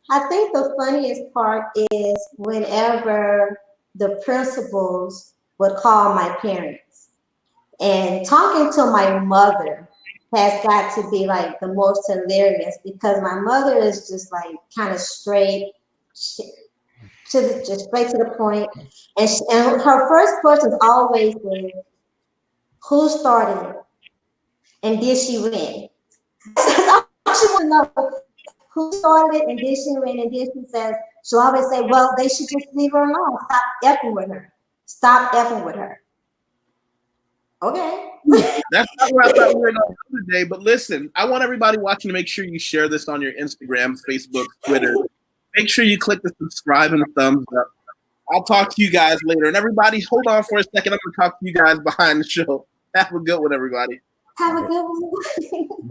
S5: I think the funniest part is whenever the principals would call my parents. And talking to my mother has got to be like the most hilarious because my mother is just like kind of straight just straight to the point. And her first question is always who started it? And did she win? That's all she wants to know. Who started it and did she win? And then she says, she'll always say, well, they should just leave her alone. Stop effing with her. Stop effing with her. Okay.
S1: That's not where I thought we were going today. But listen, I want everybody watching to make sure you share this on your Instagram, Facebook, Twitter. Make sure you click the subscribe and the thumbs up. I'll talk to you guys later. And everybody, hold on for a second. I'm going to talk to you guys behind the show. Have a good one, everybody.
S5: Have a good one.